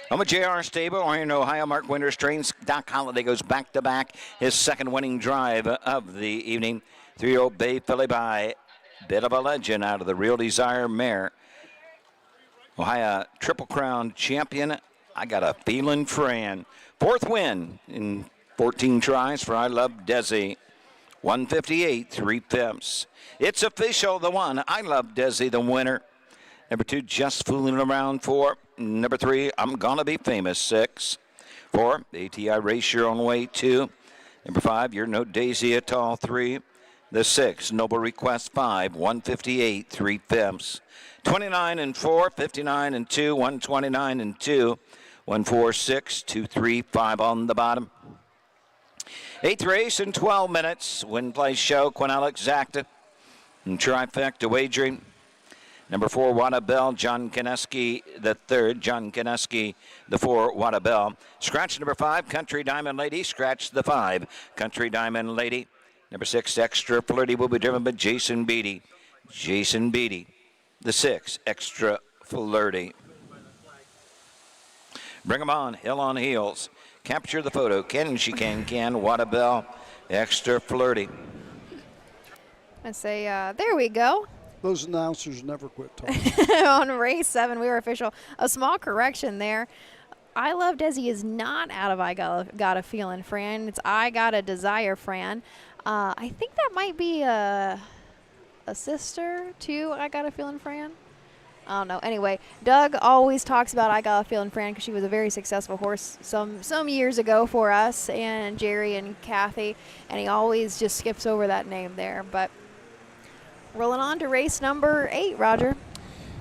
Home of JR Stable, Orion, Ohio. Mark Winters trains. Doc Holliday goes back-to-back, his 2nd winning drive of the evening. 3-year-old Bay Philly by bit of a legend out of the Real Desire mare. Ohio Triple Crown champion. I got a feeling Fran. 4th win in 14 tries for I Love Desi. 158, 3/5. It's official, the 1, I Love Desi, the winner. Number 2, Just Fooling Around 4. Number 3, I'm Gonna Be Famous 6. 4, ATI Race Your Own Way 2. Number 5, You're No Daisy at All 3. The 6, Noble Request 5, 158, 3/5. 29 and 4, 59 and 2, 129 and 2, 146, 235 on the bottom. 8th race in 12 minutes. Win, place, show, Quinella Exacta. And trifecta wagering. Number 4, Wada Bell, John Kineski the 3rd. John Kineski the 4, Wada Bell. Scratch number 5, Country Diamond Lady. Scratch the 5, Country Diamond Lady. Number 6, Extra Flirty will be driven by Jason Beatty. Jason Beatty, the 6, Extra Flirty. Bring 'em on, Hill on Heels. Capture the photo. Can she can. Wada Bell, Extra Flirty. I say, there we go. Those announcers never quit talking. On race 7, we were official. A small correction there. I Love Desi is not out of I Got a Feeling, Fran. It's I Got a Desire, Fran. I think that might be a sister to I Got a Feeling, Fran. I don't know. Anyway, Doug always talks about I Got a Feeling Fran because she was a very successful horse some years ago for us and Jerry and Kathy, and he always just skips over that name there. But rolling on to race number 8, Roger.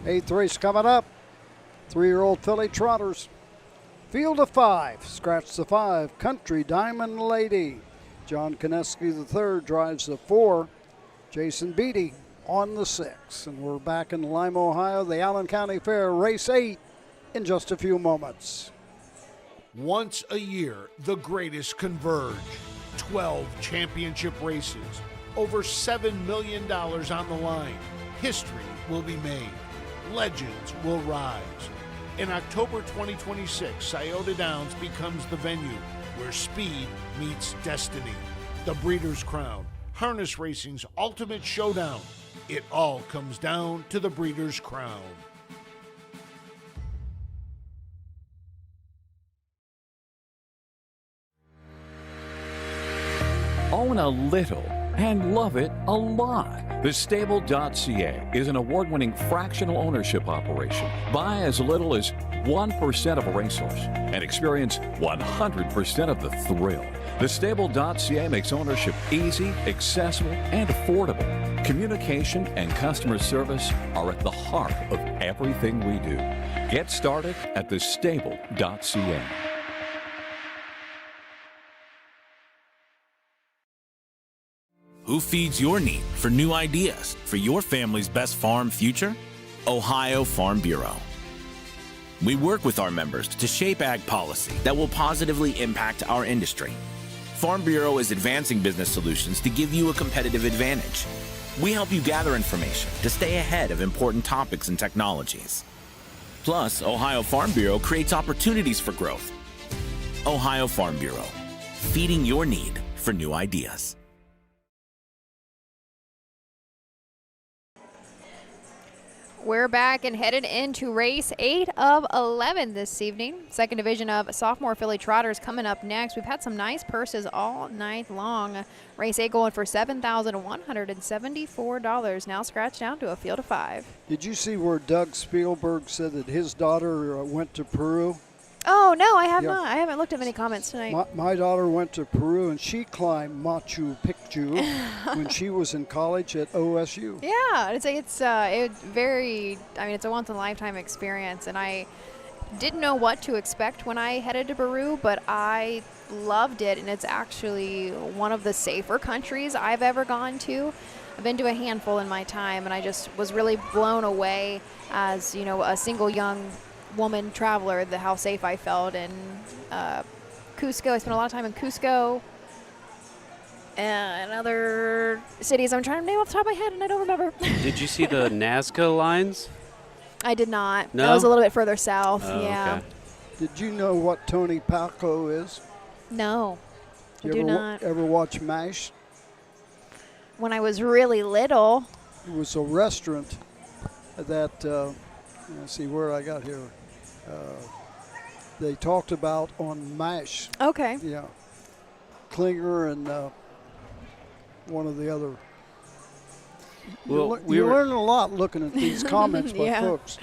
8th race coming up. 3-year-old Philly Trotters. Field of 5. Scratch the 5. Country Diamond Lady. John Kineski the 3rd drives the 4. Jason Beatty on the 6. And we're back in Lima, Ohio, the Allen County Fair, race 8 in just a few moments. Once a year, the greatest converge. 12 championship races. Over $7 million on the line. History will be made. Legends will rise. In October 2026, Scioto Downs becomes the venue where speed meets destiny. The Breeders' Crown, harness racing's ultimate showdown. It all comes down to the Breeders' Crown. Own a little and love it a lot. TheStable.ca is an award-winning fractional ownership operation. Buy as little as 1% of a racehorse and experience 100% of the thrill. TheStable.ca makes ownership easy, accessible, and affordable. Communication and customer service are at the heart of everything we do. Get started at TheStable.ca. Who feeds your need for new ideas for your family's best farm future? Ohio Farm Bureau. We work with our members to shape ag policy that will positively impact our industry. Farm Bureau is advancing business solutions to give you a competitive advantage. We help you gather information to stay ahead of important topics and technologies. Plus, Ohio Farm Bureau creates opportunities for growth. Ohio Farm Bureau, feeding your need for new ideas. We're back and headed into race 8 of 11 this evening. Second division of sophomore filly trotters coming up next. We've had some nice purses all night long. Race 8 going for $7,174. Now scratched down to a field of 5. Did you see where Doug Spielberg said that his daughter went to Peru? Oh, no, I have not. I haven't looked at any comments tonight. My daughter went to Peru, and she climbed Machu Picchu when she was in college at OSU. Yeah, it's very, I mean, it's a once-in-a-lifetime experience, and I didn't know what to expect when I headed to Peru, but I loved it, and it's actually one of the safer countries I've ever gone to. I've been to a handful in my time, and I just was really blown away as, you know, a single young woman traveler, how safe I felt in Cusco. I spent a lot of time in Cusco and other cities I'm trying to name off the top of my head, and I don't remember. Did you see the Nazca lines? I did not. No? That was a little bit further south. Oh, yeah. okay. Did you know what Tony Paco is? No, I do not. Ever watch MASH? When I was really little. It was a restaurant that, let's see where I got here. They talked about on MASH. Okay. Yeah. Klinger and one of the other. Well, you learn a lot looking at these comments by folks.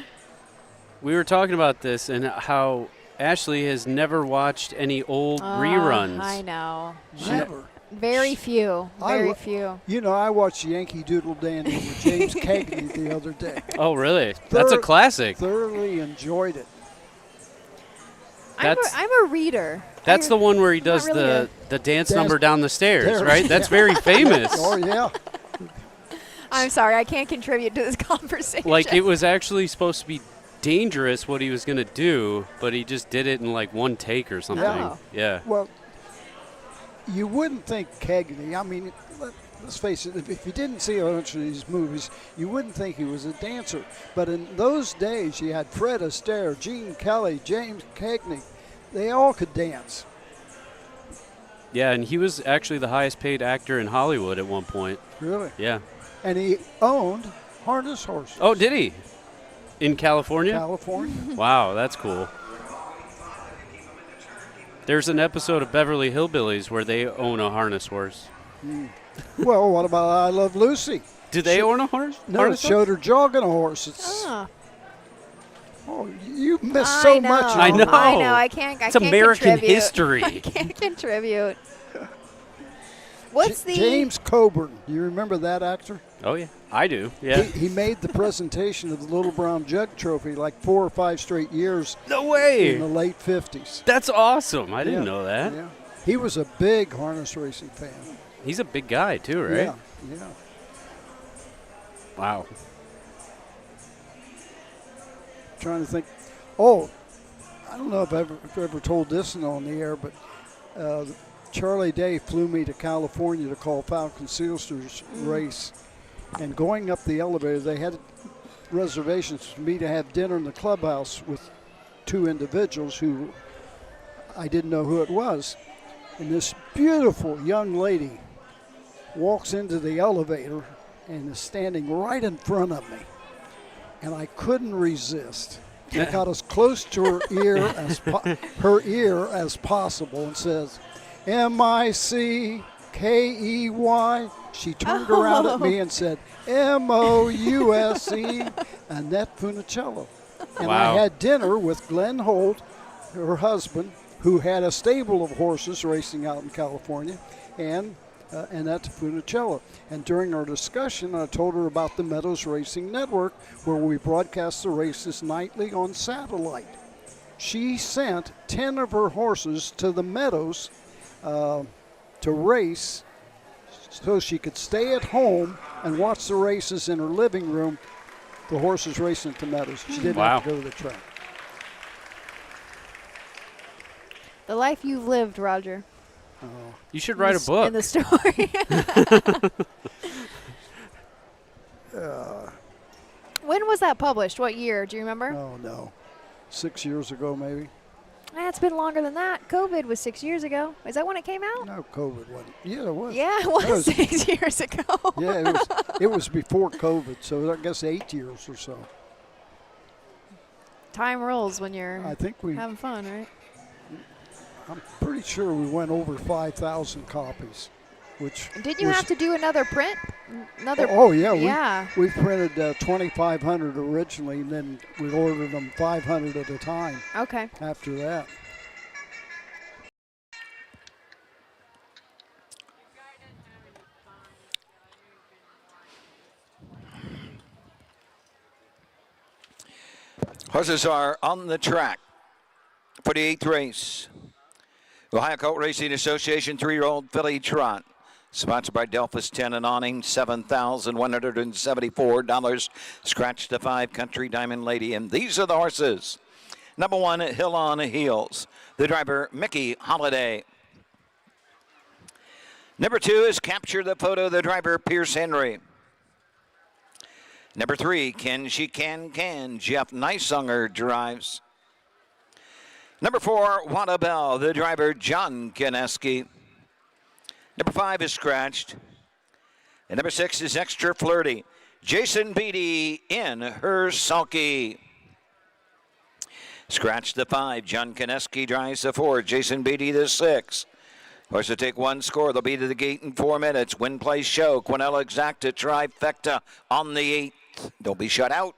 We were talking about this and how Ashley has never watched any old reruns. I know. Never. Very few. Very few. You know, I watched Yankee Doodle Dandy with James Cagney the other day. Oh, really? That's a classic. Thoroughly enjoyed it. I'm a reader. That's the one where he does really the dance number down the stairs, right? That's very famous. Oh, yeah. I'm sorry, I can't contribute to this conversation. Like, it was actually supposed to be dangerous what he was going to do, but he just did it in like one take or something. Yeah. Well, you wouldn't think Cagney, I mean, let's face it, if you didn't see a bunch of these movies, you wouldn't think he was a dancer. But in those days, you had Fred Astaire, Gene Kelly, James Cagney. They all could dance. Yeah, and he was actually the highest paid actor in Hollywood at one point. Really? Yeah. And he owned harness horses. Oh, did he? In California? California. Wow, that's cool. There's an episode of Beverly Hillbillies where they own a harness horse. Well, what about I Love Lucy? Do they own a horse? No, it showed her jogging a horse. Oh, you missed so much. I know. I can't. It's American contribute. history. I can't contribute. What's the James Coburn? Do you remember that actor? Oh yeah, I do. Yeah. He made the presentation of the Little Brown Jug Trophy like 4 or 5 straight years. No way. In the late 50s. That's awesome. I didn't know that. Yeah. He was a big harness racing fan. He's a big guy too, right? Yeah. Wow. Trying to think. Oh, I don't know if I've ever told this on the air, but Charlie Day flew me to California to call Falcon Sealster's race. And going up the elevator, they had reservations for me to have dinner in the clubhouse with 2 individuals who I didn't know who it was. And this beautiful young lady walks into the elevator and is standing right in front of me. And I couldn't resist. I got as close to her ear as possible and says, M-I-C-K-E-Y. She turned around at me and said, M-O-U-S-E, Annette Funicello. And I had dinner with Glenn Holt, her husband, who had a stable of horses racing out in California, and Annette Funicello. And during our discussion, I told her about the Meadows Racing Network, where we broadcast the races nightly on satellite. She sent 10 of her horses to the Meadows to race so she could stay at home and watch the races in her living room, the horses racing at the Meadows. She didn't have to go to the track. The life you've lived, Roger. You should write a book. In the story. Uh, When was that published? What year? Do you remember? Oh, no. 6 years ago, maybe. It's been longer than that. COVID was 6 years ago. Is that when it came out? No, COVID wasn't. Yeah, it was. Yeah, it was 6 years ago. Yeah, it was before COVID, so I guess 8 years or so. Time rolls when you're having fun, right? I'm pretty sure we went over 5,000 copies, which Did you have to do another print? Oh, yeah. Yeah. We printed 2,500 originally, and then we ordered them 500 at a time. Okay. After that. Horses are on the track for the 8th race. Ohio Colt Racing Association 3-year-old filly trot. Sponsored by Delphus 10 and awning, $7,174. Scratch the 5 Country Diamond Lady. And these are the horses. Number 1, Hill on Heels. The driver, Mickey Holiday. Number 2 is Capture the Photo. The driver, Pierce Henry. Number 3, Can She Can. Jeff Nysaunger drives. Number 4, What a Bell. The driver, John Kineski. Number 5 is Scratched. And number 6 is Extra Flirty. Jason Beatty in her sulky. Scratch the 5. John Kineski drives the 4. Jason Beatty the 6. Horse to take 1 score. They'll be to the gate in 4 minutes. Win, play, show. Quinella Exacta Trifecta on the 8th. Don't be shut out.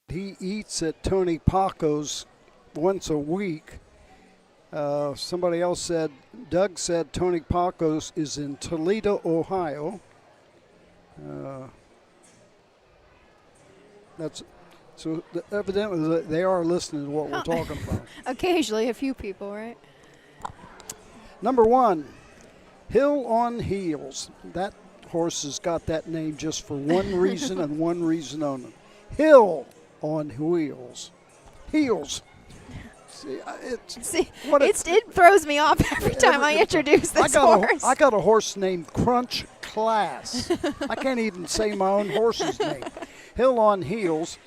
He eats at Tony Paco's once a week. Somebody else said, Doug said Tony Paco's is in Toledo, Ohio. So evidently they are listening to what we're talking about. Occasionally, a few people, right? Number 1, Hill on Heels. That horse has got that name just for one reason and one reason only. Hill on Wheels. Heels. It throws me off every time I introduce this horse. I got a horse named Crunch Class. I can't even say my own horse's name. Hill on Heels.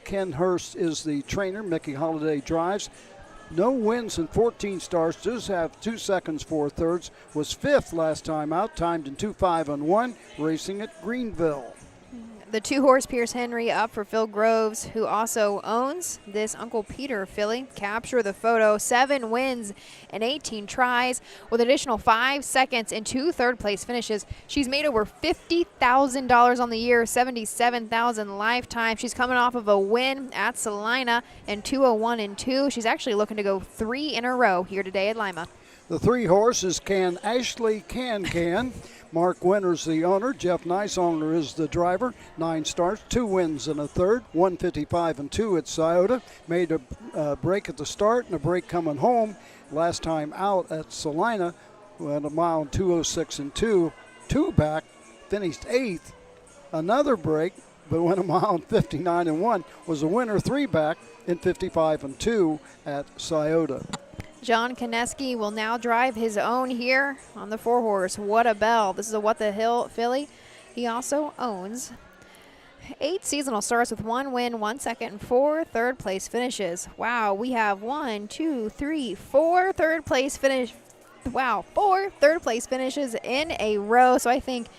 Ken Hurst is the trainer. Mickey Holiday drives. No wins in 14 starts. Does have 2 seconds, 4 thirds. Was 5th last time out. Timed in 2:5 racing at Greenville. The 2-horse Pierce Henry up for Phil Groves, who also owns this Uncle Peter filly. Capture the Photo, 7 wins and 18 tries with additional 5 seconds and 2 third-place finishes. She's made over $50,000 on the year, $77,000 lifetime. She's coming off of a win at Salina in 2:01.2. She's actually looking to go 3 in a row here today at Lima. The 3 horses Can Ashley Can. Mark Winters the owner. Jeff Nysaunger is the driver. 9 starts, 2 wins and a third. 155-2 at Scioto. Made a break at the start and a break coming home. Last time out at Salina, went a mile in 2:06.2. 2 back, finished 8th. Another break, but went a mile in 59.1. Was a winner 3 back in 55-2 at Scioto. John Kineski will now drive his own here on the 4-horse. What a Bell. This is a What the Hill filly. He also owns 8 seasonal starts with 1 win, 1 second, and 4 third-place finishes. Wow, we have 1, 2, 3, 4 third-place finish. Wow, 4 third-place finishes in a row. So I think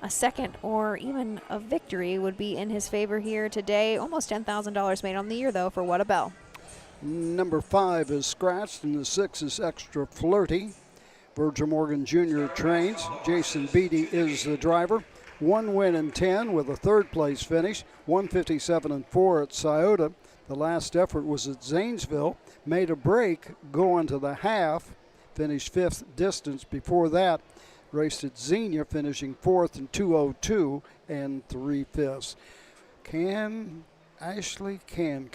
a second or even a victory would be in his favor here today. Almost $10,000 made on the year, though, for What a Bell. Number 5 is Scratched, and the 6 is Extra Flirty. Virgil Morgan Jr. trains. Jason Beatty is the driver. 1 win and 10 with a third-place finish. 157-4 at Scioto. The last effort was at Zanesville. Made a break going to the half. Finished 5th distance. Before that, raced at Xenia, finishing 4th in 2:02 and 3/5. Ashley Can.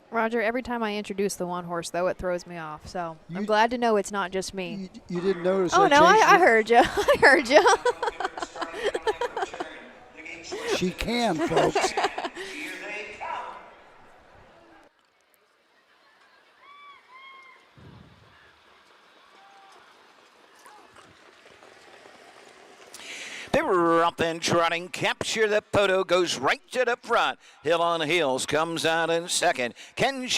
Roger, every time I introduce the 1-horse, though, it throws me off. So I'm glad to know it's not just me. You didn't notice that? Oh, no, I heard you. I heard you. She can, folks. They Up and trotting, Capture the Photo goes right to the front. Hill on Heels comes out in second. Can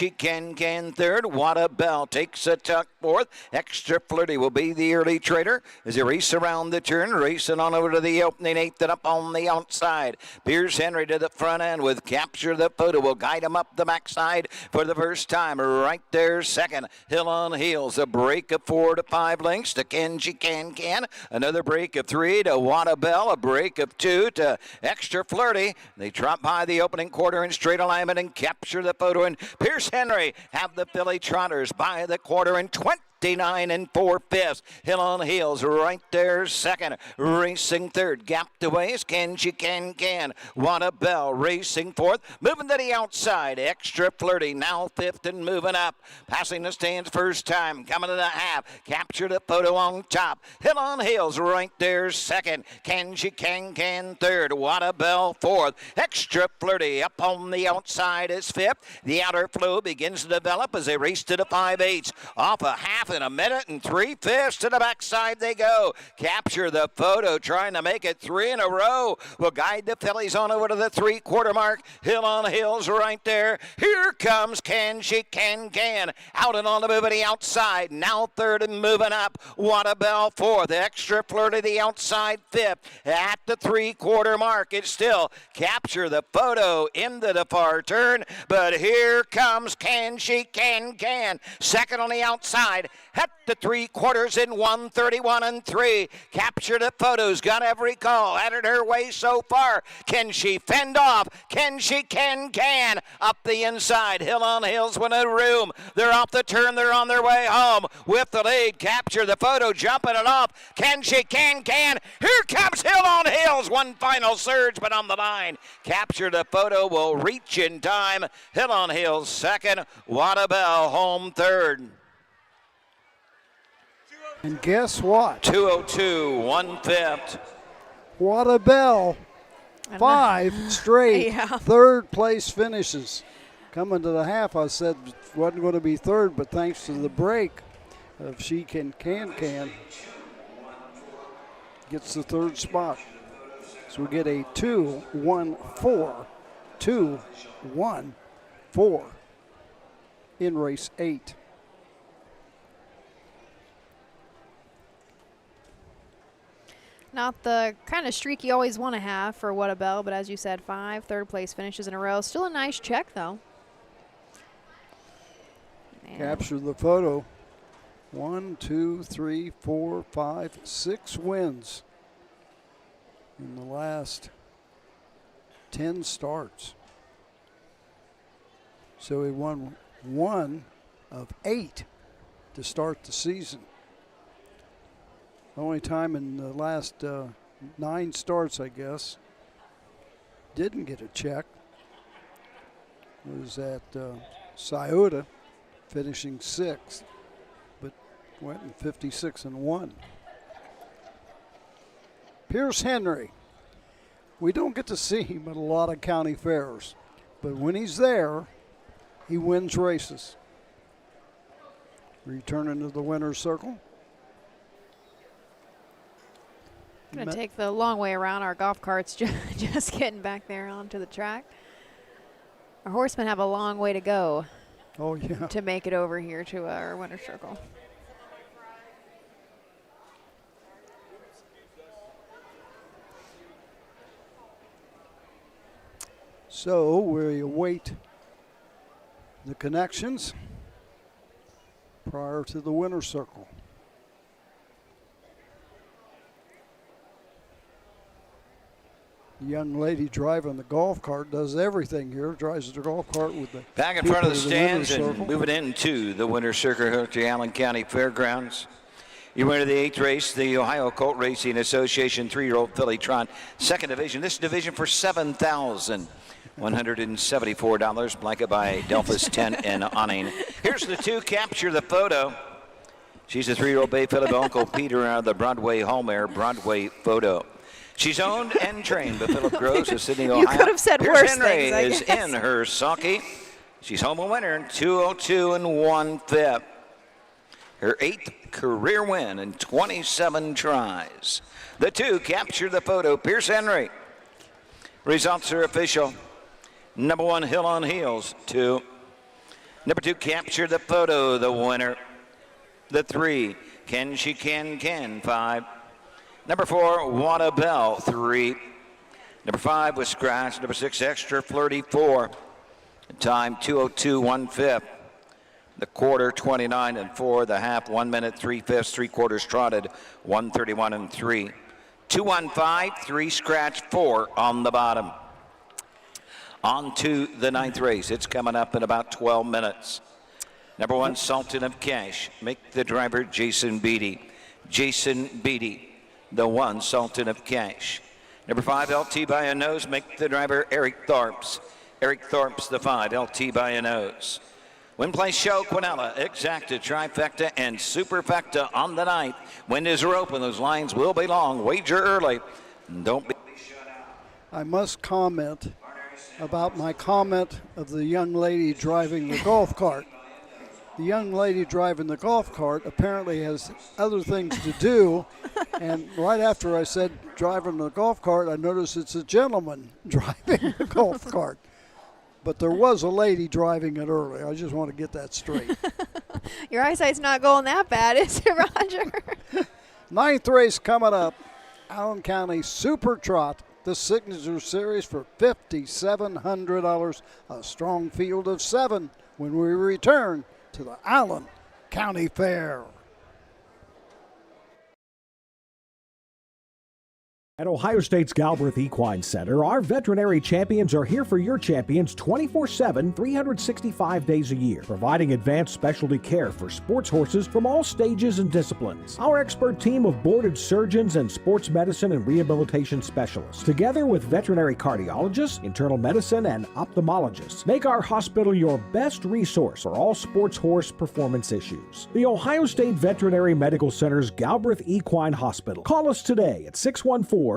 third. What a Bell takes a tuck fourth. Extra Flirty will be the early trader as they race around the turn, racing on over to the opening eighth and up on the outside. Pierce Henry to the front end with Capture the Photo will guide him up the backside for the first time. Right there, second. Hill on Heels, a break of 4 to 5 lengths to Can. Another break of 3 to What a Bell, a break of 2 to Extra Flirty. They trot by the opening quarter in straight alignment and Capture the Photo. And Pierce Henry have the Philly Trotters by the quarter in 29 and 4/5. Hill on Heels right there second. Racing third. Gapped away is Can. What a Bell racing fourth. Moving to the outside. Extra Flirty now fifth and moving up. Passing the stands first time. Coming to the half. Capture the Photo on top. Hill on Heels right there second. Can third. What a Bell fourth. Extra Flirty up on the outside is fifth. The outer flow begins to develop as they race to the 5/8. Off a half in a minute and 3/5 to the backside they go. Capture the Photo trying to make it 3 in a row. Will guide the fillies on over to the 3/4 mark. Hill on Heels right there. Here comes Can. Out and on the move to the outside. Now third and moving up. What a Bell fourth. Extra Flirty the outside fifth. At the 3/4 mark it's still Capture the Photo into the far turn. But here comes Can. Second on the outside. At the 3/4 in 1:31 and 3. Capture the Photo's got every call. Headed her way so far. Can she fend off? Can. Up the inside. Hill on Heels win a room. They're off the turn. They're on their way home with the lead. Capture the Photo jumping it off. Can. Here comes Hill on Heels. One final surge, but on the line. Capture the Photo will reach in time. Hill on Heels second. What a Bell home third. And guess what? 2:02, 1/5. What a Bell. 5 straight third place finishes. Coming to the half, I said it wasn't going to be third, but thanks to the break of She Can gets the third spot. So we get a 2-1-4, 2-1-4 in race 8. Not the kind of streak you always want to have for What a Bell, but as you said, 5 third-place finishes in a row. Still a nice check, though. Capture the Photo. 1, 2, 3, 4, 5, 6 wins in the last 10 starts. So he won 1 of 8 to start the season. The only time in the last 9 starts, I guess, didn't get a check was at Scioto, finishing 6th, but went in 56 and 1. Pierce Henry. We don't get to see him at a lot of county fairs, but when he's there, he wins races. Returning to the winner's circle. Going to take the long way around. Our golf carts just getting back there onto the track. Our horsemen have a long way to go. Oh, yeah. To make it over here to our winner's circle. So we await the connections prior to the winner's circle. The young lady driving the golf cart does everything here. Drives the golf cart with the back in front of the stands and moving into the winner's circle here at the Allen County Fairgrounds. You went to the 8th race, the Ohio Colt Racing Association 3-year-old filly trot, 2nd division. This division for $7,174. Blanket by Delphus 10 and awning. Here's the 2. Capture the Photo. She's a 3-year-old bay filly by Uncle Peter out of the Broadway home mare, Broadway Photo. She's owned and trained by Philip Groves of Sydney, Ohio. You could have said Pierce worse Henry things, I is guess. in her sulky. She's home a winner in 2:02 and 1/5. her 8th career win in 27 tries. The 2 capture the photo. Pierce Henry. Results are official. Number 1, Hill on Heels, 2. Number 2, capture the photo, the winner. The 3, Can She Can, 5. Number 4, What a Bell, 3. Number 5 was scratched. Number 6, Extra Flirty, 4. Time 2:02.1/5. The quarter 29-4. The half 1 minute 3/5. 3 quarters trotted 1:31.3. 2:15, 3 scratch, 4 on the bottom. On to the 9th race. It's coming up in about 12 minutes. Number 1, Sultan of Cash. Make the driver Jason Beatty. Jason Beatty, the 1, Sultan of Cash. Number 5, LT by a Nose. Make the driver Eric Thorpes. Eric Thorpes, the 5, LT by a Nose. Win Place Show, Quinella, Exacta, Trifecta, and Superfecta on the 9th. Windows are open. Those lines will be long. Wager early. Don't be shut out. I must comment about my comment of the young lady driving the golf cart. The young lady driving the golf cart apparently has other things to do, and right after I said driving the golf cart, I noticed it's a gentleman driving the golf cart. But there was a lady driving it earlier. I just want to get that straight. Your eyesight's not going that bad, is it, Roger? 9th race coming up. Allen County Super Trot, the Signature Series for $5,700. A strong field of 7 when we return to the Allen County Fair. At Ohio State's Galbraith Equine Center, our veterinary champions are here for your champions 24/7, 365 days a year, providing advanced specialty care for sports horses from all stages and disciplines. Our expert team of boarded surgeons and sports medicine and rehabilitation specialists, together with veterinary cardiologists, internal medicine, and ophthalmologists, make our hospital your best resource for all sports horse performance issues. The Ohio State Veterinary Medical Center's Galbraith Equine Hospital. Call us today at 614-292-6661.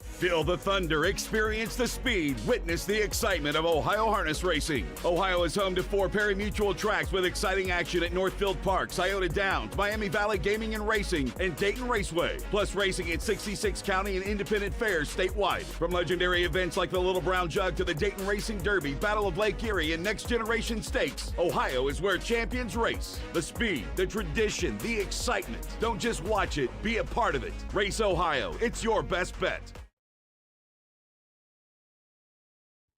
Feel the thunder, experience the speed, witness the excitement of Ohio harness racing. Ohio is home to 4 pari-mutuel tracks with exciting action at Northfield Park, Scioto Downs, Miami Valley Gaming and Racing, and Dayton Raceway. Plus racing at 66 county and independent fairs statewide. From legendary events like the Little Brown Jug to the Dayton Racing Derby, Battle of Lake Erie, and Next Generation Stakes, Ohio is where champions race. The speed, the tradition, the excitement. Don't just watch it, be a part of it. Race Ohio, it's your best bet.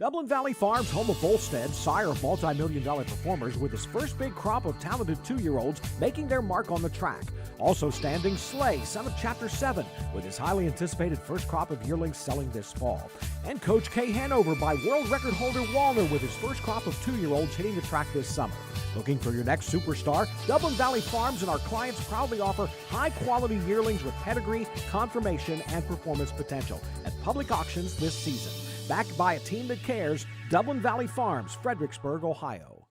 Dublin Valley Farms, home of Volstead, sire of multi-million-dollar performers with his first big crop of talented 2-year-olds making their mark on the track. Also standing, Slay, son of Chapter 7, with his highly anticipated first crop of yearlings selling this fall. And Coach K. Hanover by world record holder Wallner with his first crop of 2-year-olds hitting the track this summer. Looking for your next superstar? Dublin Valley Farms and our clients proudly offer high-quality yearlings with pedigree, conformation, and performance potential at public auctions this season. Backed by a team that cares, Dublin Valley Farms, Fredericksburg, Ohio.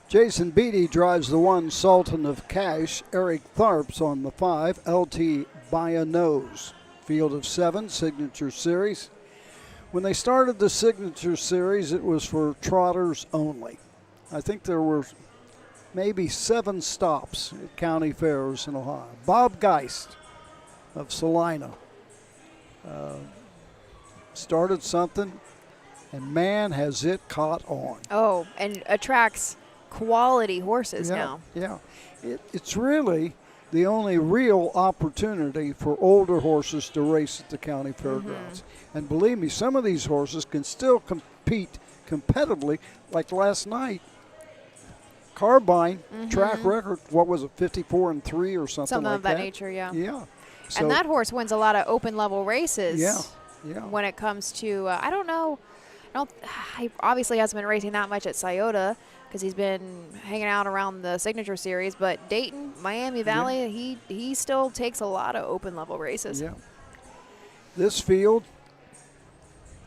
Jason Beatty drives the 1, Sultan of Cash. Eric Tharps on the 5, LT by a Nose. Field of 7, Signature Series. When they started the Signature Series, it was for trotters only. I think there were maybe 7 stops at county fairs in Ohio. Bob Geist of Salina started something, and man, has it caught on. Oh, and attracts quality horses now. Yeah, it's really the only real opportunity for older horses to race at the county fairgrounds. And believe me, some of these horses can still compete competitively. Like last night, Carbine track record, what was it, 54-3 or something like of that nature, yeah. Yeah. So, and that horse wins a lot of open level races. Yeah. When it comes to, I don't know, he obviously hasn't been racing that much at Scioto because he's been hanging out around the Signature Series. But Dayton, Miami Valley, he still takes a lot of open level races. Yeah. This field,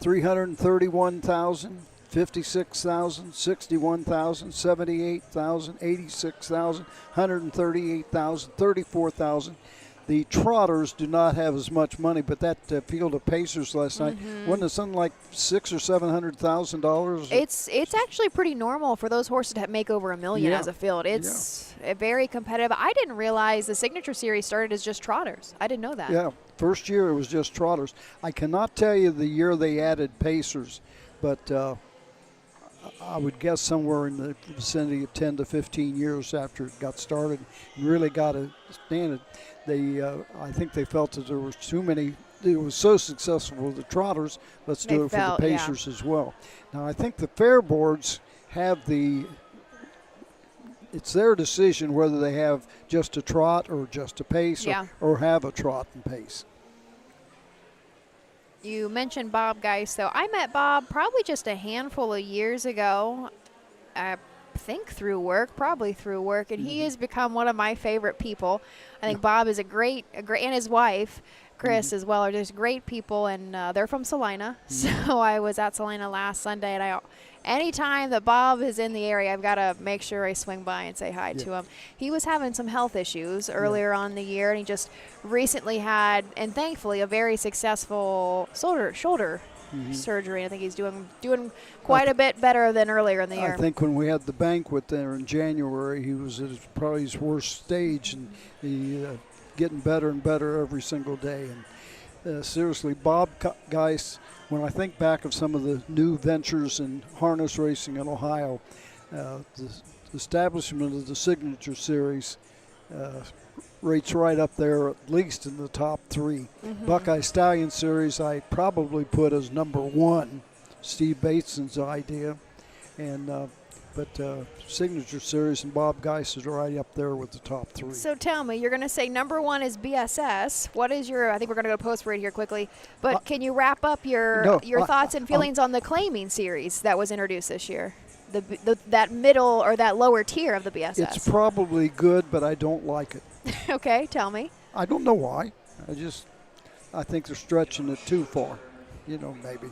331,000, 56,000, 61,000, 78,000, 86,000, 138,000, 34,000. The trotters do not have as much money, but that field of pacers last night, wasn't it something like $600,000 or $700,000? It's actually pretty normal for those horses to make over $1 million as a field. It's very competitive. I didn't realize the Signature Series started as just trotters. I didn't know that. Yeah, first year it was just trotters. I cannot tell you the year they added pacers, but I would guess somewhere in the vicinity of 10 to 15 years after it got started and really got a standard. I think they felt that there was too many. It was so successful with the trotters. Let's do it for the pacers as well. Now I think the fair boards have it's their decision whether they have just a trot or just a pace or have a trot and pace. You mentioned Bob Geist, though. I met Bob probably just a handful of years ago. I think through work, and he has become one of my favorite people. I think Bob is a great, and his wife, Chris, as well, are just great people, and they're from Salina. So I was at Salina last Sunday, and anytime that Bob is in the area, I've got to make sure I swing by and say hi to him. He was having some health issues earlier on in the year, and he just recently had, and thankfully, a very successful shoulder surgery. I think he's doing quite a bit better than earlier in the year. I think when we had the banquet there in January, he was at probably his worst stage, and he getting better and better every single day. And seriously, Bob Geist, when I think back of some of the new ventures in harness racing in Ohio, the establishment of the Signature Series rates right up there, at least in the top 3. Buckeye Stallion Series I probably put as number 1, Steve Bateson's idea, and but Signature Series and Bob Geist is right up there with the top 3. So tell me, you're going to say number 1 is BSS. What is I think we're going to go post parade here quickly, but can you wrap up your thoughts and feelings on the Claiming Series that was introduced this year? That middle or that lower tier of the BSS. It's probably good, but I don't like it. Okay, tell me. I don't know why. I think they're stretching it too far, maybe.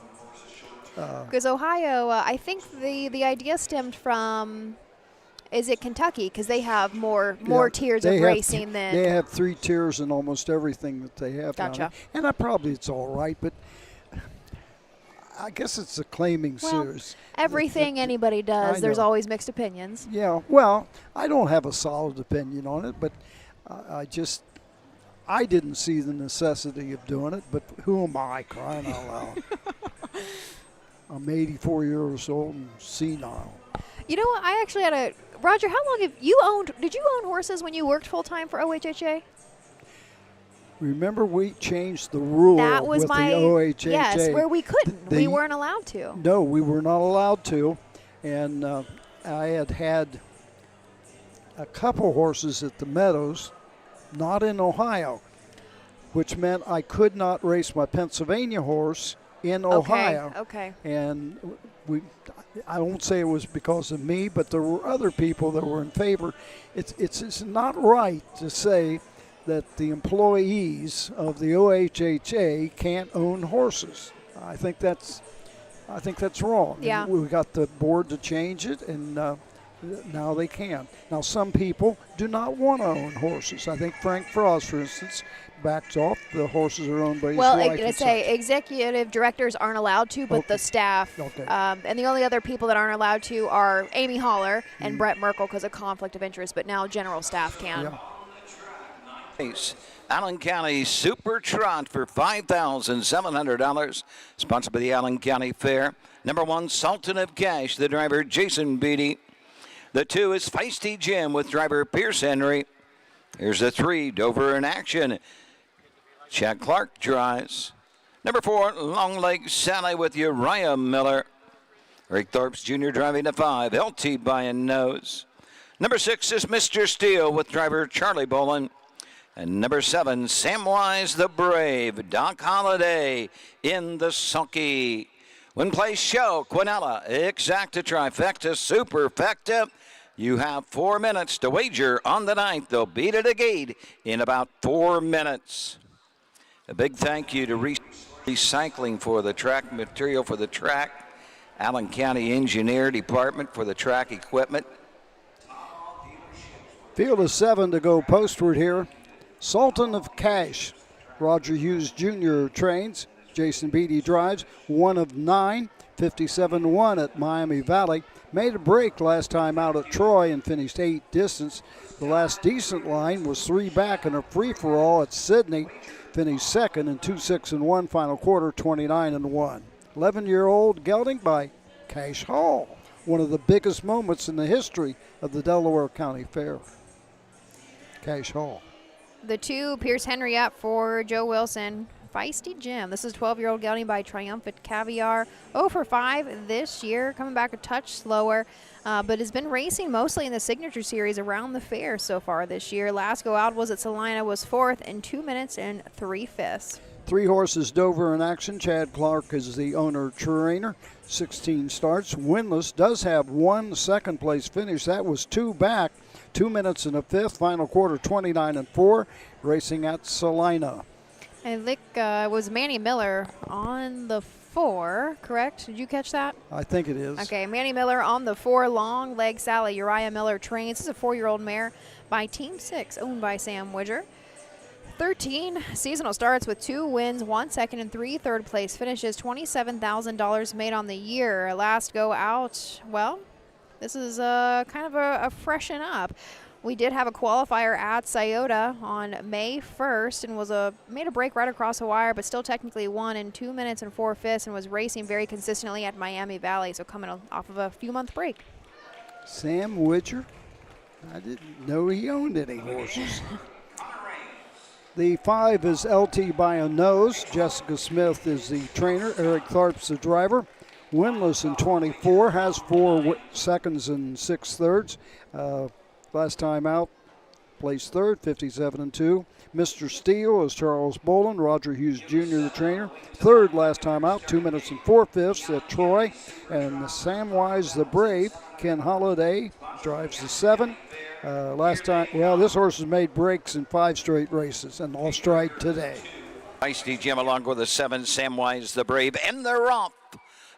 Because Ohio, I think the idea stemmed from, is it Kentucky? Because they have more tiers of racing than. They have 3 tiers in almost everything that they have. Gotcha. And it's all right, but I guess it's a Claiming Series. Everything anybody does, there's always mixed opinions. Yeah, well, I don't have a solid opinion on it, but I didn't see the necessity of doing it, but who am I, crying out loud? I'm 84 years old and senile. You know what? I actually had Roger, how long did you own horses when you worked full-time for OHHA? Remember, we changed the rule with the OHHA. Yes, where we couldn't. We weren't allowed to. No, we were not allowed to. And I had a couple horses at the Meadows, not in Ohio, which meant I could not race my Pennsylvania horse in Ohio. Okay. And I won't say it was because of me, but there were other people that were in favor. It's not right to say that the employees of the OHHA can't own horses. I think that's wrong. Yeah. And we got the board to change it, and now they can. Now some people do not want to own horses. I think Frank Frost, for instance, backs off. The horses are owned by his wife. Well, I say executive directors aren't allowed to, but the staff. Okay. And the only other people that aren't allowed to are Amy Haller and Brett Merkel because of conflict of interest, but now general staff can. Yeah. Allen County Super Trot for $5,700, sponsored by the Allen County Fair. Number 1, Sultan of Cash, the driver Jason Beatty. The 2 is Feisty Jim with driver Pierce Henry. Here's the 3, Dover in action. Chad Clark drives. Number 4, Long Lake Sally with Uriah Miller. Rick Thorpe's Jr. driving the 5, LT Buying Nose. Number 6 is Mr. Steele with driver Charlie Bolin. And number 7, Samwise the Brave, Doc Holliday in the sulky. Win, play, show, Quinella, Exacta, Trifecta, Superfecta. You have 4 minutes to wager on the 9th. They'll beat it again in about 4 minutes. A big thank you to Recycling for the track material for the track. Allen County Engineer Department for the track equipment. Field of 7 to go postward here. Sultan of Cash, Roger Hughes Jr. trains. Jason Beatty drives. 1 of 9, 57-1 at Miami Valley. Made a break last time out at Troy and finished 8 distance. The last decent line was 3 back in a free-for-all at Sydney. Finished second in 2-6-1 final quarter, 29-1. 11-year-old gelding by Cash Hall. One of the biggest moments in the history of the Delaware County Fair. Cash Hall. The 2, Pierce Henry up for Joe Wilson. Feisty Jim. This is 12-year-old gelding by Triumphant Caviar. 0 for 5 this year, coming back a touch slower, but has been racing mostly in the Signature Series around the fair so far this year. Last go out was at Salina, was 4th in 2 minutes and 3/5. 3 horses Dover in action. Chad Clark is the owner-trainer. 16 starts. Winless does have 1 second-place finish. That was 2 back. 2 minutes and a 5th. Final quarter, 29-4. Racing at Salina. I think was Manny Miller on the 4, correct? Did you catch that? I think it is. Okay, Manny Miller on the 4, Long Leg Sally, Uriah Miller trains. This is a 4-year-old mare by Team 6, owned by Sam Widger. 13 seasonal starts with 2 wins, 1 second, and 3 third-place finishes. $27,000 made on the year. Last go out, well, this is kind of a freshen up. We did have a qualifier at Scioto on May 1st and made a break right across the wire, but still technically won in 2 minutes and 4/5 and was racing very consistently at Miami Valley, so coming off of a few-month break. Sam Widger? I didn't know he owned any horses. The 5 is LT by a Nose. Jessica Smith is the trainer. Eric Tharp's the driver. Winless in 24, has 4 seconds and 6 thirds. Last time out, placed 3rd, 57-2. Mr. Steele is Charles Boland. Roger Hughes Jr., the trainer. 3rd last time out, 2 minutes and 4/5 at Troy. And Samwise the Brave, Ken Holliday, drives the 7. Last time, well, this horse has made breaks in 5 straight races and lost stride today. Feisty Jim along with the 7, Samwise the Brave, and the romp.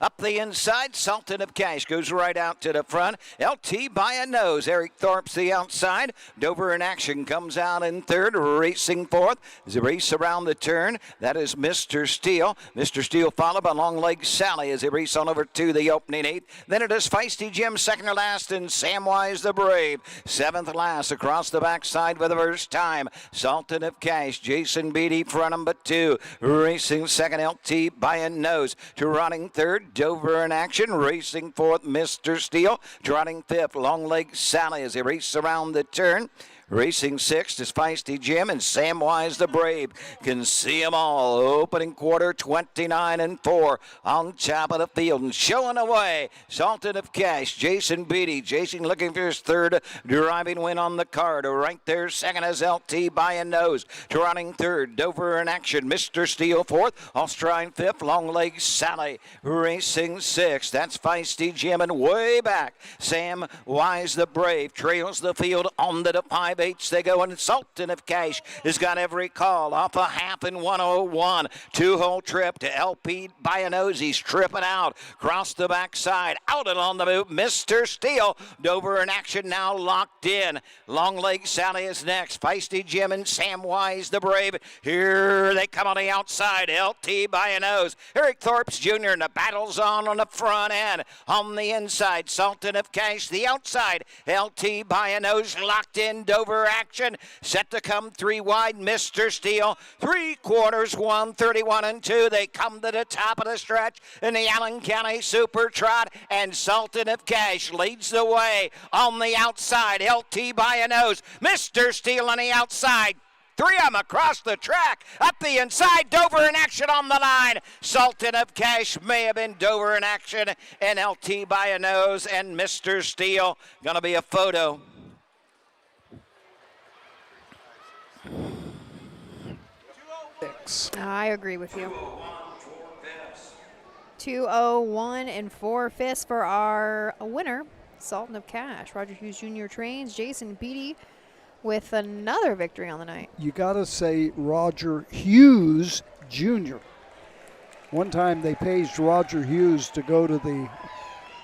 Up the inside, Sultan of Cash goes right out to the front. LT by a Nose. Eric Thorpe's the outside. Dover in action comes out in 3rd, racing 4th. As a race around the turn, that is Mr. Steele. Mr. Steele followed by Long Leg Sally as they race on over to the opening 8th. Then it is Feisty Jim, 2nd to last, and Samwise the Brave, 7th last across the backside for the first time. Sultan of Cash, Jason Beatty, front number 2. Racing 2nd, LT by a Nose. To running 3rd, Dover in action, racing 4th, Mr. Steele. Trotting 5th, Long Leg Sally as they race around the turn. Racing 6th is Feisty Jim, and Samwise the Brave can see them all. Opening quarter, 29-4 on top of the field and showing away. Sultan of Cash, Jason Beatty. Jason looking for his 3rd driving win on the card. Right there, 2nd is LT by a Nose. Trotting 3rd, Dover in action. Mr. Steele 4th, Austrine 5th, Long Leg Sally. Racing 6th, that's Feisty Jim, and way back, Samwise the Brave trails the field on the 5/8 they go, and Sultan of Cash has got every call off a half in 101. 2-hole trip to LP by a Nose. He's tripping out across the backside, out and on the move. Mr. Steele, Dover in action now locked in. Long Leg Sally is next. Feisty Jim and Samwise the Brave. Here they come on the outside. LT by a Nose. Eric Thorpe's Jr. and the battle's on the front end. On the inside, Sultan of Cash. The outside, LT by a Nose locked in. Dover action, set to come 3 wide. Mr. Steele, 3/4, 1:31-2. They come to the top of the stretch in the Allen County Super Trot, and Sultan of Cash leads the way on the outside. LT by a Nose. Mr. Steele on the outside. 3 of them across the track. Up the inside, Dover in action on the line. Sultan of Cash may have been Dover in action, and LT by a Nose and Mr. Steele. Gonna be a photo. I agree with you. 2:01 and 4/5 for our winner, Sultan of Cash. Roger Hughes Jr. trains. Jason Beatty with another victory on the night. You got to say Roger Hughes Jr. One time they paged Roger Hughes to go to the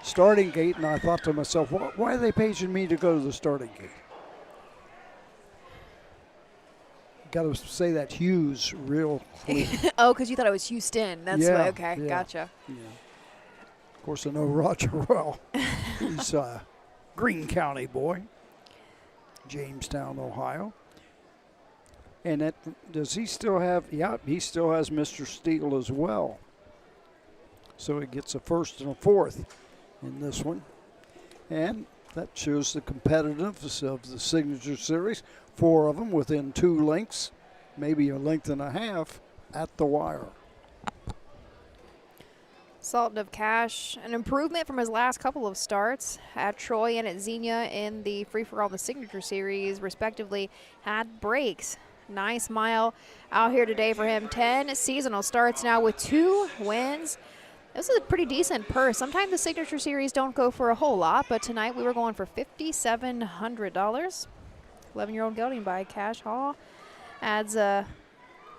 starting gate, and I thought to myself, why are they paging me to go to the starting gate? got to say that Hughes real clean. Oh, because you thought it was Houston. That's Yeah, why. Okay, yeah. gotcha. Yeah. Of course, I know Roger well. He's a Greene County boy, Jamestown, Ohio. And does he still have? Yeah, he still has Mr. Steele as well. So he gets a first and a fourth in this one. And that shows the competitiveness of the Signature Series. 4 of them within 2 lengths, maybe a length and a half at the wire. Sultan of Cash, an improvement from his last couple of starts at Troy and at Xenia in the free-for-all and the Signature Series, respectively, had breaks. Nice mile out here today for him. 10 seasonal starts now with 2 wins. This is a pretty decent purse. Sometimes the Signature Series don't go for a whole lot, but tonight we were going for $5,700. 11-year-old gelding by Cash Hall adds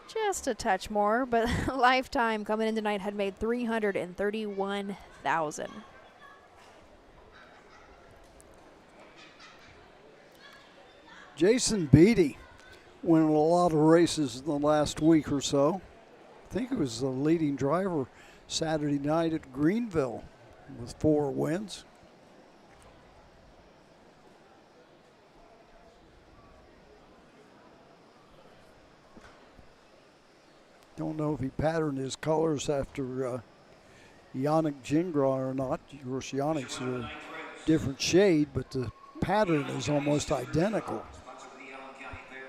just a touch more, but Lifetime coming in tonight had made $331,000. Jason Beatty winning a lot of races in the last week or so. I think he was the leading driver Saturday night at Greenville with 4 wins. Don't know if he patterned his colors after Yannick Gingras or not. Of course, Yannick's a different shade, but the pattern is almost identical.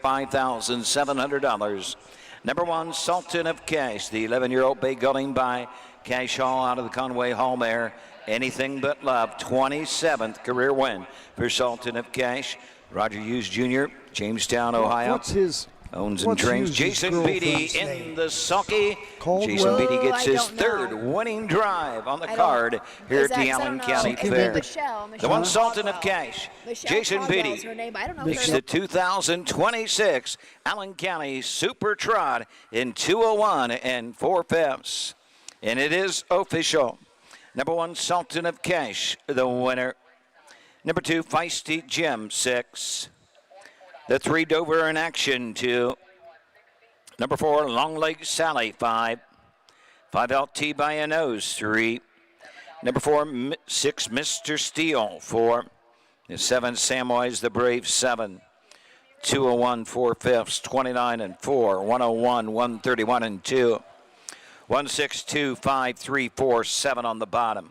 $5,700. Number 1, Sultan of Cash, the 11-year-old bay gelding by Cash Hall out of the Conway Hall mare. Anything But Love, 27th career win for Sultan of Cash. Roger Hughes Jr., Jamestown, Ohio. What's his? Owns and trains. Jason Beatty in the sulky. Caldwell. Jason Beatty gets his 3rd winning drive on the card here at the Allen County Fair. The 1, Sultan of Cash. Jason Beatty makes the 2026 Allen County Super Trot in 2:01 and 4/5. And it is official. Number 1, Sultan of Cash, the winner. Number 2, Feisty Jim, 6. The 3, Dover in Action, 2. Number 4, Long Leg Sally, 5. 5, LT by a Nose, 3. Number 4, 6, Mr. Steele, 4. 7, Samwise the Brave, 7. 2:01, 4/5, 29 and 4. 1:01, 1:31 and 2. 162, 5, 3, 4, 7 on the bottom.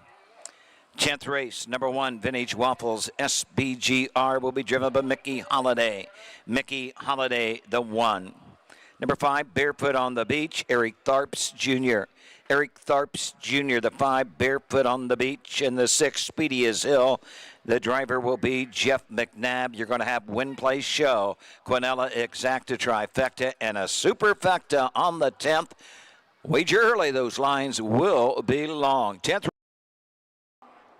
10th race, number 1, Vintage Waffles SBGR will be driven by Mickey Holiday. Mickey Holiday, the 1. Number 5, Barefoot on the Beach, Eric Tharps Jr. Eric Tharps Jr., the 5, Barefoot on the Beach. And the 6, Speedy as Hill. The driver will be Jeff McNabb. You're going to have Win Play Show, Quinella Exacta Trifecta, and a Superfecta on the 10th. Wager early, those lines will be long. 10th.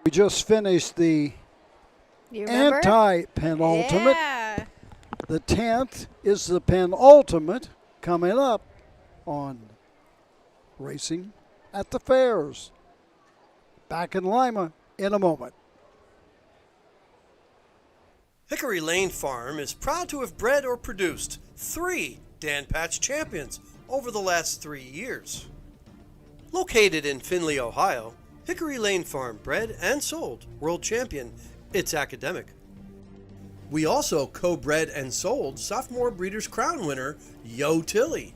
We just finished the anti-penultimate. Yeah. The 10th is the penultimate coming up on Racing at the Fairs. Back in Lima in a moment. Hickory Lane Farm is proud to have bred or produced 3 Dan Patch champions over the last 3 years. Located in Findlay, Ohio, Hickory Lane Farm bred and sold world champion It's Academic. We also co-bred and sold sophomore Breeders' Crown winner Yo Tilly.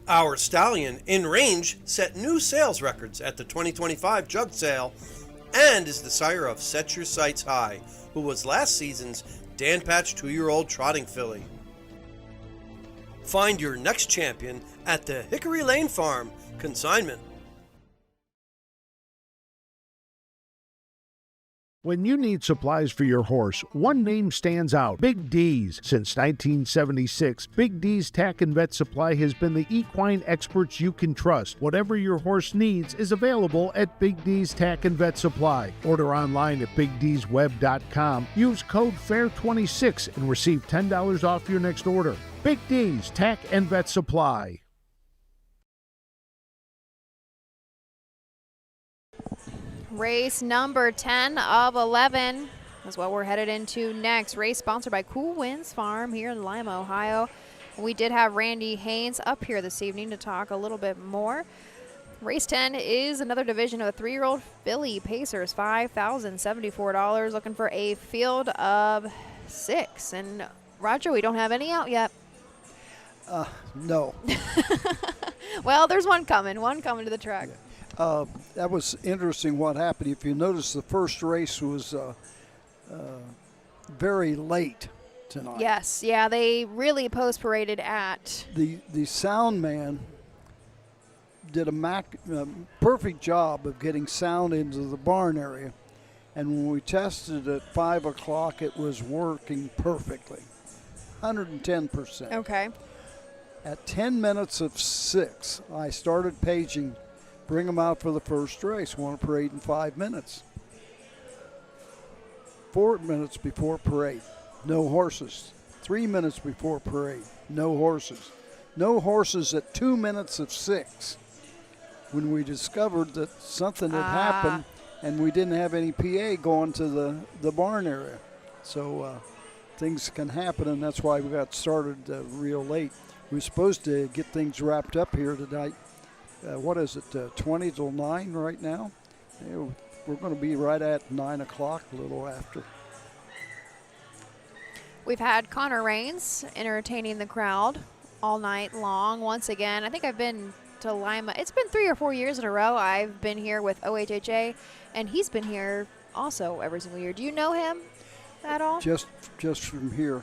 Our stallion In Range set new sales records at the 2025 jug sale and is the sire of Set Your Sights High, who was last season's Dan Patch 2-year-old trotting filly. Find your next champion at the Hickory Lane Farm consignment. When you need supplies for your horse, one name stands out: Big D's. Since 1976, Big D's Tack and Vet Supply has been the equine experts you can trust. Whatever your horse needs is available at Big D's Tack and Vet Supply. Order online at BigD'sWeb.com. Use code FAIR26 and receive $10 off your next order. Big D's Tack and Vet Supply. Race number 10 of 11 is what we're headed into next. Race sponsored by Cool Winds Farm here in Lima, Ohio. We did have Randy Haynes up here this evening to talk a little bit more. Race 10 is another division of a 3-year-old filly. Pacers, $5,074. Looking for a field of 6. And Roger, we don't have any out yet. No. Well, there's one coming to the track. That was interesting what happened. If you notice, the first race was very late tonight. Yes, yeah, they really post-paraded at. The sound man did a perfect job of getting sound into the barn area. And when we tested at 5 o'clock, it was working perfectly, 110%. Okay. At 10 minutes of 6, I started paging, bring them out for the first race, want to parade in 5 minutes. 4 minutes before parade, no horses. 3 minutes before parade, no horses. No horses at 2 minutes of 6. When we discovered that something had happened and we didn't have any PA going to the barn area. So things can happen, and that's why we got started real late. We were supposed to get things wrapped up here tonight. What is it, 20 till 9 right now? We're going to be right at 9 o'clock, a little after. We've had Connor Rains entertaining the crowd all night long. Once again, I think I've been to Lima. It's been 3 or 4 years in a row I've been here with OHHA, and he's been here also every single year. Do you know him at all? Just from here.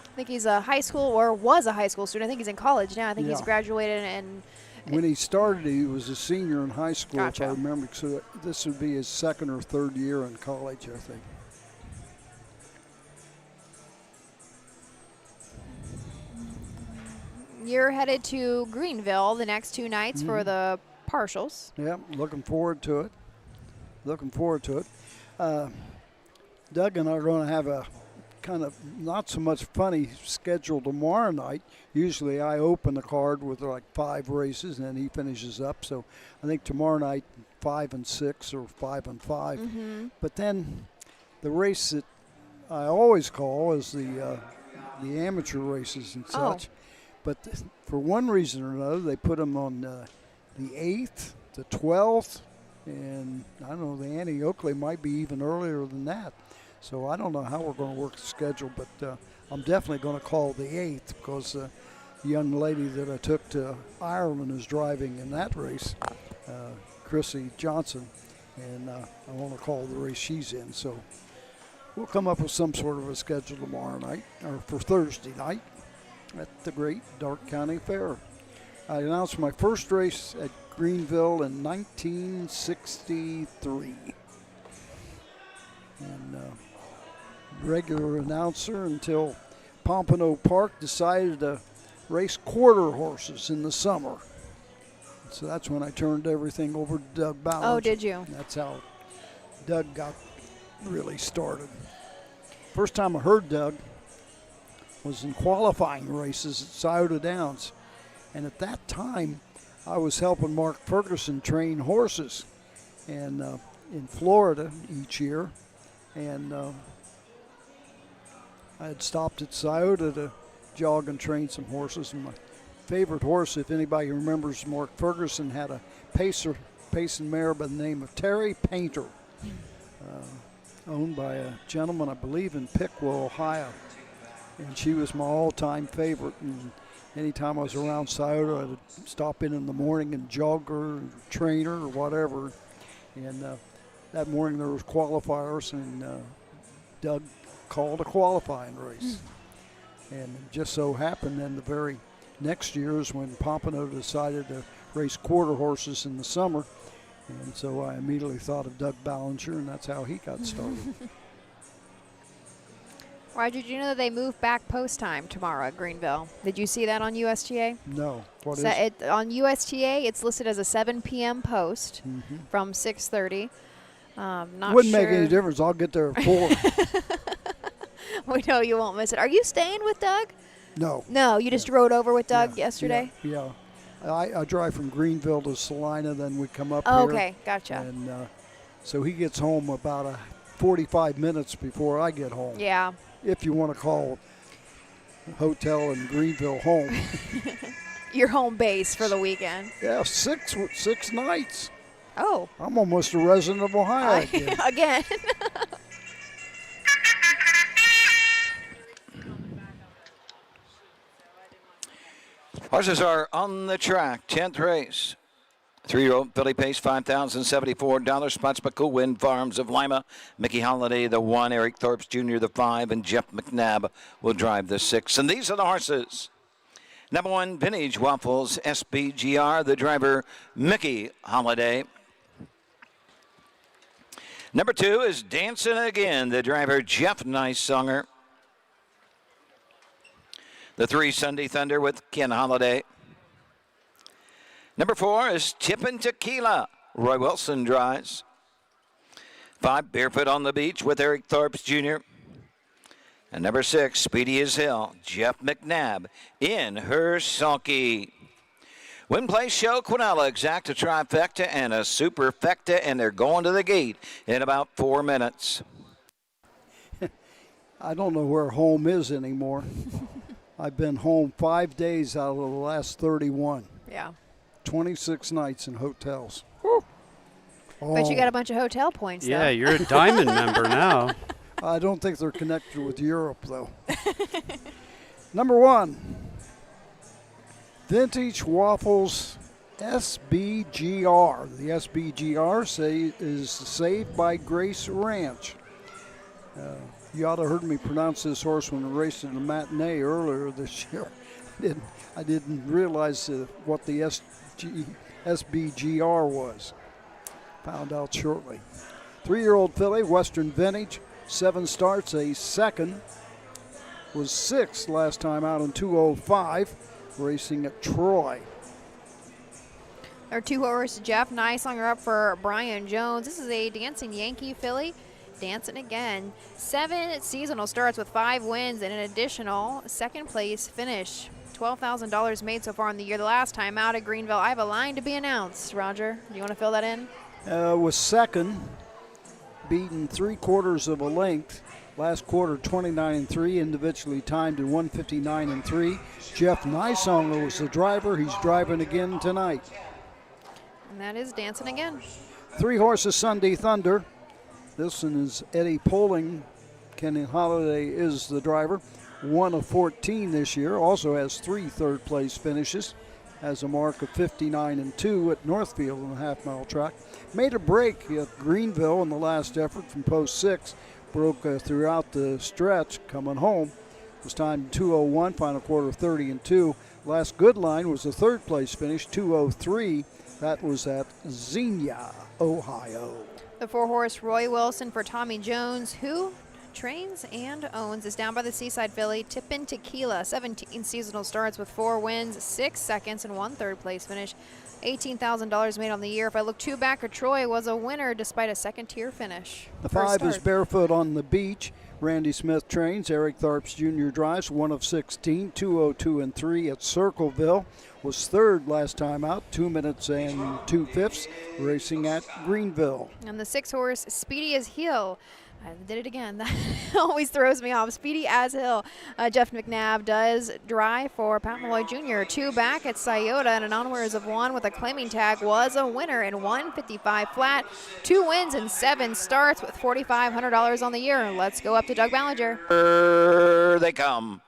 I think he's a high school, or was a high school student. I think he's in college now. I think he's graduated. And when he started, he was a senior in high school, Gotcha. if I remember. So this would be his 2nd or 3rd year in college, I think. You're headed to Greenville the next 2 nights for the partials. Yeah, looking forward to it. Doug and I are going to have a kind of not so much funny schedule tomorrow night. Usually I open the card with like 5 races and then he finishes up. So I think tomorrow night 5 and 6 or 5 and 5. But then the race that I always call is the amateur races and such. But for one reason or another, they put them on the 8th, the 12th, and I don't know, the Annie Oakley might be even earlier than that. So I don't know how we're going to work the schedule, but I'm definitely going to call the 8th because the young lady that I took to Ireland is driving in that race, Chrissy Johnson, and I want to call the race she's in. So we'll come up with some sort of a schedule tomorrow night, or for Thursday night, at the great Darke County Fair. I announced my first race at Greenville in 1963. And regular announcer until Pompano Park decided to race quarter horses in the summer. So that's when I turned everything over to Doug Ballinger. Oh, did you? That's how Doug got really started. First time I heard Doug was in qualifying races at Scioto Downs. And at that time, I was helping Mark Ferguson train horses and in Florida each year. And I had stopped at Scioto to jog and train some horses. And my favorite horse, if anybody remembers Mark Ferguson, had a pacing mare by the name of Terry Painter, owned by a gentleman, I believe, in Piqua, Ohio. And she was my all-time favorite. And anytime I was around Scioto, I'd stop in the morning and jog her, train her, or whatever. And that morning there was qualifiers, and Doug called a qualifying race. And it just so happened then the very next year is when Pompano decided to race quarter horses in the summer. And so I immediately thought of Doug Ballinger, and that's how he got started. Roger, did you know that they moved back post time tomorrow at Greenville? Did you see that on USTA? No. What is it? On USTA, it's listed as a 7 p.m. post from 6:30. Wouldn't make any difference. I'll get there at 4. We know you won't miss it. Are you staying with Doug? No. No, you just rode over with Doug yesterday? Yeah. I drive from Greenville to Salina, then we come up here. Okay, gotcha. And so he gets home about 45 minutes before I get home. Yeah. If you want to call hotel in Greenville home. Your home base for the weekend. Yeah, six nights. Oh. I'm almost a resident of Ohio again. Again. Horses are on the track. 10th race. 3-year-old filly pace, $5,074. Sponsored by Cool Wind Farms of Lima. Mickey Holiday, the 1. Eric Thorpes Jr., the 5. And Jeff McNabb will drive the 6. And these are the horses. Number 1, Vintage Waffles, SBGR. The driver, Mickey Holiday. Number 2 is Dancing Again. The driver, Jeff Nicesonger. The 3, Sunday Thunder with Ken Holiday. Number 4 is Tippin' Tequila. Roy Wilson drives. 5, Barefoot on the Beach with Eric Thorpes Jr. And number 6, Speedy as Hill, Jeff McNabb in her sulky. Win Place Show, Quinella, exact a trifecta and a superfecta, and they're going to the gate in about 4 minutes. I don't know where home is anymore. I've been home 5 days out of the last 31. Yeah. 26 nights in hotels. Bet you got a bunch of hotel points, Yeah, though. you're a diamond member now. I don't think they're connected with Europe, though. Number 1, Vintage Waffles SBGR. The SBGR is Saved by Grace Ranch. You ought to have heard me pronounce this horse when we raced in the matinee earlier this year. I didn't realize what the SBGR was. Found out shortly. 3-year-old filly, Western Vintage, 7 starts, a second. Was 6th last time out in 2:05, racing at Troy. Our 2 horse, Jeff Nicesonger up for Brian Jones. This is a Dancing Yankee filly. Dancing again. 7 seasonal starts with 5 wins and an additional 2nd place finish. $12,000 made so far in the year. The last time out at Greenville. I have a line to be announced. Roger, do you want to fill that in? Was 2nd, beaten 3/4 of a length. Last quarter, 29-3, individually timed at 159-3. Jeff Nicesonger was the driver. He's driving again tonight. And that is Dancing Again. 3 horses, Sunday Thunder. This one is Eddie Poling. Kenny Holiday is the driver. 1 of 14 this year. Also has 3 third-place finishes. Has a mark of 59-2 at Northfield on the half-mile track. Made a break at Greenville in the last effort from post 6. Broke throughout the stretch coming home. It was timed 2:01, final quarter 30-2. Last good line was the third-place finish, 2:03. That was at Xenia, Ohio. The 4 horse, Roy Wilson for Tommy Jones, who trains and owns, is down by the Seaside filly, Tippin' Tequila. 17 seasonal starts with 4 wins, 6 seconds, and 1 third-place finish. $18,000 made on the year. If I look 2 back, Troy was a winner despite a 2nd-tier finish. The 5 is Barefoot on the Beach. Randy Smith trains. Eric Thorpes Jr. drives. 1 of 16, 2:02-3 at Circleville. Was 3rd last time out, 2 minutes and 2/5, racing at Greenville. And the 6 horse, Speedy as Hill. I did it again. That always throws me off. Speedy as Hill. Jeff McNabb does drive for Pat Malloy Jr. 2 back at Scioto, and an onwards of 1 with a claiming tag was a winner in 155 flat. 2 wins and 7 starts with $4,500 on the year. Let's go up to Doug Ballinger. Here they come.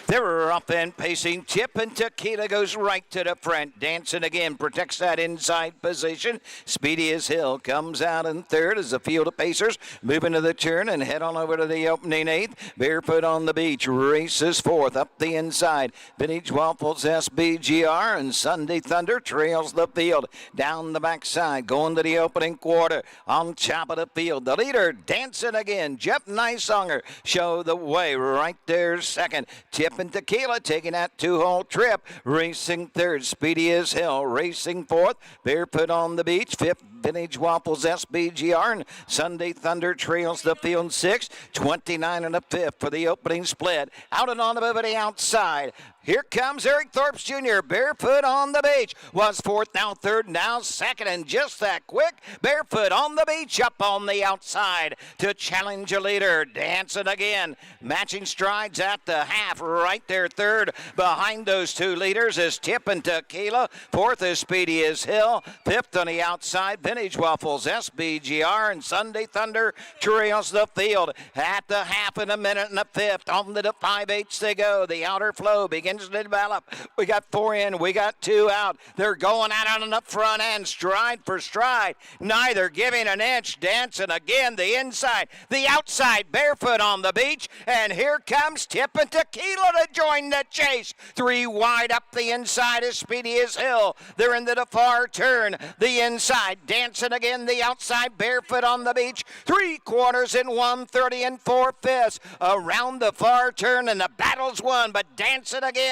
They're up and pacing. Tippin' Tequila goes right to the front. Dancing Again protects that inside position. Speedy as Hill comes out in 3rd as the field of pacers moving to the turn and head on over to the opening 8th. Barefoot on the Beach races 4th up the inside. Vintage Waffles SBGR and Sunday Thunder trails the field down the backside, going to the opening quarter. On top of the field, the leader Dancing Again. Jeff Nicesonger show the way right there 2nd. Tippin' Tequila taking that 2-hole trip. Racing 3rd, Speedy as Hill. Racing 4th, Barefoot on the Beach. 5th, Vintage Waffles SBGR, and Sunday Thunder trails the field 6, 29 1/5 for the opening split. Out and on above the outside. Here comes Eric Thorpes Jr. barefoot on the beach. Was fourth, now third, now second, and just that quick. Barefoot on the beach, up on the outside to challenge a leader. Dancing again. Matching strides at the half. Right there, third. Behind those two leaders is Tip and Tequila. Fourth is Speedy as Hill. Fifth on the outside, Vintage Waffles SBGR, and Sunday Thunder trails the field. At the half in a minute and a fifth. On the 5/8 they go. The outer flow begins to develop. We got 4 in, we got 2 out. They're going at it on the front end, stride for stride. Neither giving an inch. Dancing again, the inside, the outside, barefoot on the beach. And here comes Tip and Tequila to join the chase. 3 wide up the inside as Speedy as Hill. They're into the far turn. The inside, dancing again, the outside, barefoot on the beach. 3/4 in 1:30 and 4/5 around the far turn, and the battle's won, but dancing again.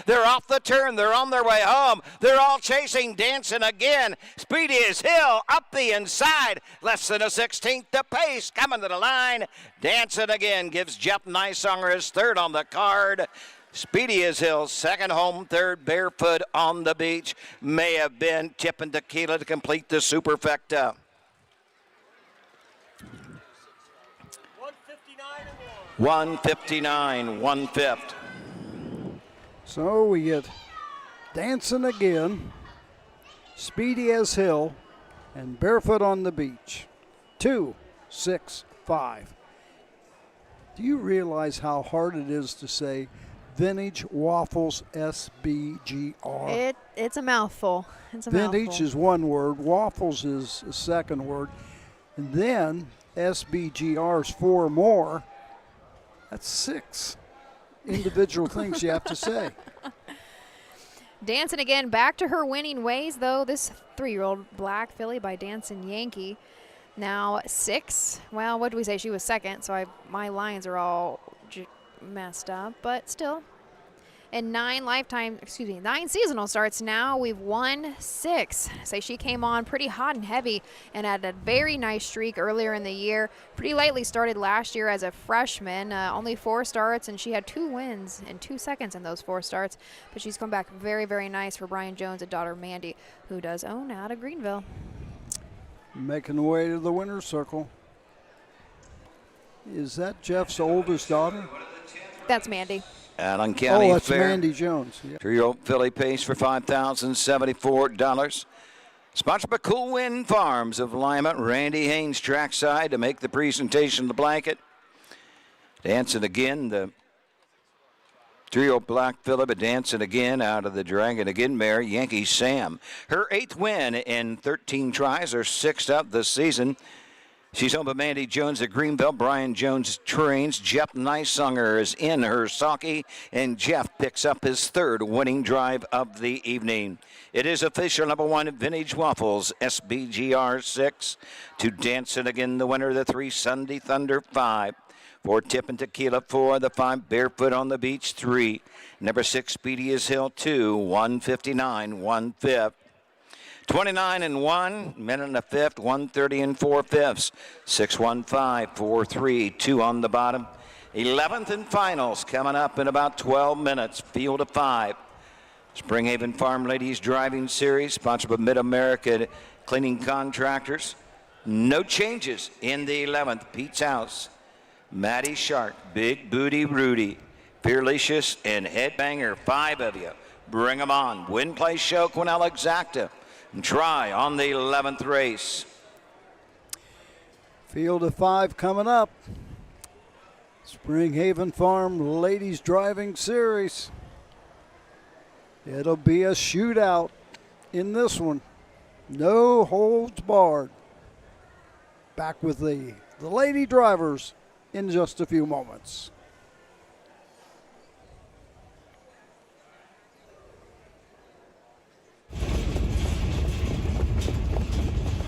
They're off the turn. They're on their way home. They're all chasing, dancing again. Speedy as Hill up the inside. Less than a 16th the pace. Coming to the line. Dancing again gives Jeff Nyssonger his third on the card. Speedy as Hill, second home, third barefoot on the beach. May have been Tip and Tequila to complete the superfecta. 159 1/5. So we get Dancing Again, Speedy as Hill, and Barefoot on the Beach. 2, 6, 5. Do you realize how hard it is to say Vintage Waffles SBGR? It's a mouthful. It's a Vintage mouthful. is one word, Waffles is a second word, and then SBGR is 4 more. That's 6 individual things you have to say. Dancing again, back to her winning ways, though. This 3-year-old black filly by Dancing Yankee. Now 6. Well, what do we say? She was second, so my lines are all messed up, but still. And 9 seasonal starts now. We've won 6. Say she came on pretty hot and heavy and had a very nice streak earlier in the year. Pretty lightly started last year as a freshman. Only 4 starts, and she had 2 wins and 2 seconds in those 4 starts. But she's come back very, very nice for Brian Jones and daughter Mandy, who does own out of Greenville. Making the way to the winner's circle. Is that Jeff's oldest daughter? That's Mandy. Allen County that's Fair. Mandy Jones. Yeah. 3-year-old filly pays for $5,074. Sponsored by Cool Wind Farms of Lima. Randy Haynes trackside to make the presentation of the blanket. Dancing again, the 3-year-old black filly, but dancing again out of the Dragon Again mare, Yankee Sam. Her 8th win in 13 tries, her 6th up this season. She's home with Mandy Jones at Greenville. Brian Jones trains. Jeff Nyssonger is in her sulky, and Jeff picks up his 3rd winning drive of the evening. It is official, number 1, Vintage Waffles, SBGR 6. To Dancing Again, the winner, the 3, Sunday Thunder 5. 4, Tip and Tequila 4, the 5, Barefoot on the Beach 3. Number 6, Speedy as Hill 2, 159 1/5. 29 and 1, minute and a fifth, 1:30 and 4/5. 6:15, 4:3, 2 on the bottom. 11th and finals coming up in about 12 minutes. Field of 5. Springhaven Farm Ladies Driving Series, sponsored by Mid-America Cleaning Contractors. No changes in the 11th. Pete's House, Maddie Shark, Big Booty Rudy, Fearlicious, and Headbanger. 5 of you. Bring them on. Win, play, show, Quinella Exacta. And try on the 11th race. Field of 5 coming up. Springhaven Farm Ladies Driving Series. It'll be a shootout in this one. No holds barred. Back with the lady drivers in just a few moments.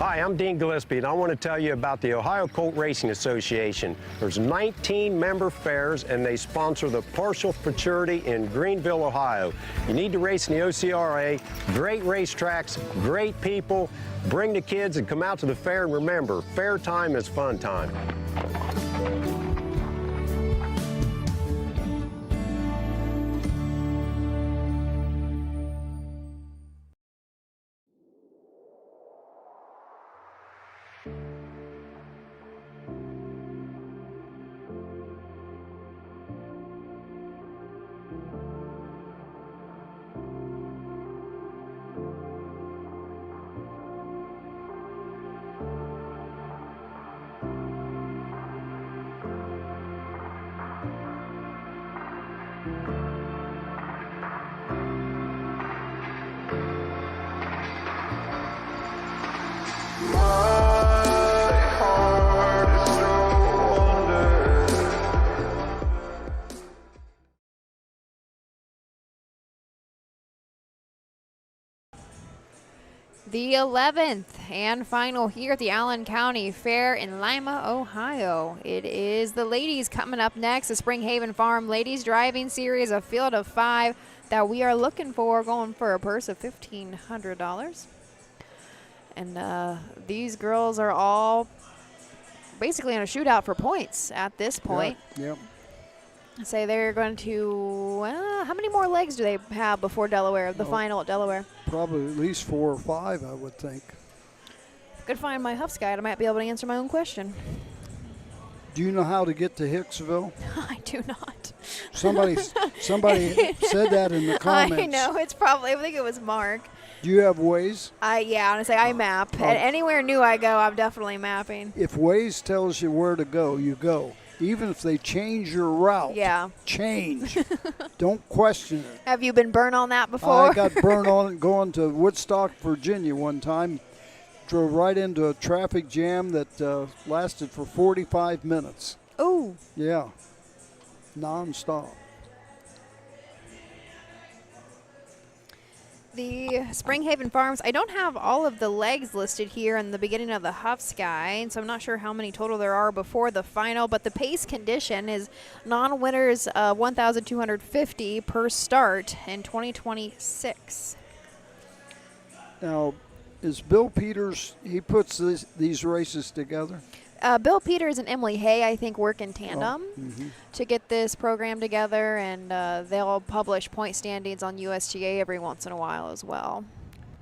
Hi, I'm Dean Gillespie, and I want to tell you about the Ohio Colt Racing Association. There's 19 member fairs, and they sponsor the Partial Futurity in Greenville, Ohio. You need to race in the OCRA. Great racetracks, great people. Bring the kids and come out to the fair, and remember, fair time is fun time. The 11th and final here at the Allen County Fair in Lima, Ohio. It is the ladies coming up next, the Springhaven Farm Ladies Driving Series, a field of 5 that we are looking for, going for a purse of $1,500. And these girls are all basically in a shootout for points at this point. Yep. Say they're going to, how many more legs do they have before Delaware, the final at Delaware? Probably at least 4 or 5, I would think. Could find my Huffs guide. I might be able to answer my own question. Do you know how to get to Hicksville? I do not. Somebody said that in the comments. I know. It's probably, I think it was Mark. Do you have Waze? Yeah, honestly, I map. And anywhere new I go, I'm definitely mapping. If Waze tells you where to go, you go. Even if they change your route, change. Don't question it. Have you been burned on that before? I got burned on it going to Woodstock, Virginia one time. Drove right into a traffic jam that lasted for 45 minutes. Ooh. Yeah. Non-stop. The Springhaven Farms, I don't have all of the legs listed here in the beginning of the Huffs guide, so I'm not sure how many total there are before the final, but the pace condition is non-winners 1,250 per start in 2026. Now, is Bill Peters, he puts these races together? Bill Peters and Emily Hay, I think, work in tandem to get this program together, and they'll publish point standings on USGA every once in a while as well.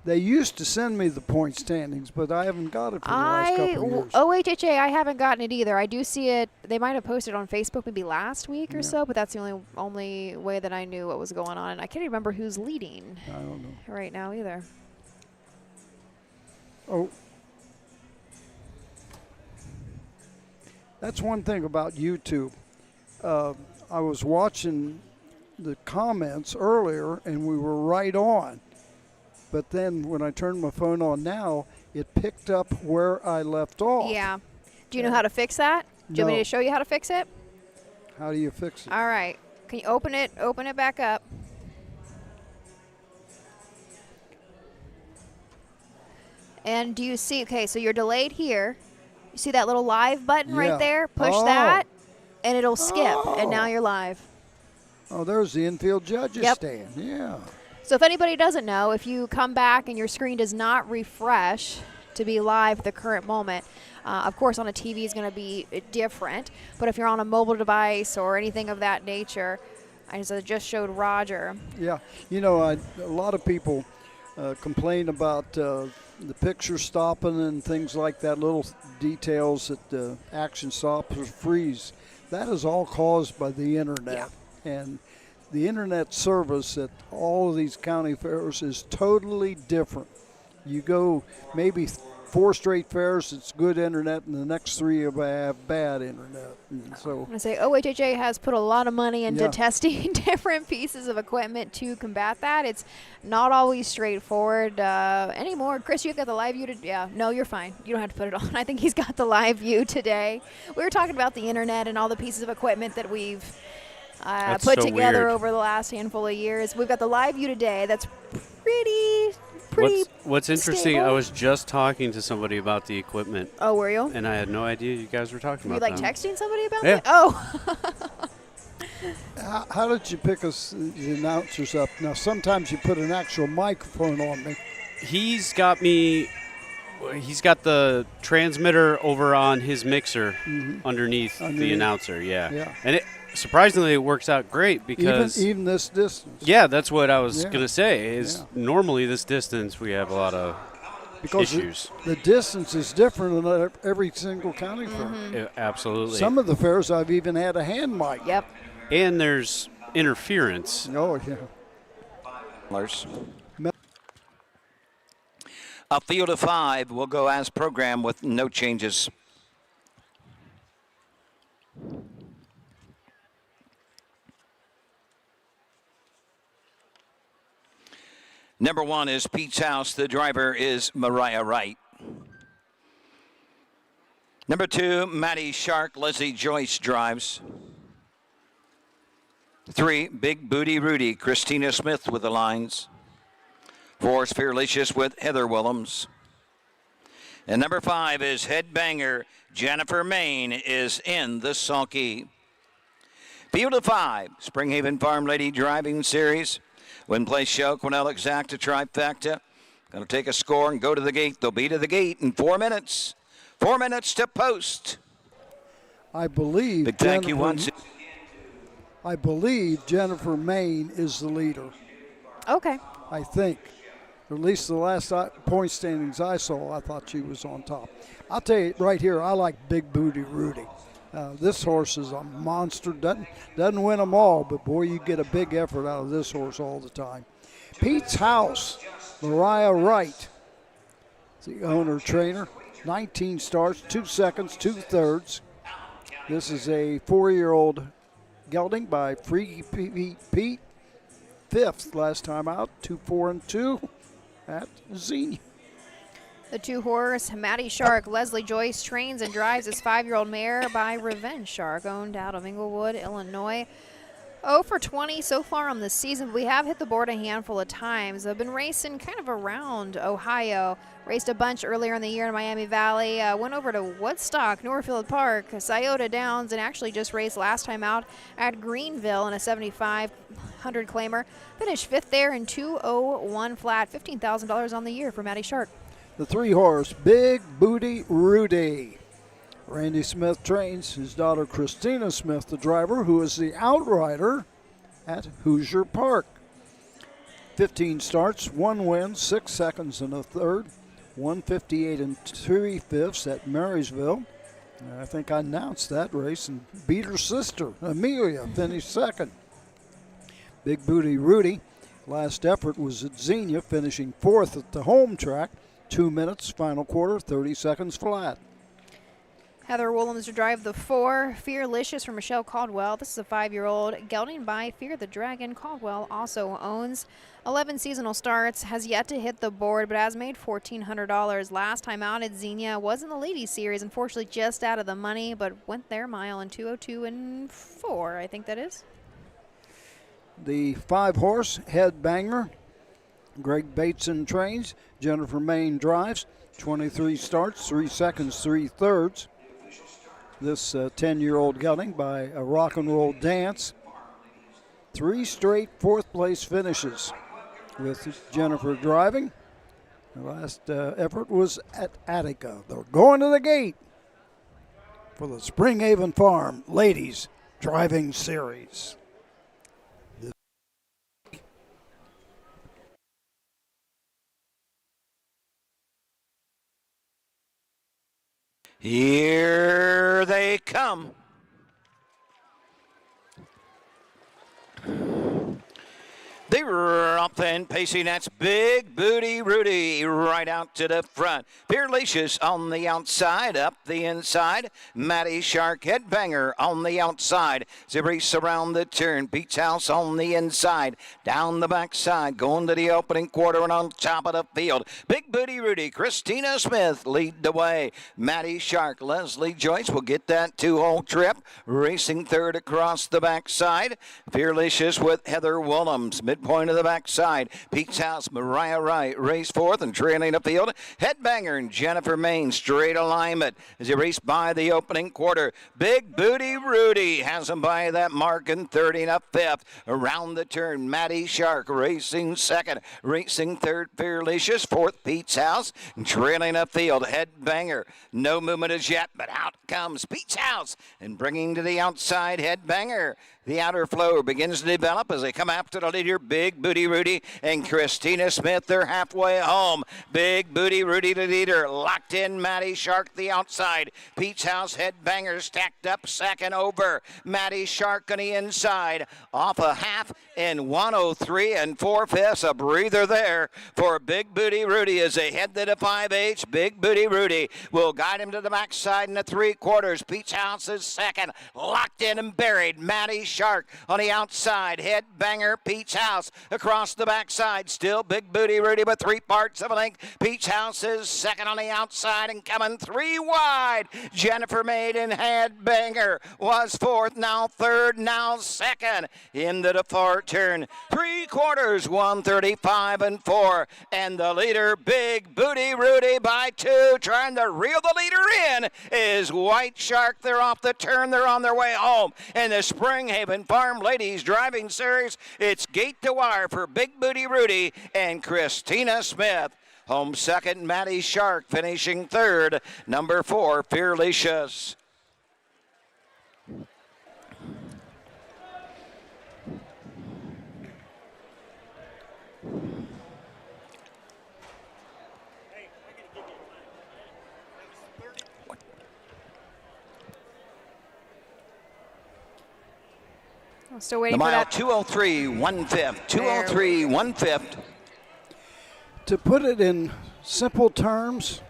They used to send me the point standings, but I haven't got it for the last couple of years. OHHA, I haven't gotten it either. I do see it. They might have posted on Facebook maybe last week or so, but that's the only way that I knew what was going on. And I can't remember who's leading I don't know right now either. Oh. That's one thing about YouTube. I was watching the comments earlier, and we were right on. But then when I turned my phone on now, it picked up where I left off. Yeah. Do you know how to fix that? Do you want me to show you how to fix it? How do you fix it? All right. Can you open it back up? And do you see, okay, so you're delayed here. You see that little live button right there? Push that, and it'll skip, and now you're live. Oh, there's the infield judges stand. Yeah. So if anybody doesn't know, if you come back and your screen does not refresh to be live at the current moment, of course on a TV is going to be different, but if you're on a mobile device or anything of that nature, as I just showed Roger. Yeah. You know, a lot of people complain about the picture stopping and things like that, little details that the action stops or freeze. That is all caused by the internet. And the internet service at all of these county fairs is totally different. You go maybe 4 straight fairs, it's good internet, and the next 3 have bad internet. And so I say OHHA has put a lot of money into testing different pieces of equipment to combat that. It's not always straightforward anymore. Chris, you've got the live view. No, you're fine. You don't have to put it on. I think he's got the live view today. We were talking about the internet and all the pieces of equipment that we've put together over the last handful of years. We've got the live view today. That's pretty What's interesting, stable. I was just talking to somebody about the equipment. Oh, were you? And I had no idea you guys were talking Were you about like that. texting somebody about Yeah. it? Oh. How did you pick us, the announcers up? Now, sometimes you put an actual microphone on me. He's got the transmitter over on his mixer underneath the announcer, Yeah. And surprisingly, it works out great because even this distance. Yeah, that's what I was Yeah. going to say. Is normally this distance we have a lot of issues. The distance is different in every single county fair. Yeah, absolutely. Some of the fairs I've even had a hand mic. Yep. And there's interference. Oh, yeah. A field of 5 will go as programmed with no changes. Number 1 is Pete's House. The driver is Mariah Wright. Number 2, Maddie Shark. Leslie Joyce drives. 3, Big Booty Rudy. Christina Smith with the lines. 4 is Fearlicious with Heather Willems. And number 5 is Headbanger. Jennifer Main is in the sulky. Field of 5, Springhaven Farm Lady Driving Series. Win, place, show, Quinell Exacta trifecta. Going to take a score and go to the gate. They'll be to the gate in 4 minutes. 4 minutes to post. I believe. Big thank you once. I believe Jennifer Main is the leader. Okay. I think. Or at least the last point standings I saw, I thought she was on top. I'll tell you right here, I like Big Booty Rudy. This horse is a monster. Doesn't win them all, but boy, you get a big effort out of this horse all the time. Pete's House, Mariah Wright, the owner trainer. 19 starts, 2 seconds, 2 thirds. This is a 4-year-old gelding by Freaky Pete. 5th last time out, 2-4-2 at Xenia. The 2-horse, Maddie Shark. Leslie Joyce trains and drives his 5-year-old mare by Revenge Shark, owned out of Inglewood, Illinois. 0 for 20 so far on the season. We have hit the board a handful of times. I've been racing kind of around Ohio. Raced a bunch earlier in the year in Miami Valley. Went over to Woodstock, Northfield Park, Scioto Downs, and actually just raced last time out at Greenville in a 7,500 claimer. Finished 5th there in 2:01 flat. $15,000 on the year for Maddie Shark. The 3-horse, Big Booty Rudy. Randy Smith trains his daughter Christina Smith, the driver, who is the outrider at Hoosier Park. 15 starts, 1 win, 6 seconds and a third, 158 and 3/5 at Marysville. And I think I announced that race and beat her sister, Amelia, finished 2nd. Big Booty Rudy, last effort was at Xenia, finishing 4th at the home track. 2 minutes, final quarter, 30 seconds flat. Heather Willems to drive the 4. Fearlicious for Michelle Caldwell. This is a 5-year-old gelding by Fear the Dragon. Caldwell also owns 11 seasonal starts, has yet to hit the board, but has made $1,400 last time out at Xenia. Was in the Ladies Series, unfortunately just out of the money, but went their mile in 2:02 and 4, I think that is. The 5-horse, Headbanger. Greg Bateson trains. Jennifer Main drives. 23 starts, 3 seconds, 3 thirds. This 10-year-old gelding by a Rock and Roll Dance. 3 straight 4th place finishes with Jennifer driving. The last effort was at Attica. They're going to the gate for the Springhaven Farm Ladies Driving Series. Here they come. They romp and pacing. That's Big Booty Rudy right out to the front. Fearlicious on the outside, up the inside. Maddie Shark, Headbanger on the outside. They race around the turn. Pete's House on the inside. Down the backside, going to the opening quarter and on top of the field. Big Booty Rudy, Christina Smith lead the way. Maddie Shark, Leslie Joyce will get that 2-hole trip. Racing third across the backside. Fearlicious with Heather Willems. Midpoint of the backside. outside. Pete's House, Mariah Wright race fourth and trailing the field. Headbanger and Jennifer Main straight alignment as he raced by the opening quarter. Big Booty Rudy has him by that mark in third and up fifth. Around the turn, Maddie Shark racing second. Racing third, Fearlicious. Fourth, Pete's House. And trailing up field, Headbanger. No movement as yet, but out comes Pete's House. And bringing to the outside, Headbanger. The outer flow begins to develop as they come after the leader, Big Booty Rudy and Christina Smith. They're halfway home. Big Booty Rudy, the leader. Locked in, Maddie Shark, the outside. Pete's House, Headbanger stacked up second over. Maddie Shark on the inside. Off a half in 103 and 4/5. A breather there for Big Booty Rudy as they head to the 5H. Big Booty Rudy will guide him to the backside in the 3/4. Pete's House is second. Locked in and buried. Maddie Shark on the outside. Headbanger, Pete's House across the backside. Still Big Booty Rudy, but 3 parts of a length. Pete's House is second on the outside and coming 3 wide. Jennifer Maid and Headbanger was fourth, now third, now second. Into the far turn. 3/4, 135 and 4. And the leader, Big Booty Rudy by 2. Trying to reel the leader in is White Shark. They're off the turn. They're on their way home. And the Springhaven Farm Ladies Driving Series, it's gate to wire for Big Booty Rudy and Christina Smith. Home second, Maddie Shark finishing third. Number 4, Fearlicious. I'm still waiting the for mile, that. 203, 1/5. 203, 1/5. To put it in simple terms,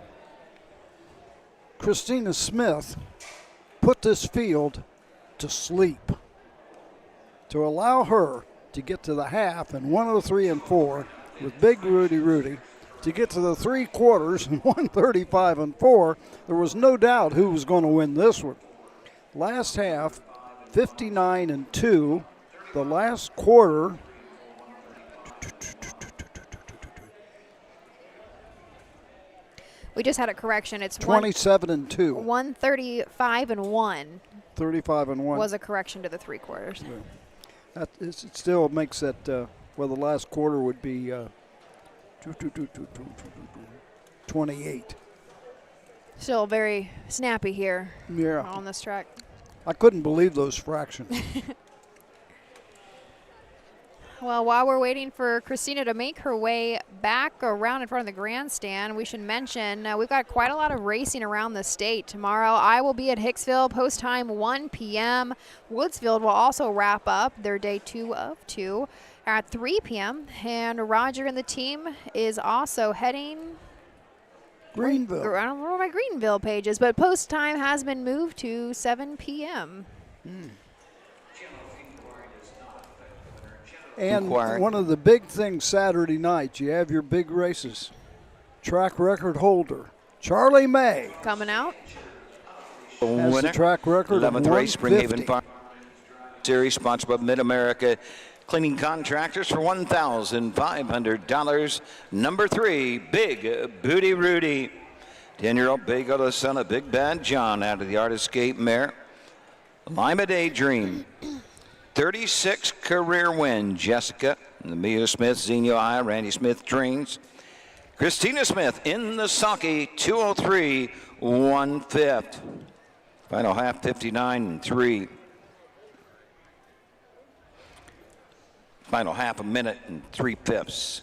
Christina Smith put this field to sleep. To allow her to get to the half in 103 and 4 with Big Rudy, to get to the 3/4 in 135 and 4, there was no doubt who was going to win this one. Last half, 59 and 2. The last quarter, We just had a correction. It's 27 and 2. 135 and 1. 35 and 1 was a correction to the 3/4. Yeah. It still makes that, well, the last quarter would be 28. Still very snappy here Yeah. on this track. I couldn't believe those fractions. Well, while we're waiting for Christina to make her way back around in front of the grandstand, we should mention we've got quite a lot of racing around the state. Tomorrow I will be at Hicksville, post time 1 p.m. Woodsfield will also wrap up their day 2 of 2 at 3 p.m. And Roger and the team is also heading Greenville. I don't know where my Greenville page is, but post time has been moved to 7 p.m. And one of the big things Saturday night, you have your big races. Track record holder, Charlie May. Coming out. Has the track record 11th of race, Springhaven 150. Farm Series, sponsored by Mid-America Cleaning Contractors for $1,500. Number 3, Big Booty Rudy. 10-year-old Big Other Son of Big Bad John out of the Artiscape mare. Lima Daydream. 36 career win, Jessica. Amelia Smith, Xenia I, Randy Smith trains. Christina Smith in the Saki, 203, 1/5. Final half, 59 and 3. Final half, a minute and 3/5.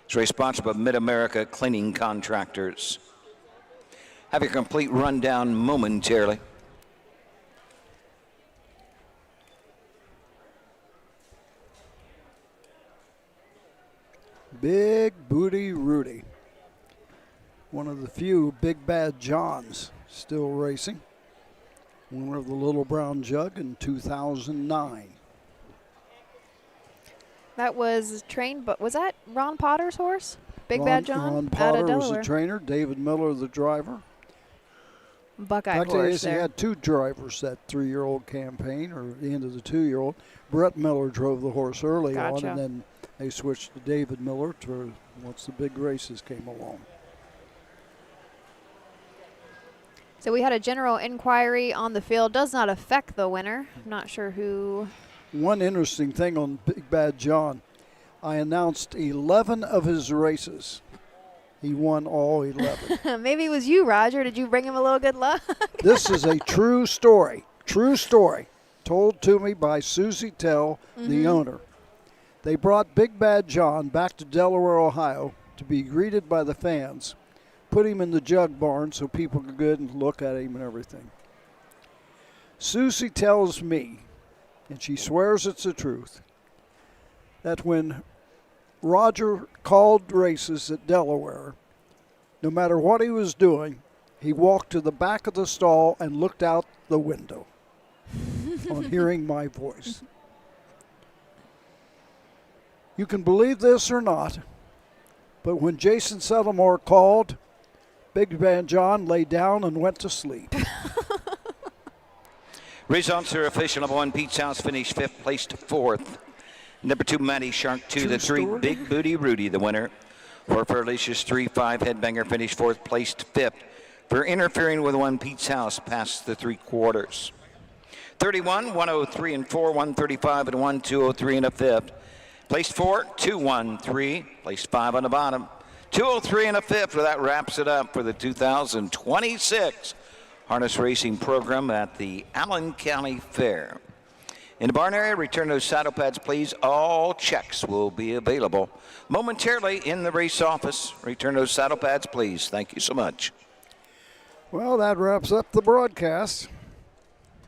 This race sponsored by Mid-America Cleaning Contractors. Have your complete rundown momentarily. Big Booty Rudy. One of the few Big Bad Johns still racing. Winner of the Little Brown Jug in 2009. That was trained, but was that Ron Potter's horse? Big Bad John? Ron out Potter of was the Delaware. trainer. David Miller the driver. Buckeye Actually, horse he there. had 2 drivers that 3-year-old campaign, or the end of the 2-year-old. Brett Miller drove the horse early on, Gotcha. and then They switched to David Miller once the big races came along. So we had a general inquiry on the field. Does not affect the winner. I'm not sure who. One interesting thing on Big Bad John, I announced 11 of his races. He won all 11. Maybe it was you, Roger. Did you bring him a little good luck? This is a true story, told to me by Susie Tell, the owner. They brought Big Bad John back to Delaware, Ohio to be greeted by the fans, put him in the jug barn so people could go and look at him and everything. Susie tells me, and she swears it's the truth, that when Roger called races at Delaware, no matter what he was doing, he walked to the back of the stall and looked out the window on hearing my voice. You can believe this or not, but when Jason Settlemore called, Big Bad John lay down and went to sleep. Results are official. Number 1, Pete's House finished 5th, placed 4th. Number 2, Matty Shark 2. The 3, Big Booty Rudy, the winner. 4, Fergalicious 3, 5, Headbanger finished 4th, placed 5th. For interfering with 1, Pete's House past the 3/4. 31, 103 and 4, 135 and 1, 203 and a 5th. Placed 4, 213. Placed 5 on the bottom. 203 and a 5th. Well, that wraps it up for the 2026 Harness Racing program at the Allen County Fair. In the barn area, return those saddle pads, please. All checks will be available momentarily in the race office. Return those saddle pads, please. Thank you so much. Well, that wraps up the broadcast.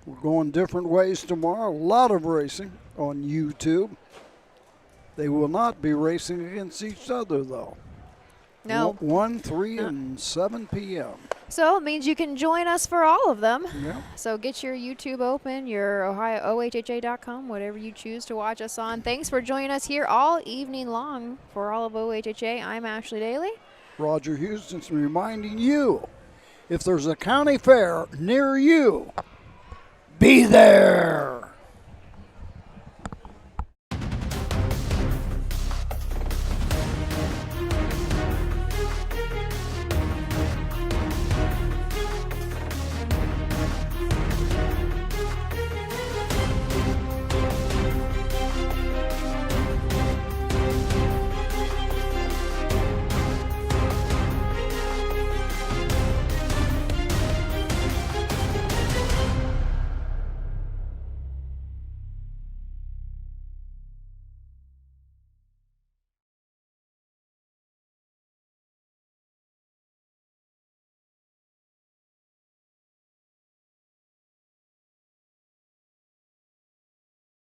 We're going different ways tomorrow. A lot of racing on YouTube. They will not be racing against each other, though. No. 1, 3, and 7 p.m. So it means you can join us for all of them. Yeah. So get your YouTube open, your OHHA.com, whatever you choose to watch us on. Thanks for joining us here all evening long for all of OHHA. I'm Ashley Daly. Roger Houston's reminding you, if there's a county fair near you, be there.